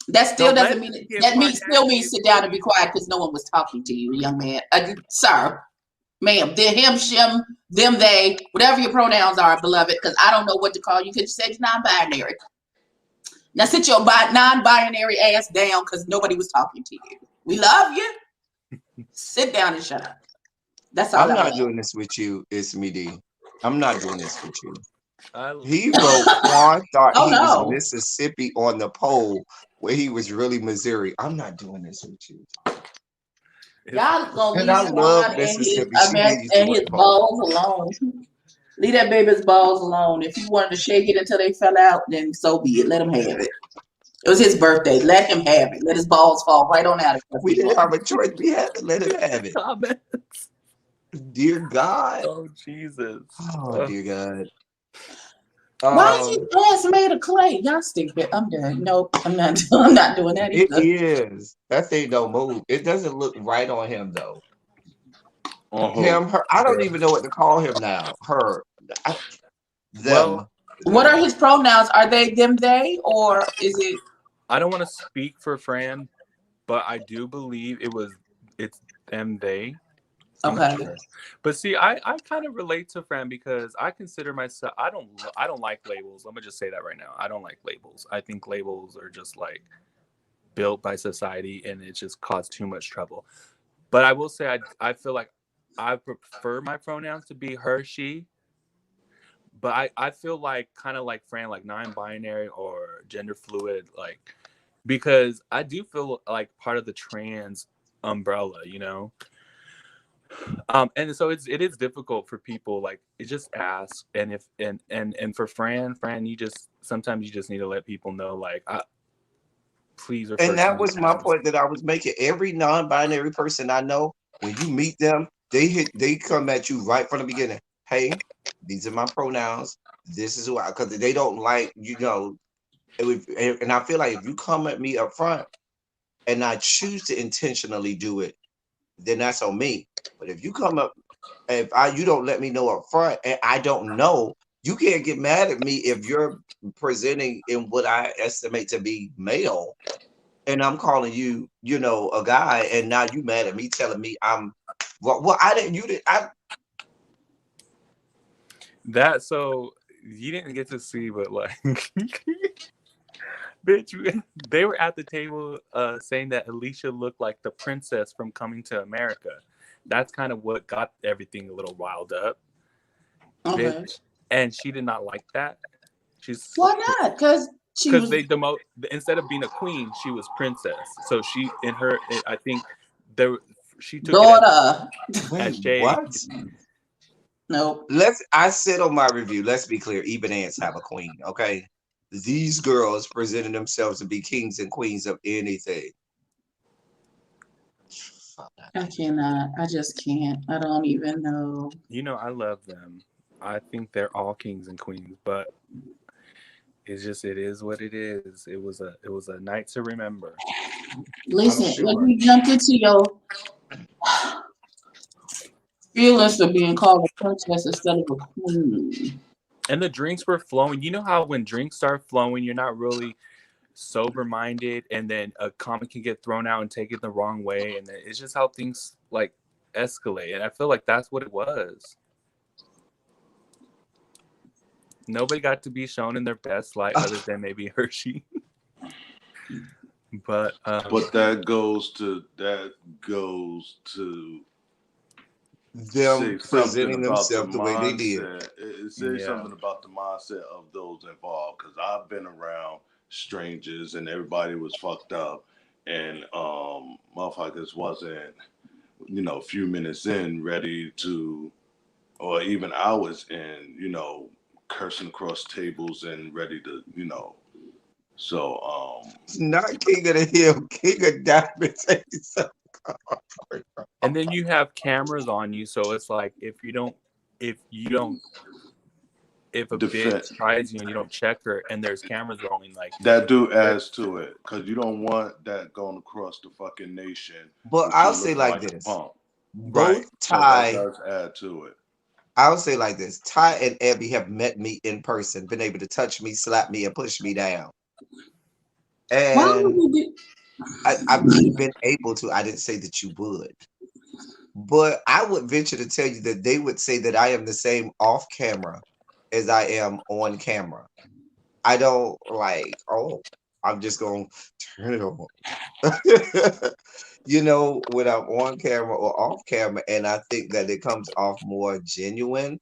That still The doesn't mean lesbian Kim that means still means Kardashian sit down and be queen. quiet because no one was talking to you, young man. Sir, ma'am, him, shim, them, they, whatever your pronouns are, beloved, because I don't know what to call you because you said it's non-binary. Now sit your non-binary ass down because nobody was talking to you. We love you. Sit down and shut up. That's all I'm I not want. doing this with you, it's me D. I'm not doing this with you. I, He wrote Quan thought Oh he was no. Mississippi on the poll where he was really Missouri. I'm not doing this with you. Y'all gonna And leave I love Quan Mississippi. She needs to and win his the poll. balls alone. Leave that baby's balls alone. If he wanted to shake it until they fell out, then so be it. Let him have it. It was his birthday. Let him have it. Let his balls fall right on out of We his didn't have a choice. We had to let him have it. comments. Dear God. Oh Jesus. Oh, dear God. Why is his ass made of clay? Y'all stupid. I'm done. Nope, I'm not. I'm not doing that It either. is. That thing don't move. It doesn't look right on him, though. Uh-huh. Him, her. I don't even know what to call him now. Her. I, them. Well, What are Them. his pronouns? Are they them, they, or is it? I don't want to speak for Fran, but I do believe it's them they. I'm not Okay. sure. But see, I kind of relate to Fran because I consider myself I don't like labels. Let me just say that right now. I don't like labels. I think labels are just like built by society and it just cause too much trouble. But I will say I feel like I prefer my pronouns to be her, she. But I feel like kind of like Fran, like non-binary or gender fluid, like because I do feel like part of the trans umbrella, you know. And so it is difficult for people like it just ask and if and for Fran, you just sometimes you just need to let people know like please refer And to that me was my as point that I was making. Every non-binary person I know, when you meet them, they come at you right from the beginning. Hey, these are my pronouns. This is who I, because they don't like, and I feel like if you come at me up front and I choose to intentionally do it, then that's on me. But if you come up, you don't let me know up front and I don't know, you can't get mad at me if you're presenting in what I estimate to be male and I'm calling you, a guy, and now you mad at me telling me I'm well, I didn't, you didn't, I that. So you didn't get to see, but like bitch, they were at the table saying that Alicia looked like the princess from Coming to America. That's kind of what got everything a little riled up, Okay. bitch. And she did not like that. She's Why not? Because she because was they demote instead of being a queen, she was princess. So she in her, I think there she took it daughter. as wait, shade. what? Nope. I said on my review, let's be clear, even ants have a queen, okay? These girls presenting themselves to be kings and queens of anything. Fuck that. I cannot. I just can't. I don't even know. You know, I love them. I think they're all kings and queens, but it is what it is. It was a night to remember. I'm Listen, when sure. you jumped into your feelings for being called a princess instead of a queen. And the drinks were flowing. You know how when drinks start flowing, you're not really sober minded, and then a comment can get thrown out and take it the wrong way, and then it's just how things like escalate. And I feel like that's what it was. Nobody got to be shown in their best light other than maybe Hershey. But That goes to say Them something presenting about the themselves the way they did. mindset. It says yeah, something about the mindset of those involved. Because I've been around strangers and everybody was fucked up, and motherfuckers wasn't, a few minutes in ready to, or even hours in, cursing across tables and ready to, So It's not King of the Hill, King of Diamonds. And then you have cameras on you, so it's like if a defend bitch tries you and you don't check her, and there's cameras rolling, like that do adds to it because you don't want that going across the fucking nation But with you I'll say looking like like a this: punk. right. both So that Ty, does add to it. I'll say like this: Ty and Abby have met me in person, been able to touch me, slap me, and push me down, Why would and we do? I've been able to. I didn't say that you would, but I would venture to tell you that they would say that I am the same off camera as I am on camera. I don't like, oh, I'm just gonna turn it on. When I'm on camera or off camera, and I think that it comes off more genuine.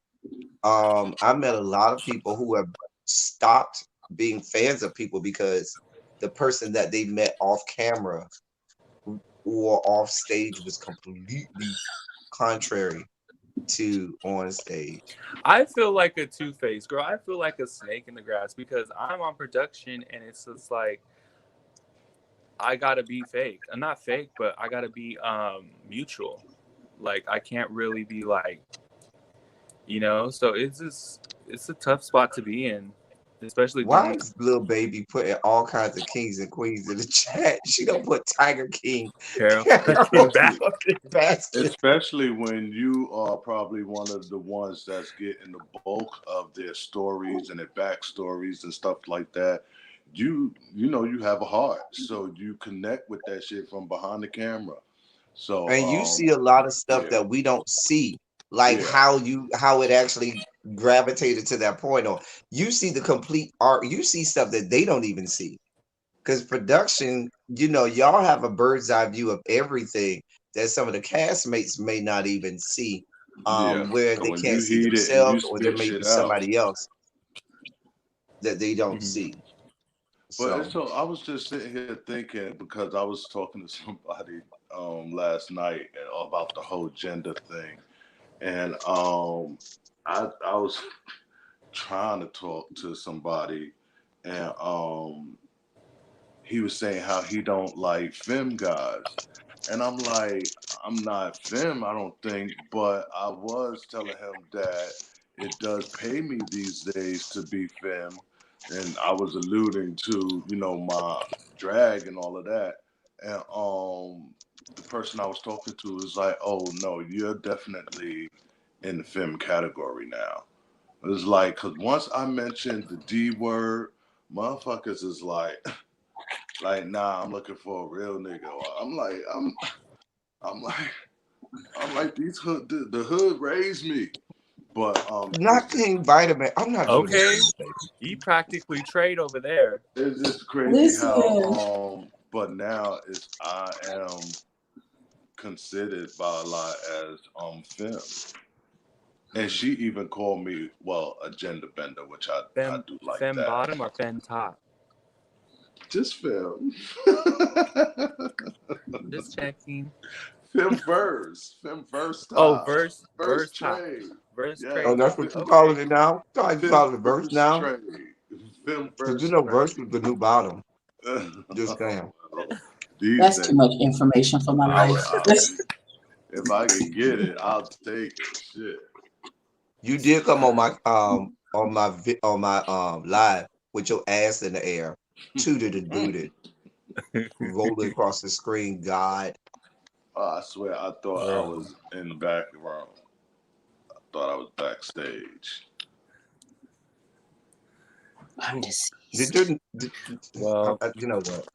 I met a lot of people who have stopped being fans of people because the person that they met off camera or off stage was completely contrary to on stage. I feel like a two-faced girl. I feel like a snake in the grass because I'm on production, and it's just like I gotta be fake. I'm not fake, but I gotta be mutual. Like I can't really be like, So it's a tough spot to be in, especially Why going. is little baby putting all kinds of kings and queens in the chat? She don't put Tiger King Carol fucking back. in the basket. Especially when you are probably one of the ones that's getting the bulk of their stories and their backstories and stuff like that. You have a heart, so you connect with that shit from behind the camera. So And you see a lot of stuff yeah, that we don't see, like yeah, how it actually gravitated to that point, or you see the complete art. You see stuff that they don't even see. Because production, y'all have a bird's eye view of everything that some of the castmates may not even see, yeah. where And they when can't you see heat it and you themselves, or there spit may be shit out. somebody else that they don't Mhm. see. But So so I was just sitting here thinking because I was talking to somebody last night about the whole gender thing, and I was trying to talk to somebody, and he was saying how he don't like femme guys, and I'm like, I'm not femme, I don't think, but I was telling him that it does pay me these days to be femme, and I was alluding to my drag and all of that, and the person I was talking to was like, oh no, you're definitely in the femme category now. It was like, because once I mentioned the D word, motherfuckers is like, like, nah, I'm looking for a real nigga. I'm like, I'm like, the hood raised me, but not King Vitamin. I'm not doing this to Okay, you, baby. he practically trade over there. it's just crazy how Listen, but now I am considered by a lot as femme, and she even called me a gender bender, which I do like Fem that. bottom or fem top? Just femme. Just checking. Femme verse Oh, top, verse top, trade. verse Oh, trade. Yes, that's what you calling Okay. it now? Sorry, you Femme calling it verse verse now? trade, Femme Because verse verse was the new bottom. trade. Just saying. Well, these that's too days, much information for my life. if I can get it, I'll take it. Shit. You did come on my live with your ass in the air, tooted and booted, rolling across the screen. God, I swear, I thought I Bro. was in the background. I thought I was backstage. I'm did deceased. Well, you know what?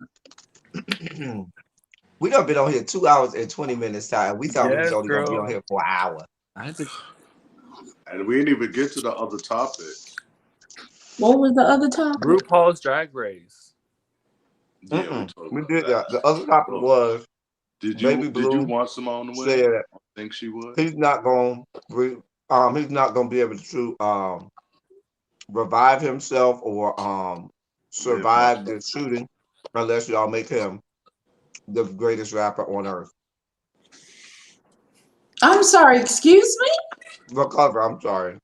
We done been on here 2 hours and 20 minutes time. We thought we was yes, only gonna be on girl. here for an hour. I had to. And we didn't even get to the other topics. What was the other topic? RuPaul's Drag Race. Yeah, we talked We about did that. that. The other topic Well, was did Baby you Blue want Simone to win? said I think she would. he's not gonna be able to revive himself or Live much. survive the shooting unless y'all make him the greatest rapper on earth. I'm sorry, excuse me? Recover, I'm sorry.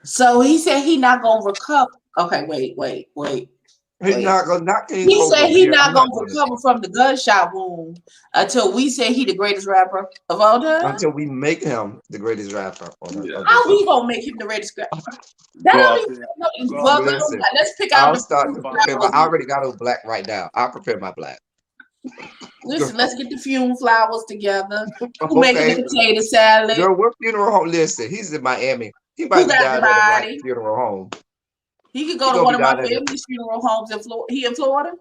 So he said he not gonna recover. Okay, wait. He's not gonna not King He Cobra said he beer. I'm not not gonna gonna recover from the gunshot wound until we say he the greatest rapper of all time. until we make him the greatest rapper Yeah. of How this we year. gonna make him the greatest rapper? That Go don't out even there. no, Go out well, there. Listen, let's pick out I'll the start to prepare my. I already got a black right now. I'll prepare my black. listen, let's get the fume flowers together. Who making the Okay, potato salad? girl, what funeral home? Listen, he's in Miami. He Who might be got the down there at the right body? funeral home. He could He go to gonna one be of my down there. family's funeral homes in Florida. He in Florida?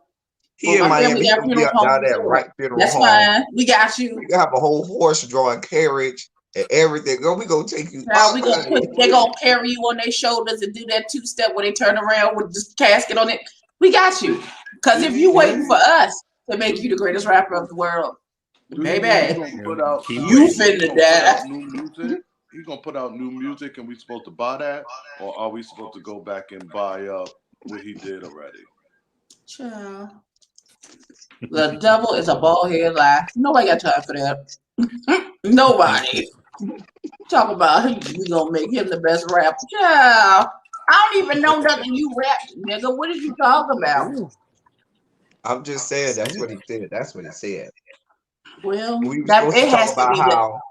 He in My family Miami. He got gonna be funeral up homes down in there at Florida. right funeral That's home. fine. We got We you. gonna have a whole horse drawing carriage and everything. Girl, we gonna take you Now up, we gonna honey. they gonna carry you on their shoulders and do that two-step where they turn around with this casket on it. We got you. Cause if you waiting for us to make you the greatest rapper of the world, baby, Gonna put out, Keep you waiting. finna gonna put die. out new music. He's gonna put out new music, and we supposed to buy that, or are we supposed to go back and buy up what he did already? Child. The devil is a bald head lie. Nobody got time for that. Nobody. Talk about we gonna make him the best rapper. Child. I don't even know nothing you rapped, nigga. What did you talk about? I'm just saying that's what he said. That's what he said. Well, We were that supposed to it talk has to about be how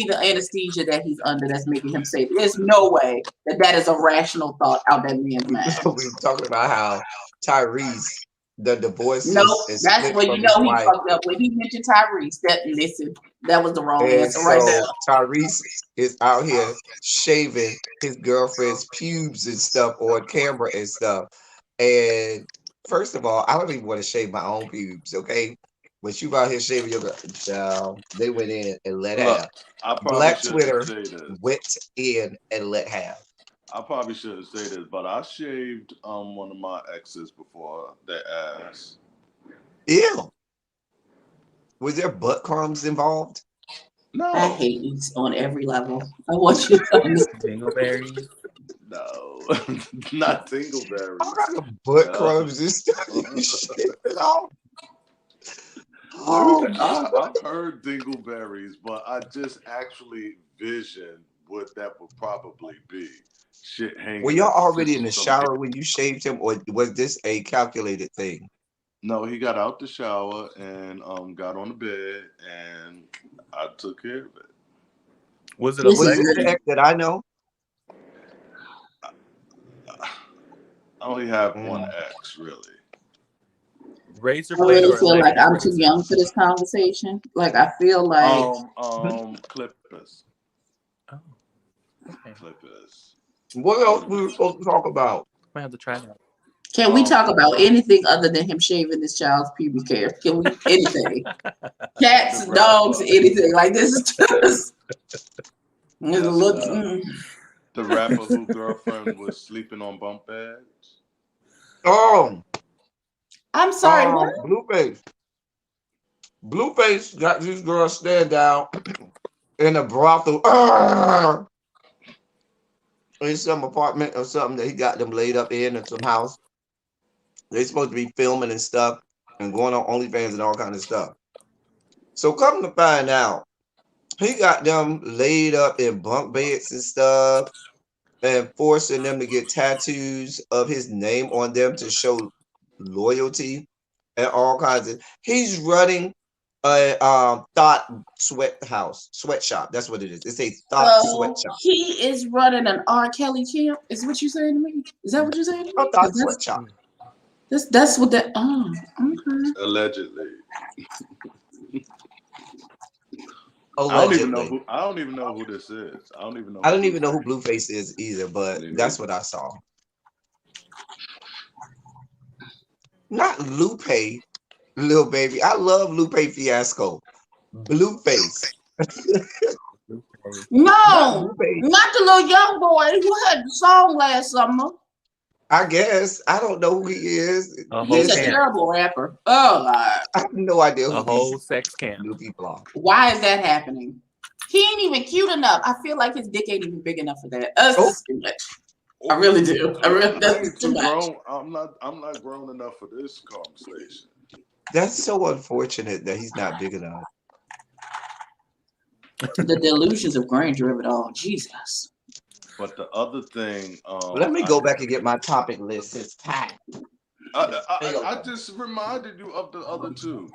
the anesthesia that he's under that's making him say there's no way that is a rational thought out that man's mind. we were talking about how Tyrese, the divorce No, is that's split when from you his know he wife. fucked up. When he mentioned Tyrese, that was the wrong And answer right there. so Tyrese is out here shaving his girlfriend's pubes and stuff on camera and stuff. And first of all, I don't even want to shave my own pubes, okay? But you out here shaving your girl, they went in and let Look, have. I probably Black shouldn't Twitter say this. went in and let have. I probably shouldn't say this, but I shaved one of my exes before their ass. Ew. Was there butt crumbs involved? I No, hate you on every level. I want you to understand. Dingleberries. no, not dingleberries. All kind of butt No. crumbs and stuff. Shit, oh. I've heard dingleberries, but I just actually visioned what that would probably be. Shit hanging. Were y'all at the already tip in the of some- shower when you shaved him, or was this a calculated thing? No, he got out the shower and got on the bed, and I took care of it. Was it a This Was is this pleasure? the ex that I know? I only have one ex, really. Razor I blade really or feel like electric I'm too razor? young for this conversation. Like I feel like Clippers. Oh, okay. Clippers. What else we were supposed to talk about? Might have to try that. can we talk about anything other than him shaving this child's pubic hair? Can we anything? Cats, The dogs, rapper. anything. Like this is just Yes, look. The rapper whose girlfriend was sleeping on bunk beds. Oh, I'm sorry, what? Blueface. Blueface got these girls stand down in a brothel. In some apartment or something that he got them laid up in or some house. They supposed to be filming and stuff and going on OnlyFans and all kind of stuff. So come to find out, he got them laid up in bunk beds and stuff and forcing them to get tattoos of his name on them to show loyalty and all kinds of. He's running a thought sweatshop. That's what it is. It's a thought So sweatshop. he is running an R. Kelly camp. Is what you saying to me? Is that what you're saying to A me? thought 'Cause sweatshop. that's what that. Oh, okay. Allegedly. Allegedly. I don't even know who this is. I don't even know. I don't even know who Blueface is either, but Me that's neither. what I saw. Not Lupe, Lil Baby. I love Lupe Fiasco. Blueface. No, Not Lupe. not the little young boy who had the song last summer. I guess. I don't know who he is. A whole He's a camp. terrible rapper. Oh God. I have no idea A who whole these sex camp. new people are. Why is that happening? He ain't even cute enough. I feel like his dick ain't even big enough for that. That's Oh. just too much. I really do. That's ain't too too much. grown. I'm not grown enough for this conversation. That's so unfortunate that he's not big enough. The delusions of grandeur of it all. Jesus. But the other thing, Let me go back and get my topic list. It's packed. I just reminded you of the other two.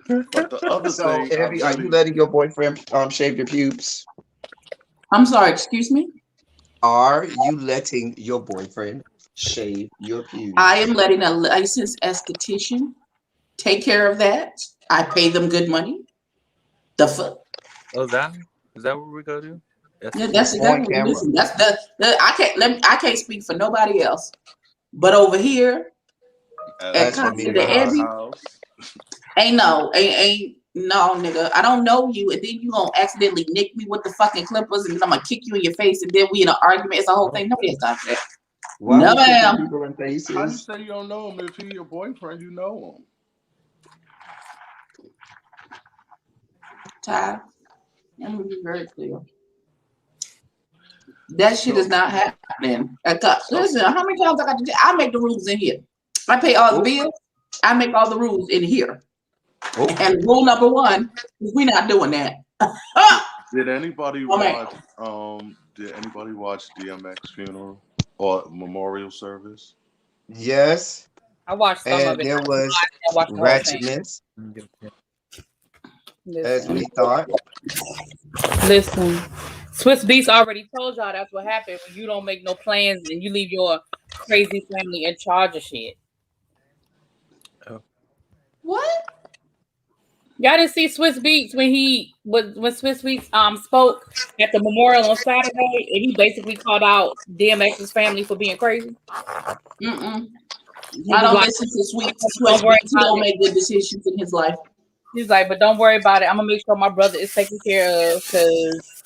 But the other So, thing, Abby, are you letting your boyfriend shave your pubes? I'm sorry, excuse me? Are you letting your boyfriend shave your pubes? I am letting a licensed esthetician take care of that. I pay them good money. The fuck? Oh, is that what we're gonna do? Yeah, that's exactly what. Listen, that's the I can't speak for nobody else, but over here at Casa de Abby, ain't no nigga. I don't know you, and then you gonna accidentally nick me with the fucking clippers, and then I'm gonna kick you in your face, and then we in an argument. It's a whole thing. Nobody has time for that. Why No, you kicking ma'am. people in faces? How you say you don't know him if he your boyfriend? You know him. Ty, let me be very clear. That shit is not happening. Listen, how many times I got to do? I make the rules in here. I pay all the bills. I make all the rules in here. And rule number one is we're not doing that. Did anybody watch? Did anybody watch DMX funeral or memorial service? Yes. I watched some of it. There was ratchetness, as we thought. Listen, Swiss Beats already told y'all that's what happened when you don't make no plans and you leave your crazy family in charge of shit. Oh. What? Y'all didn't see Swiss Beats when Swiss Beats spoke at the memorial on Saturday, and he basically called out DMX's family for being crazy. I don't listen to Swiss Beats. He don't make good decisions in his life. He's like, but don't worry about it. I'm gonna make sure my brother is taken care of because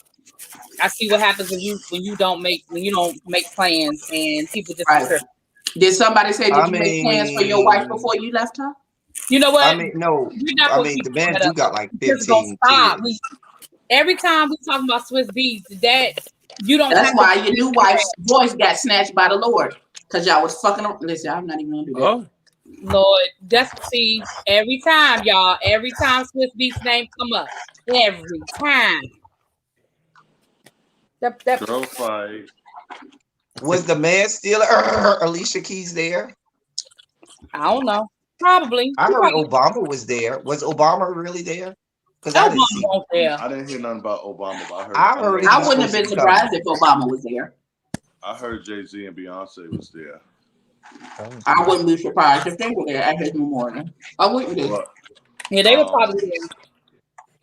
I see what happens when you don't make plans and people just right. Did somebody say did you make plans for your wife before you left her? You know what? I mean, no. The man do got like 15 stop. Every time we talk about Swiss Beats, that you don't. That's why your new wife's voice got snatched by the Lord because y'all was fucking. Listen, I'm not even gonna do that. Oh. Lord, see, every time Swiss Beats name come up, every time. Girl fight. Was the man still Alicia Keys there? I don't know. Probably. I heard Obama was there. Was Obama really there? Because I didn't see. I didn't hear nothing about Obama, but I heard. I wouldn't have been surprised if Obama was there. I heard Jay-Z and Beyonce was there. I wouldn't be surprised if they were there at his memorial. I wouldn't be. Yeah, they were probably there.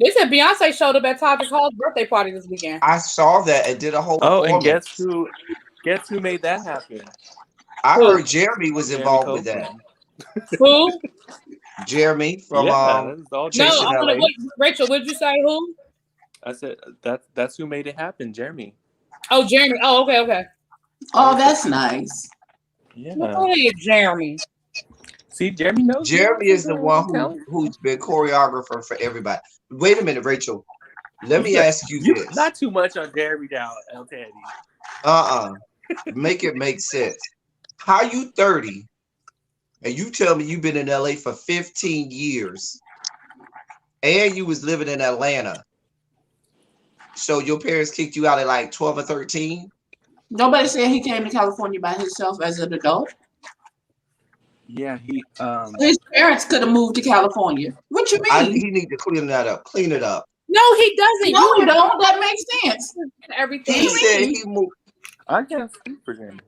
They said Beyonce showed up at Tajik Hall's birthday party this weekend. I saw that and did a whole. Oh, and guess who made that happen? I heard Jeremy was involved with that. Who? Jeremy from Rachel, what did you say? Who? I said that's who made it happen, Jeremy. Oh, Jeremy. Oh, okay. Oh, that's nice. Yeah. Hey, Jeremy. See, Jeremy knows. Jeremy is the one who's been choreographer for everybody. Wait a minute, Rachel. Let me ask you this. Not too much on Jeremy now, elteddy. Make it make sense. How you 30 and you tell me you've been in LA for 15 years and you was living in Atlanta. So your parents kicked you out at like 12 or 13? Nobody said he came to California by himself as an adult. Yeah, his parents could have moved to California. What you mean? He need to clean that up. Clean it up. No, he doesn't. No, you don't. That makes sense. Everything. He said he moved. I can't speak for him,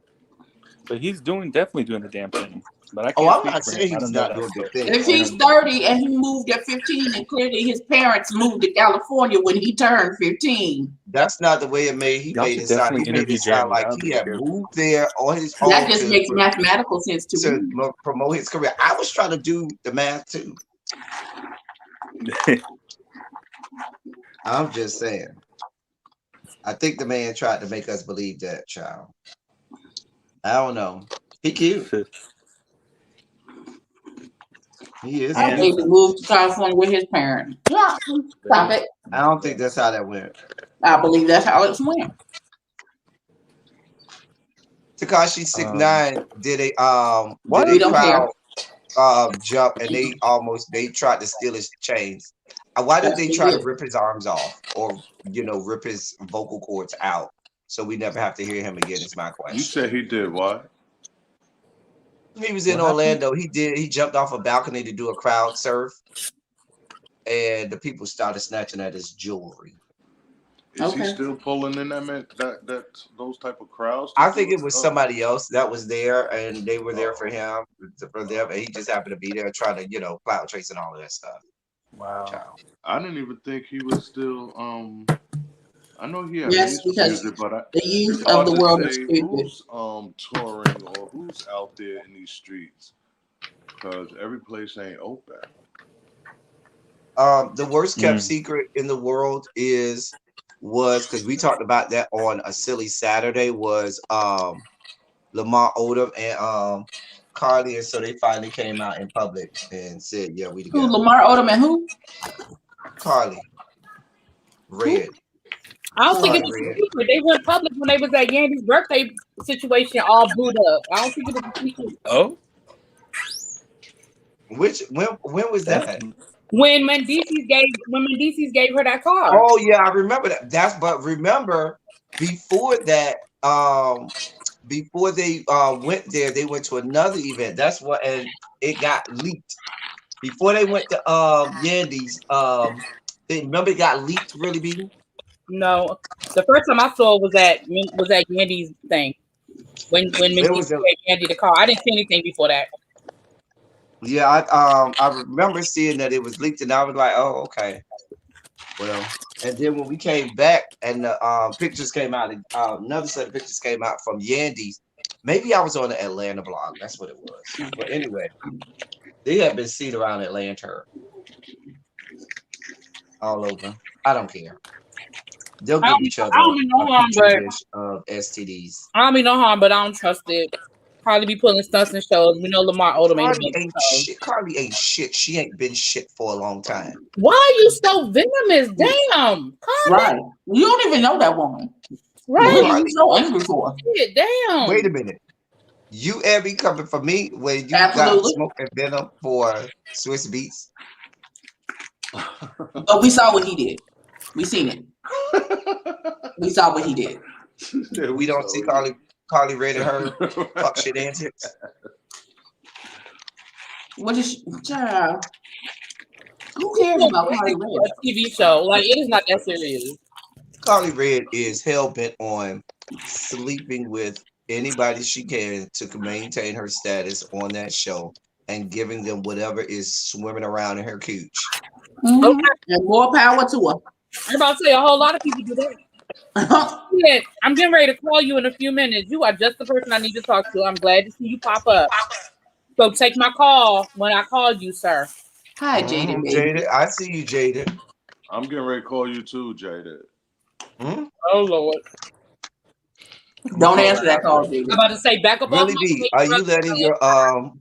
but he's definitely doing the damn thing. But I can't. I'm not saying he's not doing the thing. If he's 30 and he moved at 15, and clearly his parents moved to California when he turned 15. That's not the way he made it sound. He made it sound like he had moved there on his own. That just makes mathematical sense to me. Promote his career. I was trying to do the math too. I'm just saying. I think the man tried to make us believe that, child. I don't know. He cute. He is. I think he moved to California with his parents. Yeah, stop it. I don't think that's how that went. I believe that's how it went. Tekashi 6ix9ine did a crowd jump and they tried to steal his chains. Why did they try to rip his arms off or rip his vocal cords out so we never have to hear him again? Is my question. You said he did what? He was in What happened? Orlando. He jumped off a balcony to do a crowd surf, and the people started snatching at his jewelry. Is he Okay. still pulling in that those type of crowds to I do think it? it was somebody else that was there, and they were there for Oh, him, for them, and he just happened to be there trying to, cloud chase and all of that stuff. Wow. Child. I didn't even think he was still. I know he had Yes, because music, but the it's youth of hard the to world is say stupid. who's touring or who's out there in these streets because every place ain't open. The worst kept Mm. secret in the world was because we talked about that on a silly Saturday was Lamar Odom and Carly, and so they finally came out in public and said, "Yeah, we Who? together." Lamar Odom and who? Carly Who? Red, I don't think it Carly was a Red. secret. They went public when they was at Yandy's birthday situation, all booed up. I don't think it was a secret. Oh, When was that's that? When Mendices gave her that car. Oh yeah, I remember that. But remember before that, before they went there, they went to another event. That's what, and it got leaked before they went to Yandy's. Remember it got leaked really big. No, the first time I saw it was at Yandy's thing. When It Mendices was a gave Yandy the car, I didn't see anything before that. yeah. I remember seeing that it was leaked, and I was like, oh okay, well. And then when we came back, and the pictures came out, another set of pictures came out from Yandy's. Maybe I was on the Atlanta blog. That's what it was. But anyway, they had been seen around Atlanta all over. I don't care. They'll I give don't, each I other don't mean no a harm, petri but dish of STDs. I don't mean no harm, but I don't trust it. Probably be pulling stunts and shows. We know Lamar Odom ain't Carly been ain't shows. shit. Carly ain't shit. She ain't been shit for a long time. Why are you so venomous? Damn, Right. You don't even know that woman. What right? are you Carly, so angry for? Shit, damn. wait a minute. You ever be coming for me when you got Absolutely. smoke and venom for Swiss Beats? But we saw what he did. We seen it. We saw what he did. Yeah, We don't see Carly Red and her fuck shit antics. What is she? Child? Who cares about Carly Red? A TV show, like it is not that serious. Carly Red is hell bent on sleeping with anybody she can to maintain her status on that show and giving them whatever is swimming around in her cooch. Mhm. Okay. And more power to her. I'm about to say a whole lot of people do that. Yeah, I'm getting ready to call you in a few minutes. You are just the person I need to talk to. I'm glad to see you pop up. So take my call when I call you, sir. Hi, Jaded baby. Jaded, I see you, Jaded. I'm getting ready to call you too, Jaded. Oh Lord. Don't answer that call, Jaded. I'm about to say back up off Really, my B, are you letting your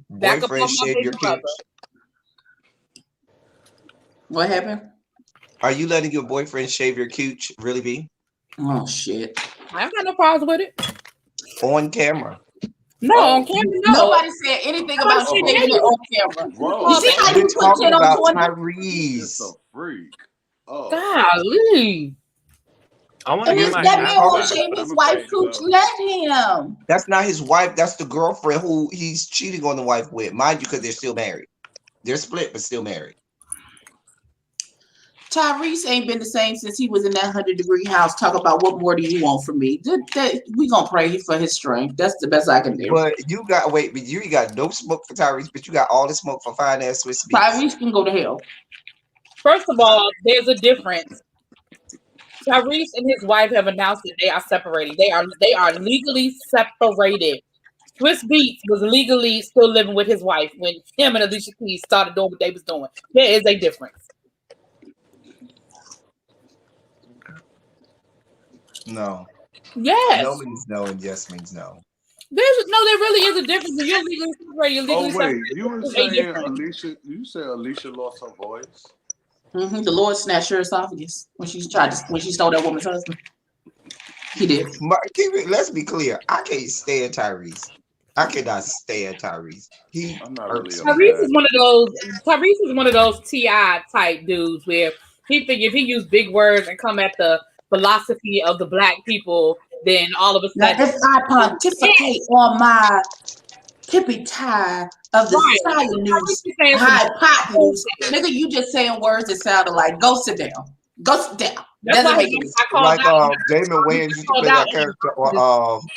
back up boyfriend off my shave baby your brother. cooch? What happened? Are you letting your boyfriend shave your cooch? Really, B? Oh shit. I ain't got no problems with it. On camera. No, on camera, no. Nobody said anything about Nobody shaving said it on camera. Whoa. You see how We're you put talking shit on about Twitter? It's a Tyrese. freak. Oh. Golly. I want to And get if my that hat man won't back, shave but his I'm wife afraid cooch, to go. let him. That's not his wife. That's the girlfriend who he's cheating on the wife with. Mind you, because they're still married. They're split, but still married. Tyrese ain't been the same since he was in that 100-degree house. Talk about what more do you want from me? We gonna pray for his strength. That's the best I can do. But you got no smoke for Tyrese, but you got all the smoke for fine ass Swiss Beats. Tyrese can go to hell. First of all, there's a difference. Tyrese and his wife have announced that they are separating. They are legally separated. Swiss Beats was legally still living with his wife when him and Alicia Keys started doing what they was doing. There is a difference. No. Yes. No means no, and yes means no. There really is a difference. When you're legally separated, you're legally Oh wait, separated. you were There's a saying difference. Alicia? You said Alicia lost her voice? The Lord snatched her esophagus when she stole that woman's husband. He did. Let's be clear. I can't stand Tyrese. I cannot stand Tyrese. I'm not really a Tyrese is fan. one of those T.I. type dudes where he figure if he used big words and come at the philosophy of the black people, then all of a Now, sudden, if I pontificate on my Tippy tie of the Right. hypotenuse. She's saying some Hypotenuse. bullshit. Nigga, you just saying words that sounded like go sit down. Go sit down. That's Doesn't why make he any sense. got called Like out. Damon He Wayans got used to called play out that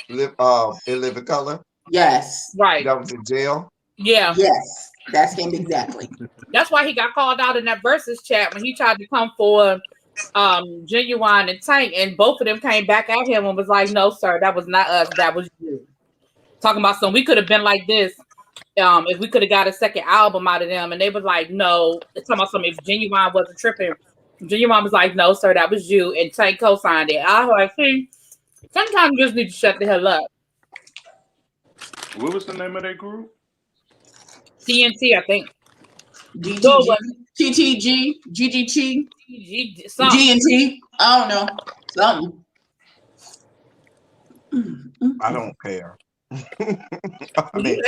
in character in Living Color. Yes. right. That was in jail. Yeah. Yes. That's him exactly. That's why he got called out in that versus chat when he tried to come for Genuine and Tank, and both of them came back at him and was like, "No, sir, that was not us. That was you." Talking about some, we could have been like this if we could have got a second album out of them, and they was like, "No." It's talking about some, if Genuine wasn't tripping. Genuine was like, "No, sir, that was you," and Tank co-signed it. I was like, "See, sometimes you just need to shut the hell up." What was the name of that group? TNT, I think. DTG, TTG, GGT, Something. G&T. I don't know. Something. I don't care. I mean,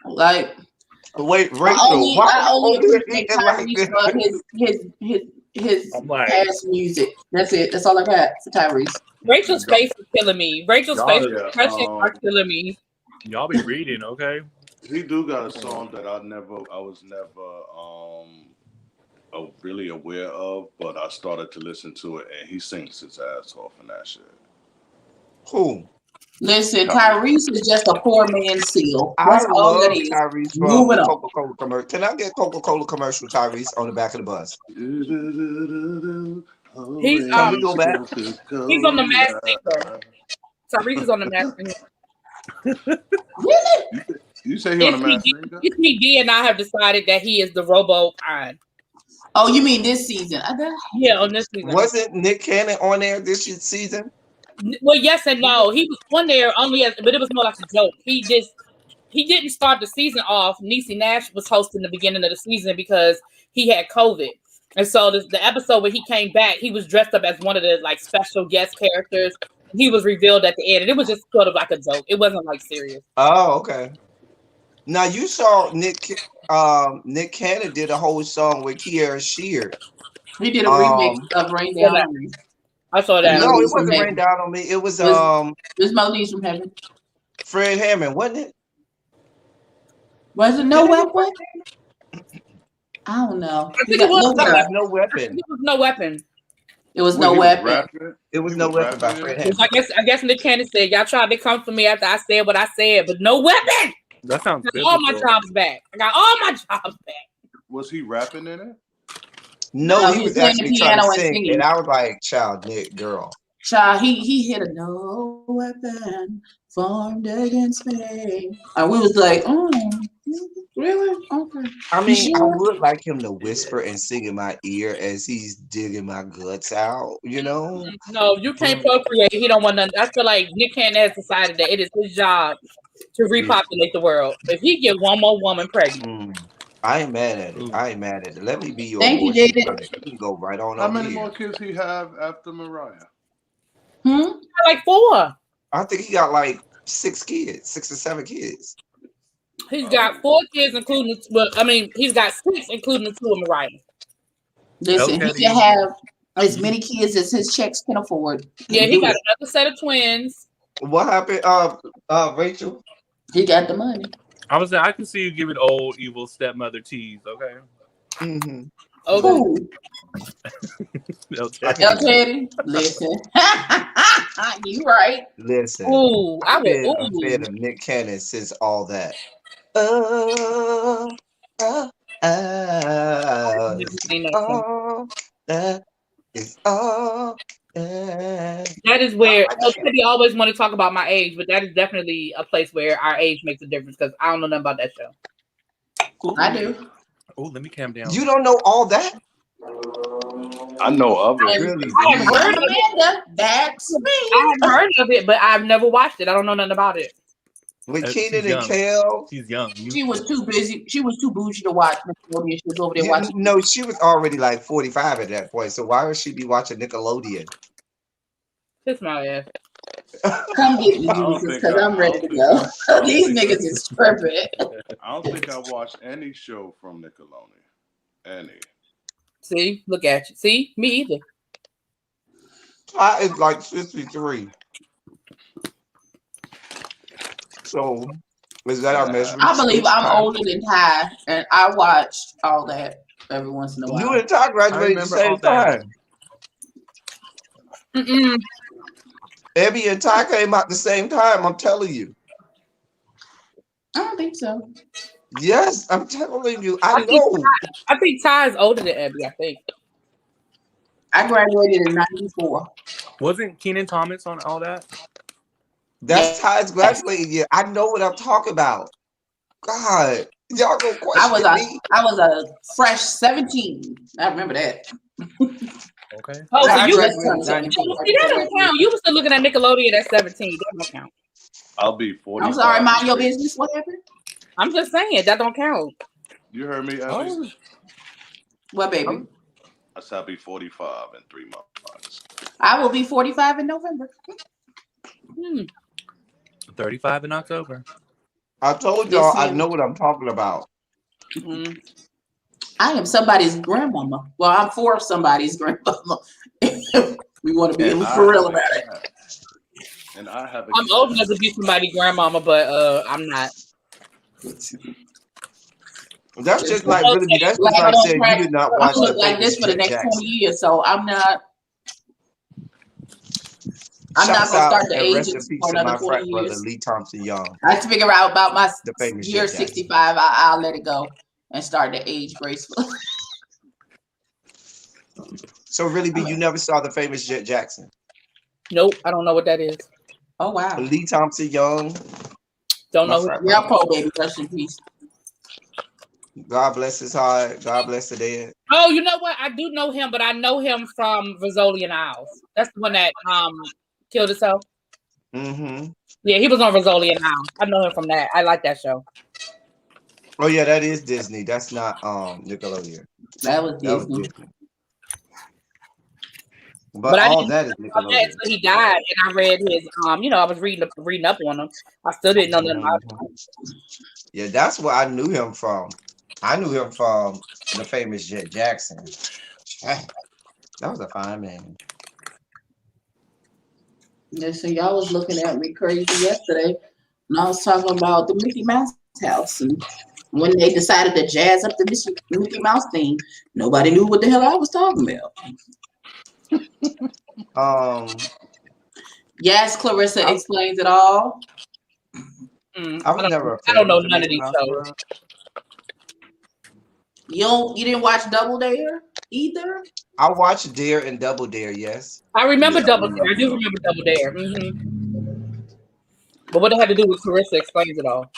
Like, wait, Rachel, why I are you only over here appreciate eating like Tyrese this? for his I'm like, past music. That's it. That's all I got for Tyrese. Rachel's face is killing me. Rachel's Y'all- face Yeah, expressions are killing me. y'all be reading, okay? He do got a song that I was never really aware of, but I started to listen to it, and he sings his ass off in that shit. Who? Listen, Tyrese is just a poor man's seal. I That's all love that is. Tyrese from Moving the on. Coca-Cola commercial. Can I get Coca-Cola commercial Tyrese on the back of the bus? He's Can we go back? he's on the Masked Singer. Tyrese is on the Masked Singer. Really? You say he on the Masked Singer? D and I have decided that he is the Robo kind. Oh, you mean this season? Yeah, on this season. Wasn't Nick Cannon on there this season? Well, yes and no. He was on there only as, but it was more like a joke. He didn't start the season off. Niecy Nash was hosting the beginning of the season because he had COVID. And so the episode where he came back, he was dressed up as one of the like special guest characters. He was revealed at the end, and it was just sort of like a joke. It wasn't like serious. Oh, okay. Now you saw Nick Cannon did a whole song with Kiara Sheard. He did a remix of Rain Down on Me. I saw that. No, it wasn't Rain Down on Me. It was This Melodies from Heaven. Fred Hammond, wasn't it? Was it No Weapon? I don't know. I think it was No Weapon. It was No Weapon. It was No Weapon. It was No Weapon by Fred Hammond. I guess Nick Cannon said, y'all tried to come for me after I said what I said, but no weapon. That sounds good. All my jobs back. I got all my jobs back. Was he rapping in it? No, he was actually trying to sing, singing. and I was like, "Child, Nick, girl." Child, he hit a no weapon formed against me. And we was like, oh, really? Okay. I mean, I would like him to whisper and sing in my ear as he's digging my guts out, you know? No, you can't procreate. He don't want nothing. I feel like Nick Cannon has decided that it is his job to repopulate the world. If he get one more woman pregnant. I ain't mad at it. I ain't mad at it. Let me be your Thank you, David. You can go right on How over many here. more kids he have after Mariah? Like 4. I think he got like 6 kids, 6 or 7 kids. He's got 4 kids, including, well, I mean, he's got 6, including the 2 of Mariah. Listen, he can have as many kids as his checks can afford. Yeah, he got another set of twins. What happened, Rachel? He got the money. I was saying, I can see you giving old evil stepmother tease, okay? Mm-hmm. Okay. elteddy. Listen. You right. Listen. Ooh, I've been a fan of Nick Cannon since all that. That is all. That is where elteddy always want to talk about my age, but that is definitely a place where our age makes a difference because I don't know nothing about that show. Ooh. I do. Oh, let me calm down. You don't know all that? I know of it. Really? I have heard of it. That's me. I have heard of it, but I've never watched it. I don't know nothing about it. With Keenan and Kel? She's young. She was too busy. She was too bougie to watch Nickelodeon. She was over there watching. No, she was already like 45 at that point. So why would she be watching Nickelodeon? Kiss my ass. Come get me, Jesus, because I'm ready to go. These niggas is tripping. I don't think I watched any show from Nickelodeon. Any. See, look at you. See, me either. I is like 63. also is that our measuring I believe stick I'm time. older than Ty, and I watched all that every once in a You while. and Ty I graduated at the remember all same that. time. Mm-mm. Abby and Ty came out the same time. I'm telling you. I don't think so. Yes, I'm telling you. I I think know. I think Ty is older than Abby. I think. I graduated in '94. Wasn't Keenan Thomas on all that? That's Ty's Yes, graduating year. I know what I'm talking about. God, y'all gonna question me? I was a fresh 17. I remember that. Okay. Oh, so I you Just graduated turned in 17. 94. see that don't count. You were still looking at Nickelodeon at 17. That don't count. I'll be I'm sorry, 45 mind in your 3 business, whatever. I'm just saying that don't count. You heard me, Abby? Oh, What, baby? I said I'll be 45 in 3 months. I will be 45 in November. 35 in October. I told Yes, y'all I ma'am. know what I'm talking about. Mm-hmm. I am somebody's grandmama. Well, I'm for somebody's grandmama. We want to be And for I real have a about it. cat. And I have a I'm cat. old enough to be somebody's grandmama, but I'm not. That's just like really. That's Like just I like don't saying you crack. did not I'm watch gonna the look like famous this for the Jet next 20 Jackson. years, so I'm not Shouts gonna out start the and rest in ages peace for to another my 40 frat brother years. Lee Thompson Young, I have to figure out about my the famous year Jet Jackson. 65. I'll let it go and start the age gracefully. So really, B, you never saw the famous Jet Jackson? Nope, I don't know what that is. Oh wow. Lee Thompson Young, Don't my know. frat Yeah, brother. Paul baby, rest in peace. God bless his heart. God bless the dead. Oh, you know what? I do know him, but I know him from Rizzoli and Isles. That's the one that killed himself. Mm-hmm. Yeah, he was on Rizzoli and Isles. I know him from that. I like that show. Oh yeah, that is Disney. That's not Nickelodeon. That was That was Disney. Disney. But But I all didn't that is know about that Nickelodeon. until he died, and I read his. I was reading up on him. I still didn't know nothing about him. Yeah, that's where I knew him from. I knew him from the famous Jet Jackson. That was a fine man. Yeah, so y'all was looking at me crazy yesterday when I was talking about the Mickey Mouse house, and when they decided to jazz up the Mickey Mouse theme, nobody knew what the hell I was talking about. Yes, Clarissa explains it all. I was never a I fan don't know of the none of Mickey these Mouse shows. Club. You didn't watch Double Dare either? I watched Dare and Double Dare, yes. I remember Yeah, Double Dare. I do remember Double Dare. But what it had to do with Clarissa explains it all.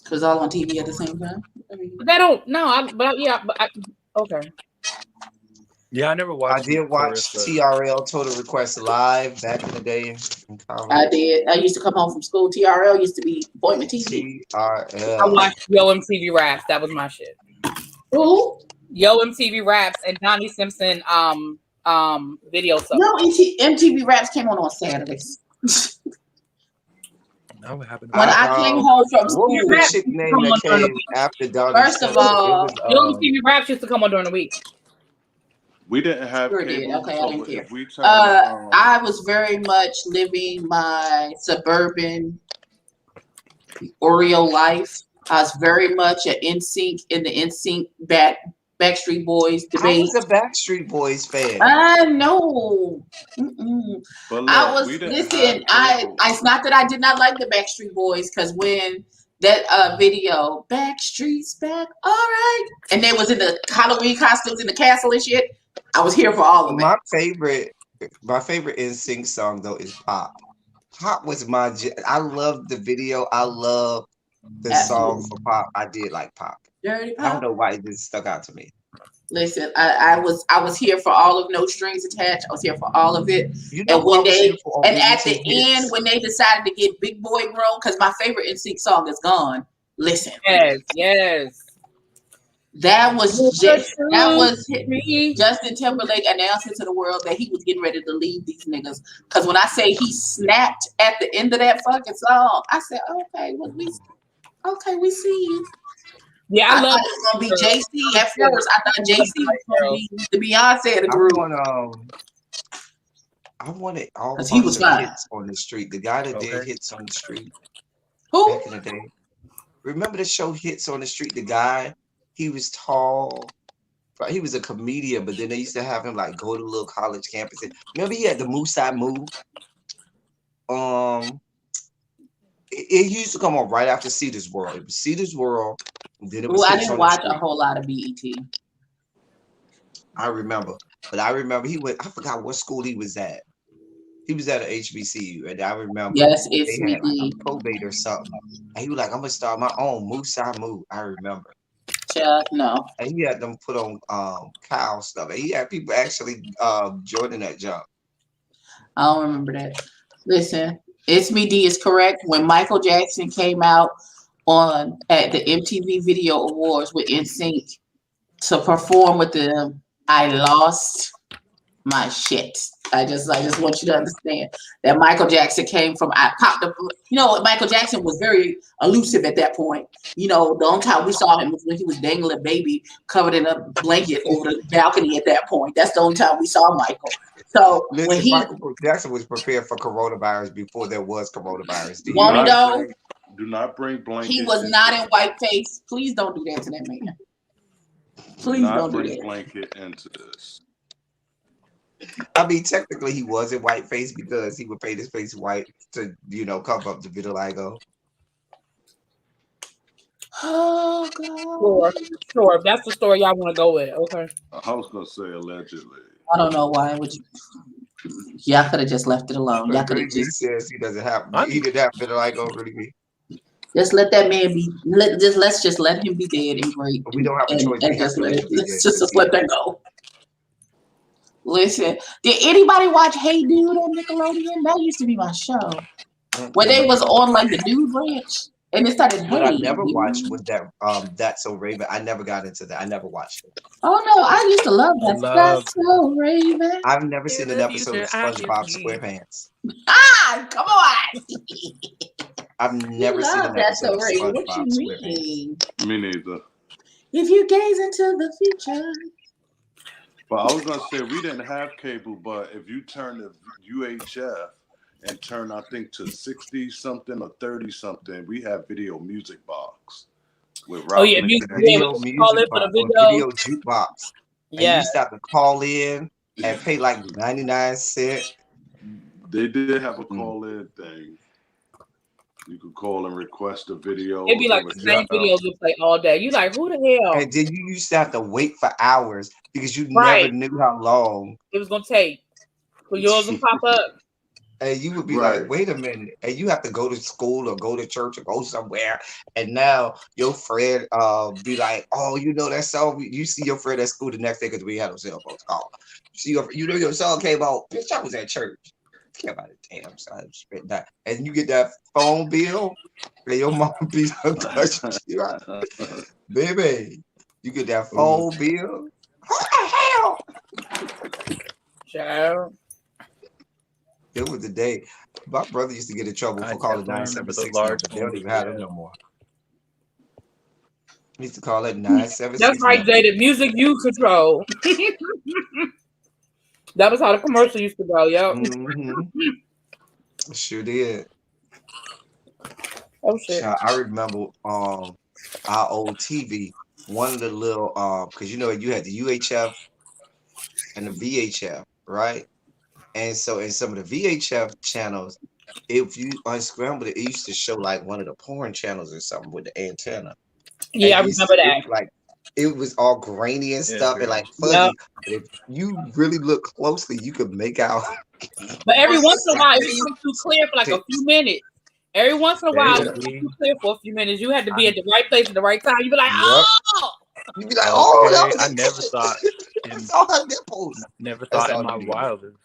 Because all on TV at the same time. But they don't. No, okay. Yeah, I never watched. I did watch Clarissa. TRL Total Request Live back in the day in college. I did. I used to come home from school. TRL used to be appointment TV. TRL. I watched Yo MTV Raps. That was my shit. Who? Yo MTV Raps and Donnie Simpson video stuff. No, MTV Raps came on Saturdays. Now what happened? When I came home from What school, was the chick name that came after Donnie First of Simpson? all, Yo MTV Raps used to come on during the week. We didn't have sure cable, did. Okay, I so didn't care. if we turn I was very much living my suburban Oreo life. I was very much an NSYNC in the NSYNC Backstreet Boys debate. I was a Backstreet Boys fan. I know. But look, I was listen. It's not that I did not like the Backstreet Boys, because when that video Backstreet's back, all right, and they was in the Halloween costumes in the castle and shit, I was here for all of it. My favorite NSYNC song though is Pop. Pop was I love the video. I love the song for Pop. I did like Pop. Dirty Pop. I don't know why it just stuck out to me. Listen, I was here for all of No Strings Attached. I was here for all of it. You know, and when at the hits? end, when they decided to get Big Boy Grown, because my favorite NSYNC song is gone. Listen, yes. That was Justin Timberlake announcing to the world that he was getting ready to leave these niggas. Because when I say he snapped at the end of that fucking song, I said, okay, we see you. Yeah, I thought it was gonna be JC at first. I thought JC was gonna be the Beyonce of the group. I wanted all because he parts was of fine. Hits on the Street. The guy that did Okay. Hits on the Street Who? back in the day. Remember the show Hits on the Street? The guy, he was tall. But he was a comedian, but then they used to have him like go to little college campuses. Remember he had the Moose I Move? It used to come on right after Cedar's World. It was Cedar's World, and then it Well, was I Hits didn't on the watch a Street. whole lot of BET. I remember. But I remember he went, I forgot what school he was at. He was at a HBCU, and I remember Yes, they it's me, had like a D. probate or something. And he was like, I'm gonna start my own Moose I Move. I remember. Child, no, And he had them put on cow stuff. And he had people actually joining that job. I don't remember that. Listen, It's Me D is correct. When Michael Jackson came out at the MTV Video Awards with NSYNC to perform with them, I lost my shit. I just want you to understand that Michael Jackson came from, I popped up, Michael Jackson was very elusive at that point. The only time we saw him was when he was dangling a baby covered in a blanket over the balcony at that point. That's the only time we saw Michael. So Listen, Michael Jackson was prepared for coronavirus before there was coronavirus. Do not bring blankets. He was not in whiteface. Please don't do that to that man. Please don't do that. Blanket into this. I mean, technically, he was in whiteface because he would paint his face white to, cover up the vitiligo. Oh God. Sure. If that's the story y'all want to go with, okay. I was gonna say allegedly. I don't know why would you. Y'all could have just left it alone. Y'all could have He says he doesn't have. He didn't have vitiligo. Really, just let that man be. Let's just let him be dead and great. We don't have a choice. Let's just let that go. Listen, did anybody watch Hey Dude on Nickelodeon? That used to be my show. Where they was on like the Dude Ranch. And it started. What I never watched was that That's So Raven. I never got into that. I never watched it. Oh no, I used to love that. That's So Raven. I've never seen an episode of SpongeBob SquarePants. Come on. I've never seen an episode of SpongeBob SquarePants. Me neither. If you gaze into the future. But I was gonna say we didn't have cable, but if you turn the UHF and turn, I think, to 60 something or 30 something, we have video music box with video jukebox. Yeah, and you used to have to call in and pay like 99 cents. They did have a call in thing. You could call and request a video. It'd be like the same videos you play all day. You like, who the hell? And then you used to have to wait for hours because you never knew how long it was gonna take for yours to pop up. And you would be like, wait a minute. And you have to go to school or go to church or go somewhere. And now your friend be like, oh, that song. You see your friend at school the next day because we had a cell phone call. See your song came out. Bitch, I was at church. Care about it, damn son. And you get that phone bill, and your mom be touching you out. Baby, you get that phone bill. What the hell? Child. It was the day. My brother used to get in trouble for calling 976 number. They don't even have them no more. He used to call it 976. That's right, Jada. Music you control. That was how the commercial used to go, yo. Sure did. Oh shit. I remember our old TV, one of the little because you had the UHF and the VHF, right? And so in some of the VHF channels, if you unscrambled it, it used to show like one of the porn channels or something with the antenna. Yeah, I remember that. It was all grainy and stuff and like fuzzy. Yep. But if you really look closely, you could make out. But every once in a while, it would come too clear for like a few minutes. Every once in a while, it would come too clear for a few minutes. You had to be at the right place at the right time. You'd be like, oh! You'd be like, oh, I never thought. Never thought in my wildest.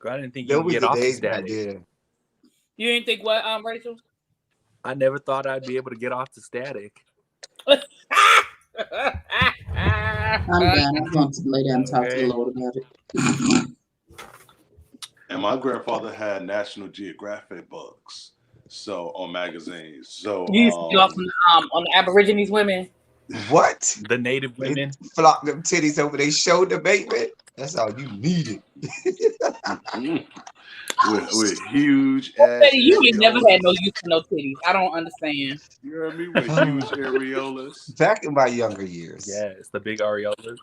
I didn't think you could get off the static. You didn't think what, Rachel? I never thought I'd be able to get off the static. I'm done. I'm going to lay down and talk to the Lord about it. And my grandfather had National Geographic books, so on magazines. So you used to go on the Aborigines women. What? The Native women flock them titties over their shoulder, baby. That's all you needed. Mhm. With huge Betty, ass you ain't never had no areolas. use for no titties. I don't understand. You hear me? With huge areolas. Back in my younger years. Yes, the big areolas.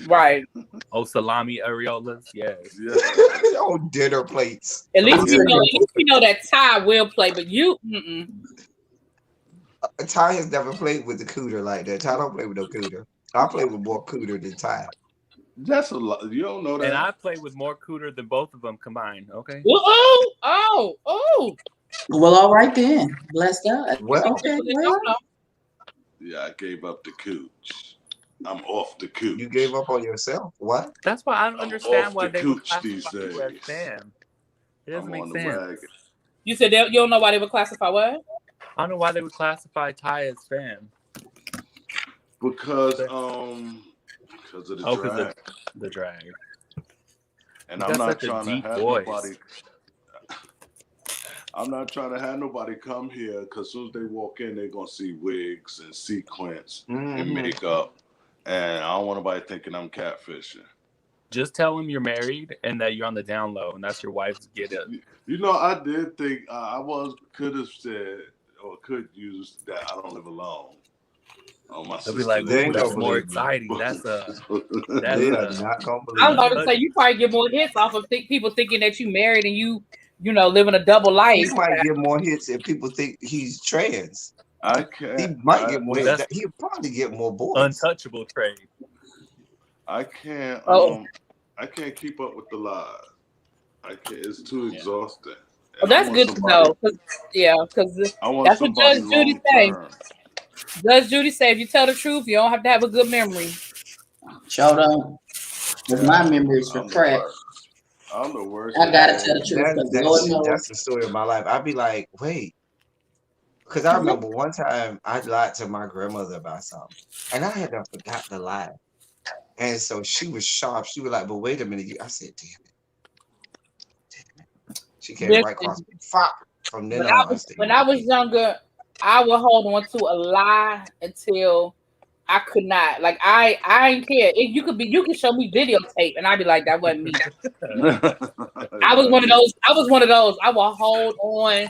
Right. Oh, salami areolas. Yes. Yeah. On dinner plates. At least Yeah. you know that Ty will play, but you, Ty has never played with the cooter like that. Ty don't play with no cooter. I play with more cooter than Ty. That's a lot. You don't know that. And I play with more cooter than both of them combined. Okay. oh. Well, all right then. Bless God. Well, Okay, People that well. don't know. Yeah, I gave up the cooch. I'm off the cooch. you gave up on yourself. What? That's why I don't I'm understand off why the they would cooch these classify you as days. fam. It doesn't I'm make on sense. the wagon. You said you don't know why they would classify what? I don't know why they would classify Ty as fam. Because of the drag. The drag. And You I'm got not such a trying to deep have voice. nobody. I'm not trying to have nobody come here because as soon as they walk in, they're gonna see wigs and sequins and makeup, and I don't want nobody thinking I'm catfishing. Just tell them you're married and that you're on the down low, and that's your wife's get up. You know, I did think could have said or could use that I don't live alone. Oh, my They'll sister. be like, They "Ooh, ain't that's gonna more believe you. exciting." That's They are not gonna I was believe about you. to say you probably get more hits off of people thinking that you married and you living a double He life. might get more hits if people think he's trans. I He can't. might get more Well, hits. that's He'll probably get more boys. untouchable trade. I can't. Oh. I can't keep up with the lies. I can't. It's too exhausting. Well, that's good to know. Because I want that's what somebody Judge Judy long say. term. Judge Judy say if you tell the truth, you don't have to have a good memory. Show don't. Because my memory is for I'm the crack. worst. I'm the worst. I gotta tell the truth. Because Lord knows. That's the story of my life. I'd be like, wait. Because I remember one time I lied to my grandmother about something. And I had forgot to lie. And so she was sharp. She was like, but wait a minute. I said, damn it. She came right across me. Fuck. From then on. When I was younger, I would hold on to a lie until I could not. Like I ain't care. You can show me videotape and I'd be like, that wasn't me. I was one of those. I will hold on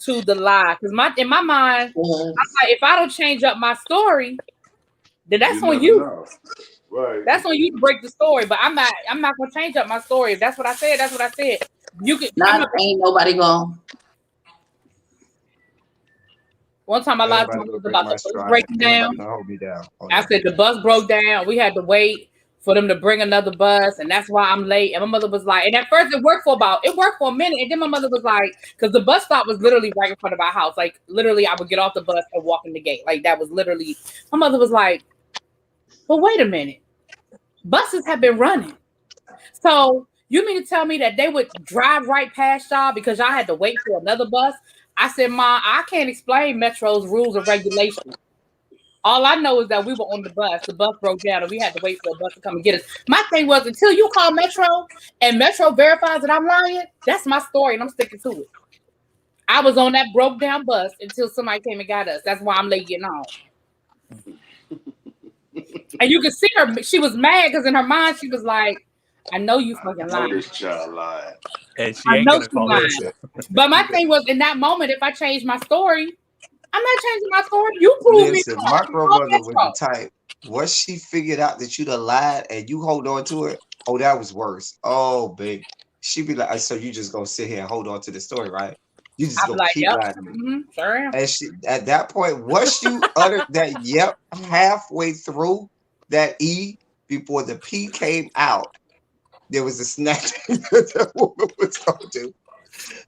to the lie. Because in my mind, I'm like, if I don't change up my story, then that's on you. Know. Right. That's on you to break the story. But I'm not gonna change up my story. If that's what I said, that's what I said. You could ain't nobody gone. One time I lied to my mother about the bus breaking down. Hold me down. I said the bus broke down. We had to wait for them to bring another bus, and that's why I'm late. And my mother was like, and at first it worked for a minute, and then my mother was like, because the bus stop was literally right in front of our house. Like literally, I would get off the bus and walk in the gate. Like that was literally. My mother was like, "But wait a minute, buses have been running. So you mean to tell me that they would drive right past y'all because y'all had to wait for another bus?" I said, "Ma, I can't explain Metro's rules and regulations. All I know is that we were on the bus broke down, and we had to wait for a bus to come and get us." My thing was, until you call Metro and Metro verifies that I'm lying, that's my story, and I'm sticking to it. I was on that broke down bus until somebody came and got us. That's why I'm late getting home. And you can see her; she was mad because in her mind she was like, "I know you fucking lying." This child lying. And she ain't gonna call it. But my thing was, in that moment, if I changed my story, I'm not changing my story. You prove me wrong. My grandmother was the type. Once she figured out that you'd have lied and you hold on to it, oh, that was worse. Oh, babe. She'd be like, so you just gonna sit here and hold on to the story, right? You just gonna keep lying to me. Sure am. And she, at that point, once you uttered that yep halfway through that E before the P came out, there was a snack that woman was going to.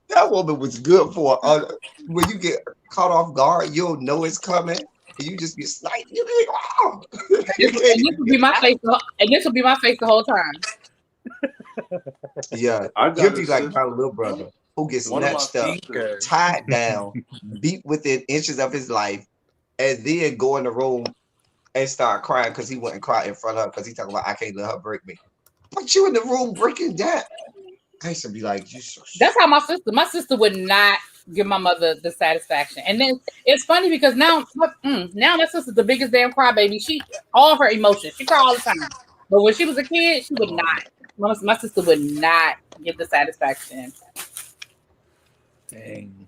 That woman was good for when you get caught off guard, you'll know it's coming, and you just get sniped. You be like, oh. And this will be my face. And this will be my face the whole time. Yeah, you'll be like my little brother who gets snatched up, tied down, beat within inches of his life, and then go in the room and start crying because he wouldn't cry in front of her because he talking about I can't let her break me. But you in the room breaking down. I used to be like, you so that's how my sister would not give my mother the satisfaction. And then it's funny because now my sister's the biggest damn crybaby. She all of her emotions. She cry all the time. But when she was a kid, she would not. My sister would not give the satisfaction. Dang.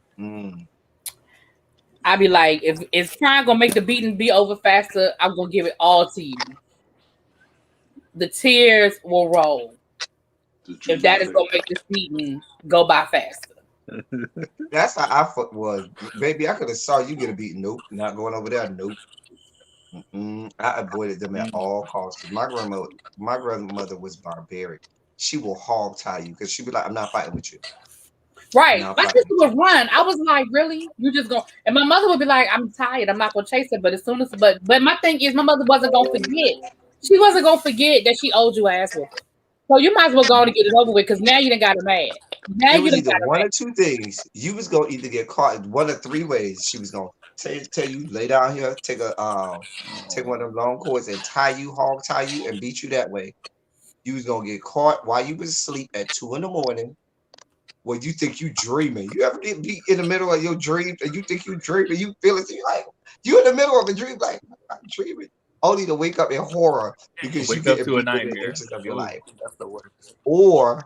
I'd be like, if crying gonna make the beating be over faster, I'm gonna give it all to you. The tears will roll. If that is gonna make this beating go by faster. That's how I was. Baby, I could have saw you get a beating. Nope, not going over there. Nope. I avoided them at all costs. My grandmother was barbaric. She will hog tie you because she'd be like, "I'm not fighting with you." Right. My sister would run. I was like, really? You just go? And my mother would be like, I'm tired. I'm not gonna chase her. But as soon as but my thing is, my mother wasn't gonna forget. She wasn't gonna forget that she owed you ass with her. So you might as well go on and get it over with because now you done got her mad. Now it was you either one or two things. You was gonna either get caught one of three ways. She was gonna tell you lay down here, take one of them long cords and hog tie you, and beat you that way. You was gonna get caught while you was asleep at 2 a.m. Well, you think you dreaming. You ever get beat in the middle of your dreams and you think you dreaming, you feel it, you like, you in the middle of a dream, like, I'm dreaming. Only to wake up in horror because you get to a beat nightmare. the inches of your life. That's the worst. Or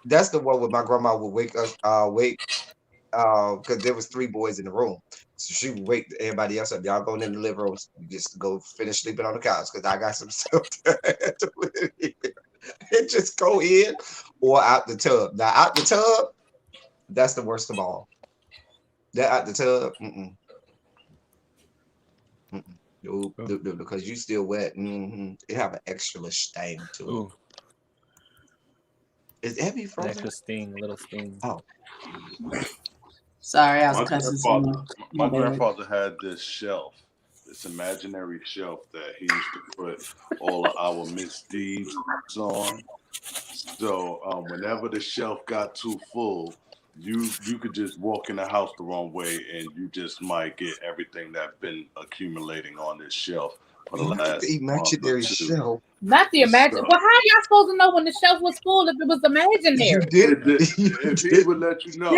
that's the one where my grandma would wake us, because there was 3 boys in the room. So she would wake everybody else up. Y'all going in the living room, just go finish sleeping on the couch because I got some stuff to do and just go in or out the tub. Now out the tub, that's the worst of all. That out the tub, Nope, because you still wet. It have an extra stain to it. Ooh. Is Abby frozen? A little sting. Oh. Sorry, I was cussing someone. My grandfather had this shelf, this imaginary shelf that he used to put all of our misdeeds on. So whenever the shelf got too full, you could just walk in the house the wrong way and you just might get everything that's been accumulating on this shelf for the last imaginary shelf. Not the imaginary. Well, how are y'all supposed to know when the shelf was full if it was imaginary? You did. If he would let you know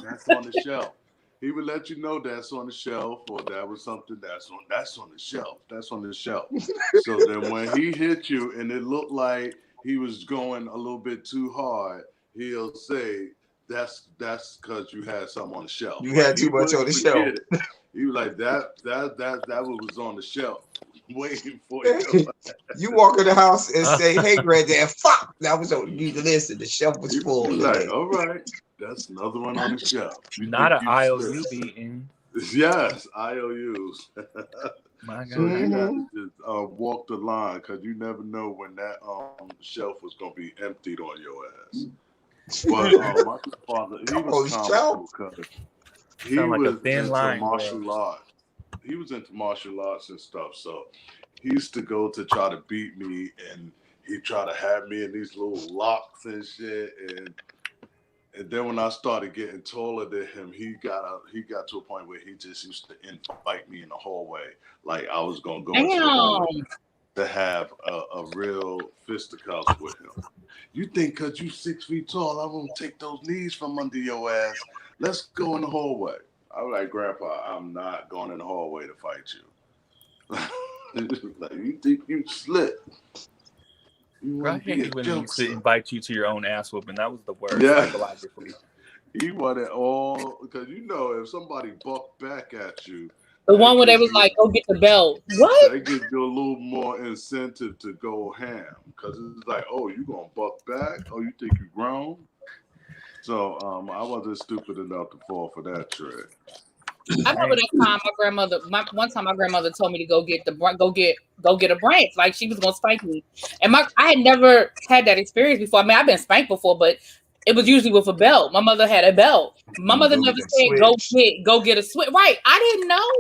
that's on the shelf. He would let you know that's on the shelf, or that was something that's on the shelf. That's on the shelf. So then when he hit you and it looked like he was going a little bit too hard, he'll say that's because you had something on the shelf. You had too much on the shelf. He was like that was on the shelf. Waiting for you. You walk in the house and say, "Hey, granddad, fuck!" That was on you to listen. The shelf was full. Like, all right, that's another one on the shelf. Not an IOU beating. Yes, IOUs. My God. So you have to just walk the line because you never know when that shelf was gonna be emptied on your ass. But my father, he was comical because he was into martial arts. He was into martial arts and stuff, so he used to go to try to beat me, and he tried to have me in these little locks and shit. And then when I started getting taller than him, he got to a point where he just used to invite me in the hallway, like I was gonna go into the hallway to have a real fisticuffs with him. You think because you 6 feet tall, I won't take those knees from under your ass? Let's go in the hallway. I was like, Grandpa, I'm not going in the hallway to fight you. Like, you think you slick. I hate when he used to invite you to your own ass whooping. That was the worst, psychologically. He wanted all, because if somebody bucked back at you. The one where they was like, go get the belt. What? They give you a little more incentive to go ham. Because it's like, oh, you going to buck back? Oh, you think you grown? So I wasn't stupid enough to fall for that trick. I remember that time one time my grandmother told me to go get a branch, like she was gonna spank me. And I had never had that experience before. I mean, I've been spanked before, but it was usually with a belt. My mother had a belt. My mother never said go get a switch. Right. I didn't know.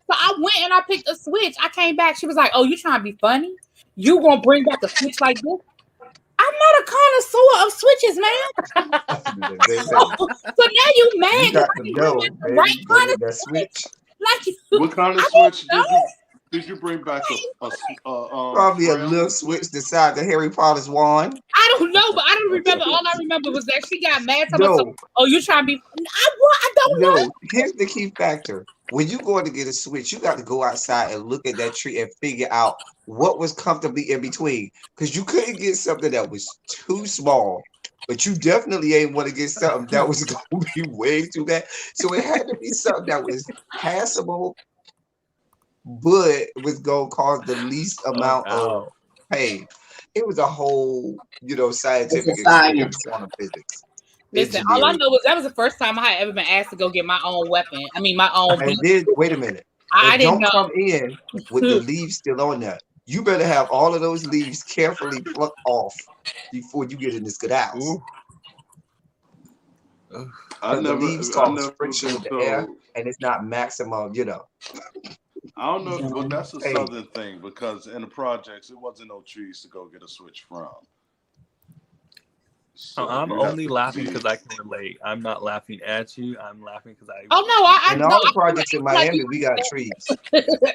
So I went and I picked a switch. I came back. She was like, "Oh, you trying to be funny? You gonna bring back a switch like this?" I'm not a connoisseur of switches, man. So now you mad? You got to know, baby, right kind of that switch. Like what kind of switch did you bring back? Probably a little switch the size of Harry Potter's wand. I don't know, but I don't remember. All I remember was that she got mad. Oh, you trying to be? I don't know. Here's the key factor. when you going to get a switch, you got to go outside and look at that tree and figure out what was comfortably in between. Because you couldn't get something that was too small, but you definitely ain't want to get something that was going to be way too bad. So it had to be something that was passable, but was going to cause the least amount of Wow. pain. It was a whole, It's scientific a experience, science. quantum physics, Listen, all I engineering. know is that was the first time I had ever been asked to go get my own weapon. I mean, my own And beat. then, wait a minute. I And didn't don't know. come in with the leaves still on there. You better have all of those leaves carefully plucked off before you get in this good house. Ooh. Because the leaves I cause never friction been with the air, told. and it's not maximum, I don't know. Well, that's a Hey, southern thing because in the projects, it wasn't no trees to go get a switch from. So I'm you have only to laughing be. because I can relate. I'm not laughing at you. I'm laughing because I Oh no, relate. in no, all the I projects in feel like Miami, we got trees.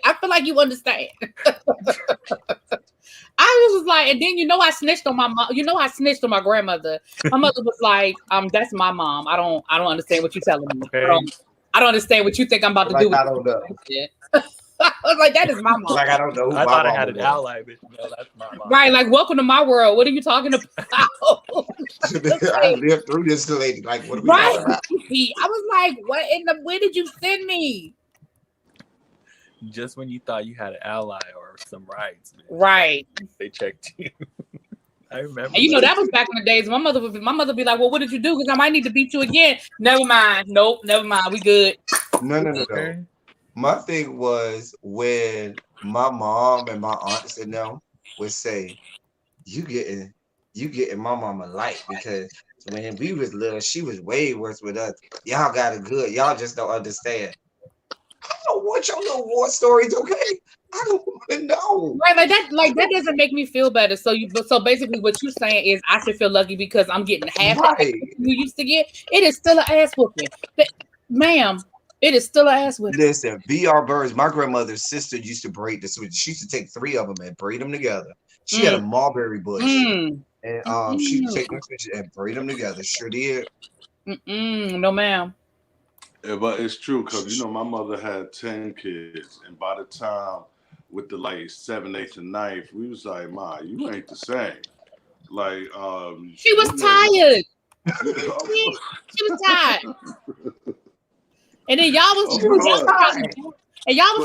I feel like you understand. I was like, and then I snitched on my mom. I snitched on my grandmother. My mother was like, "That's my mom. I don't understand what you're telling me. Okay. I don't understand what you think I'm about to Like, do with I don't know. this." I was like, "That is my mom." Like, I don't know who I my thought I had mama an was. ally, bitch. No, that's my mom. Right, like, welcome to my world. What are you talking about? I lived through this lady. Like, what are we Right. talking about? I was like, where did you send me? Just when you thought you had an ally or some rights, bitch, Right. they checked you. I remember. And that was back in the days. My mother would be like, "Well, what did you do? Because I might need to beat you again." Never mind. Nope. Never mind. We good. No. Okay. My thing was when my mom and my aunts and them would say, you getting my mama light, because when we was little, she was way worse with us. Y'all got it good. Y'all just don't understand. I don't want your little war stories, okay? I don't want to know. Right, like that doesn't make me feel better. So basically what you're saying is I should feel lucky because I'm getting half the ass Right. you used to get. It is still an ass whooping. Ma'am, it is still an ass whooping. Listen, VR birds. My grandmother's sister used to braid the switch. She used to take 3 of them and braid them together. She had a mulberry bush, and she would take them switches and braid them together. Sure did. No, ma'am. Yeah, but it's true because my mother had 10 kids, and by the time with the like 7th, 8th, and 9th, we was like, "Ma, you ain't the same." Like, She was tired. she She was tired. And then y'all was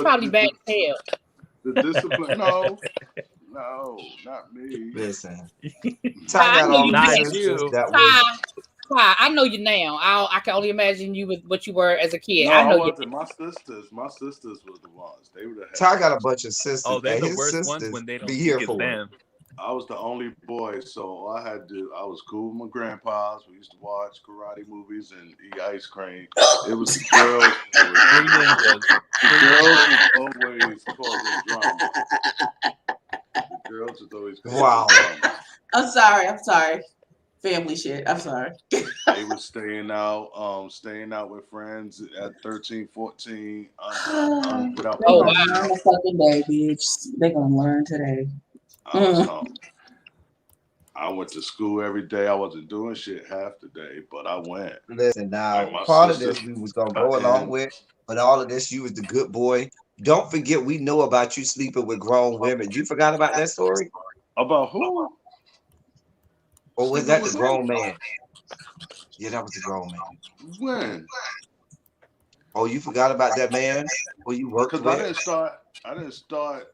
probably bad as hell. The discipline, no, not me. Listen, Ty, Ty got all you them Not sisters you. that was. Ty, I know you now. I can only imagine you with what you were as a kid. No, I know I wasn't. you. My sisters were the ones. They were the head. Ty got a bunch of sisters, Oh, they're and the his worst ones sisters when they don't be think here it's for it. them. I was the only boy, so I was cool with my grandpas. We used to watch karate movies and eat ice cream. It was the girls. Three ninjas. The girls was always causing drama. The girls was always causing drama. I'm sorry. Family shit. I'm sorry. They was staying out with friends at 13, 14. Without They're gonna permission. learn a fucking day, bitch. They're gonna learn today. I was home. I went to school every day. I wasn't doing shit half the day, but I went. Listen, now Like my part of sister, this we was gonna go along with, but all of this, you was the good boy. Don't forget, we know about you sleeping with grown women. You forgot about that story? About who? Or was that the grown man? Yeah, that was the grown man. When? Oh, you forgot about that man who you worked Because with? I didn't start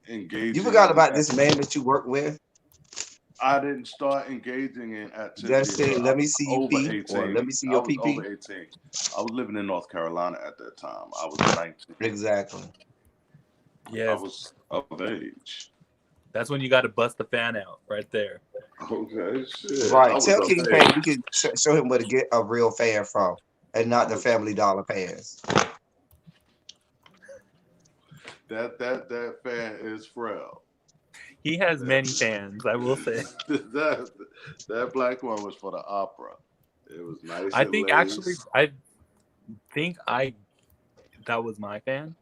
engaging. You forgot about this man that you worked with? I didn't start engaging in activity. Just say, let me see you over pee, 18. or let me see I your was pee. over 18. I was living in North Carolina at that time. I was 19. Exactly. Yes. I was of age. That's when you got to bust the fan out right there. Okay, shit. Right. Tell King Payne we can show him where to get a real fan from, and not the Family Dollar fans. That fan is frail. He has many fans, I will say. that black one was for the opera. It was nice. I think that was my fan,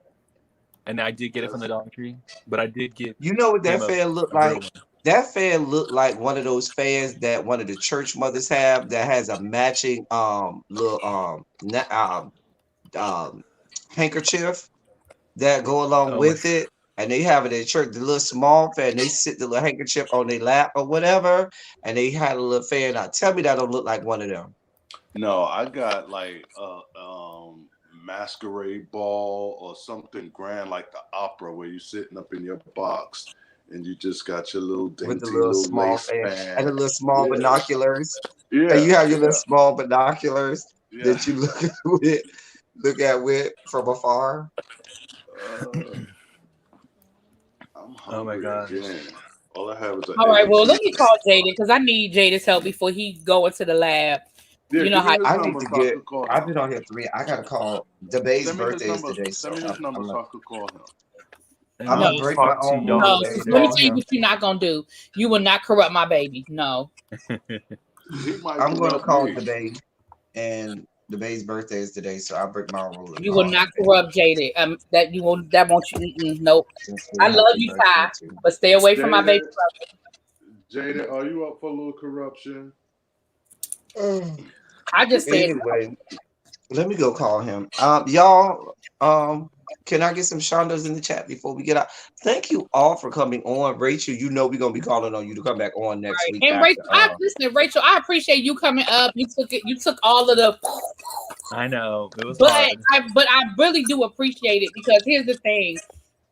and I did get it from the Dollar Tree. But I did get. You know what that fan looked like? That fan looked like one of those fans that one of the church mothers have that has a matching little handkerchief that go along Oh, with it. And they have it at church, the little small fan. They sit the little handkerchief on their lap or whatever, and they had a little fan. Now, tell me that don't look like one of them. No, I got like a masquerade ball or something grand like the opera where you're sitting up in your box and you just got your little With the dainty little little small lace fan and the fan. little small Yeah, binoculars. And yeah, you have your little yeah, small binoculars yeah. that you look at with from afar. Uh, I'm oh my hungry gosh. again. All I have is an All egg right, and well, let cheese me call sandwich. Jaden because I need Jada's help before he go into the lab. Yeah, You know give how me his I need number to so I get. could call I've him. been on here 3. I gotta call. The baby's Send me his birthday is number. today, Send so me his number I'm so I could call him. And I'm no, gonna I'll break my talk to own rule y'all no. and Let me call later. tell you him. what you're not gonna do. You will not corrupt my baby. No, He might I'm gonna corrupt call me. the baby, and the baby's birthday is today, so I'll break my rule and you will call not him corrupt Jada. That you will. That won't you. Nope. and I say love happy you, birthday Ty, to him. but stay away from my baby. Jada, Jada, are you up for a little corruption? I just said Anyway, let me go call him. Y'all, can I get some Shondas in the chat before we get out? Thank you all for coming on. Rachel, you know we're gonna be calling on you to come back on next right. week And after Rachel, Rachel, I appreciate you coming up. You took it. You took all of the. I know it was But hard. I really do appreciate it because here's the thing.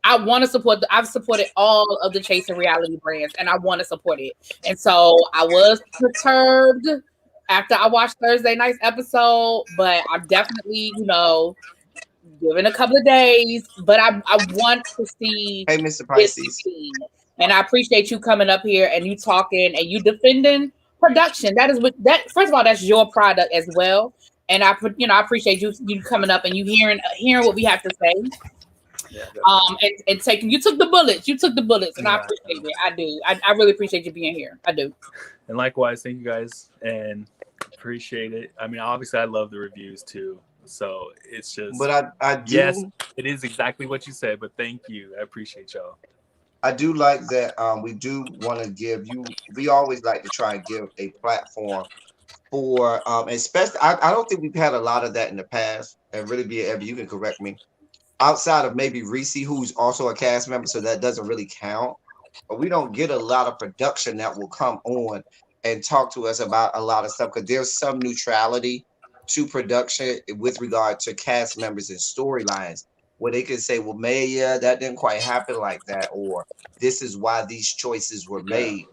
I want to support. I've supported all of the Chasing Reality brands, and I want to support it. And so I was perturbed after I watched Thursday night's episode, but I'm definitely, giving a couple of days. But I want to see Hey, Mr. this Pisces. succeed, and I appreciate you coming up here and you talking and you defending production. That is what that. First of all, that's your product as well. And I appreciate you coming up and you hearing what we have to say. Yeah, definitely. And taking you took the bullets. You took the bullets, and I Yeah, I appreciate know. it. I do. I really appreciate you being here. I do. And likewise, thank you guys and appreciate it. I mean, obviously, I love the reviews too. So it's just, But I yes, do it is exactly what you said. But thank you. I appreciate y'all. I do like that we do want to give you we always like to try and give a platform for especially I don't think we've had a lot of that in the past, and really be ever you can correct me. Outside of maybe Reese, who's also a cast member, so that doesn't really count. But we don't get a lot of production that will come on and talk to us about a lot of stuff because there's some neutrality to production with regard to cast members and storylines where they can say, well, yeah, that didn't quite happen like that, or this is why these choices were Okay. made.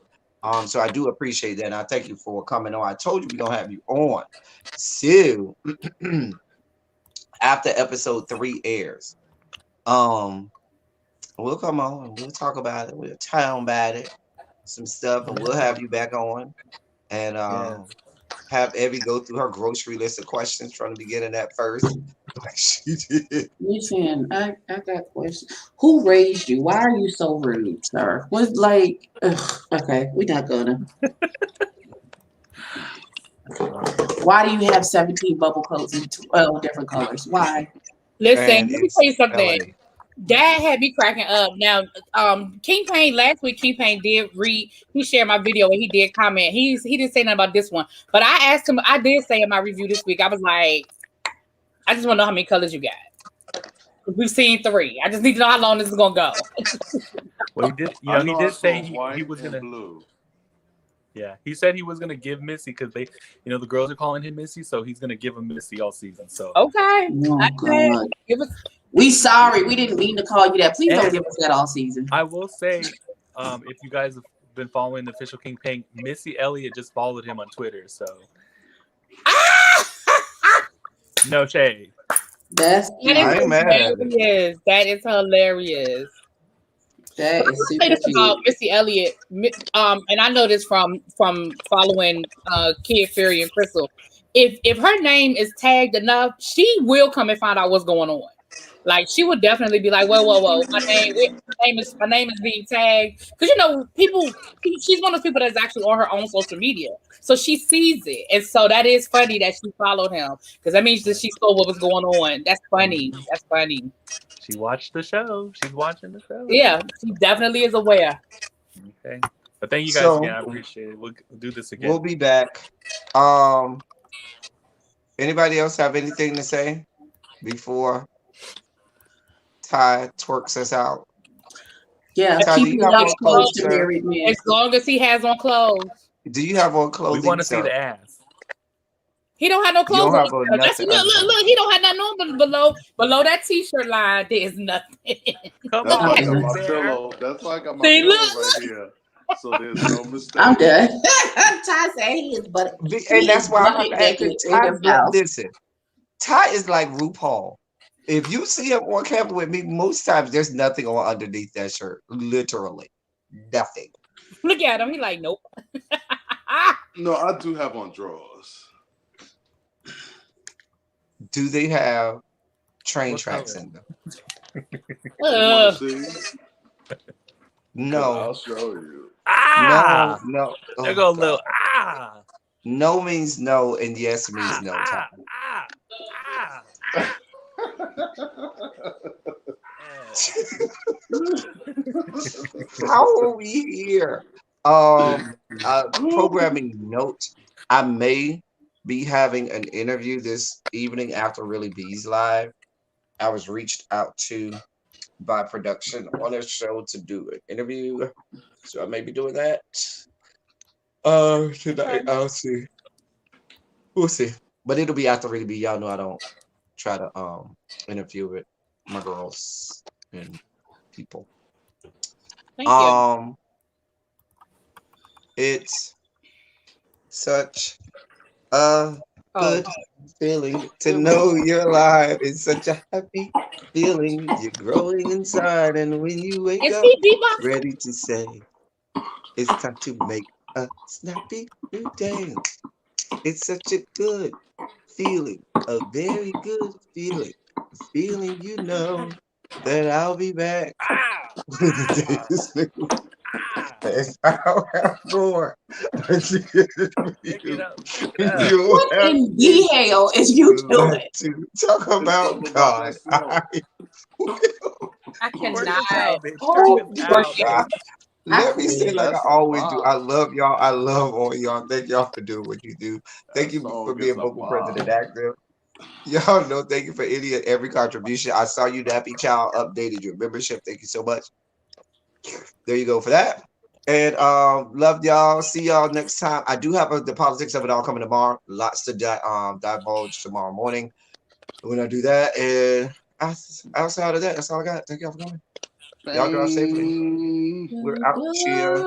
So I do appreciate that. And I thank you for coming on. I told you we're gonna have you on. So after episode 3 airs, we'll come on and we'll talk about it. We'll town about it, some stuff, and we'll have you back on and Yeah. have Evie go through her grocery list of questions from the beginning at first, like she did. Listen, I got a question. Who raised you? Why are you so rude, sir? Was like, okay, we're not gonna. Why do you have 17 bubble coats in 12 different colors? Why? Listen, And let me it's tell you LA. something. Dad had me cracking up. Now, King Payne last week. King Payne did read. He shared my video and he did comment. He didn't say nothing about this one, but I asked him. I did say in my review this week. I was like, I just want to know how many colors you got. We've seen 3. I just need to know how long this is gonna go. Well, he did. I He know I did say saw he white was and gonna. blue. Yeah, he said he was gonna give Missy because they, the girls are calling him Missy, so he's gonna give him Missy all season. So Okay. Oh, Okay. God. Give us. We sorry. We didn't mean to call you that. Please don't And give us that all season. I will say, if you guys have been following the official King Payne, Missy Elliott just followed him on Twitter. So no shade. That's That I is ain't mad at it. hilarious. That is hilarious. that But is I will say super this about cute. Missy Elliott, and I know this from following Kid Fury and Crystal. If her name is tagged enough, she will come and find out what's going on. Like she would definitely be like, whoa, my name is being tagged because people. She's one of those people that's actually on her own social media, so she sees it, and so that is funny that she followed him because that means that she saw what was going on. That's funny. That's funny. She watched the show. She's watching the show. Yeah, she definitely is aware. Okay. But thank you guys So again. I appreciate it. We'll do this again. we'll be back. Anybody else have anything to say before Ty twerks us out. Yeah, Ty, do you people have like on clothes clothes, to sir? married men. As long as he has on clothes. Do you have on We clothing, want to see sir? the ass. He don't have no You clothes don't on. have on That's nothing look, under look, there. look. He don't have nothing on below that t-shirt line. There is nothing. Come That's why I on, Okay. got Boo my Bear. pillow. That's why I got my See, pillow look. right here. So there's no mistake. I'm done. Ty said he is but And he that's is why I'm bucket asking naked in Ty. his house. Listen, Ty is like RuPaul. If you see him on camera with me, most times there's nothing on underneath that shirt. Literally, nothing. Look at him. He like, nope. No, I do have on drawers. Do they have train What tracks color? in them? You want to see? No, I'll show you. Ah! no. There Oh go a God. little ah! No means no, and yes means Ah! no. Ah! Ty. Ah! Ah! How are we here? Programming note. I may be having an interview this evening after Really Bees Live. I was reached out to by production on a show to do an interview. So I may be doing that. Tonight I'll see. We'll see. But it'll be after Really Be. Y'all know I don't try to interview with my girls and people. Thank you. It's such a good feeling to know you're alive. It's such a happy feeling. You're growing inside, and when you wake Is up, he beatbox? ready to say, it's time to make a snappy new day. It's such a good feeling, a very good feeling. A feeling you know that I'll be back. Ah! When the day Ah! is new. Ah! And I'll have more. Pick it up. Pick it up. You'll What have in the hell is you doing? left to talk It's about something about God. that smoke. I Work cannot. this out, bitch. Oh, Work this Oh out, God. bitch. Let me say like I That's a always do. I vibe. love y'all. I love all y'all. Thank y'all for doing what you do. Thank That you for song being is a vocal president vibe. active. Y'all know, thank you for any and every contribution. I saw you, Nappy Child, updated your membership. Thank you so much. There you go for that. And love y'all. See y'all next time. I do have the politics of it all coming tomorrow. Lots to divulge tomorrow morning when I do that. And outside of that, that's all I got. Thank y'all for coming. Y'all drive safely. We're out. Cheers.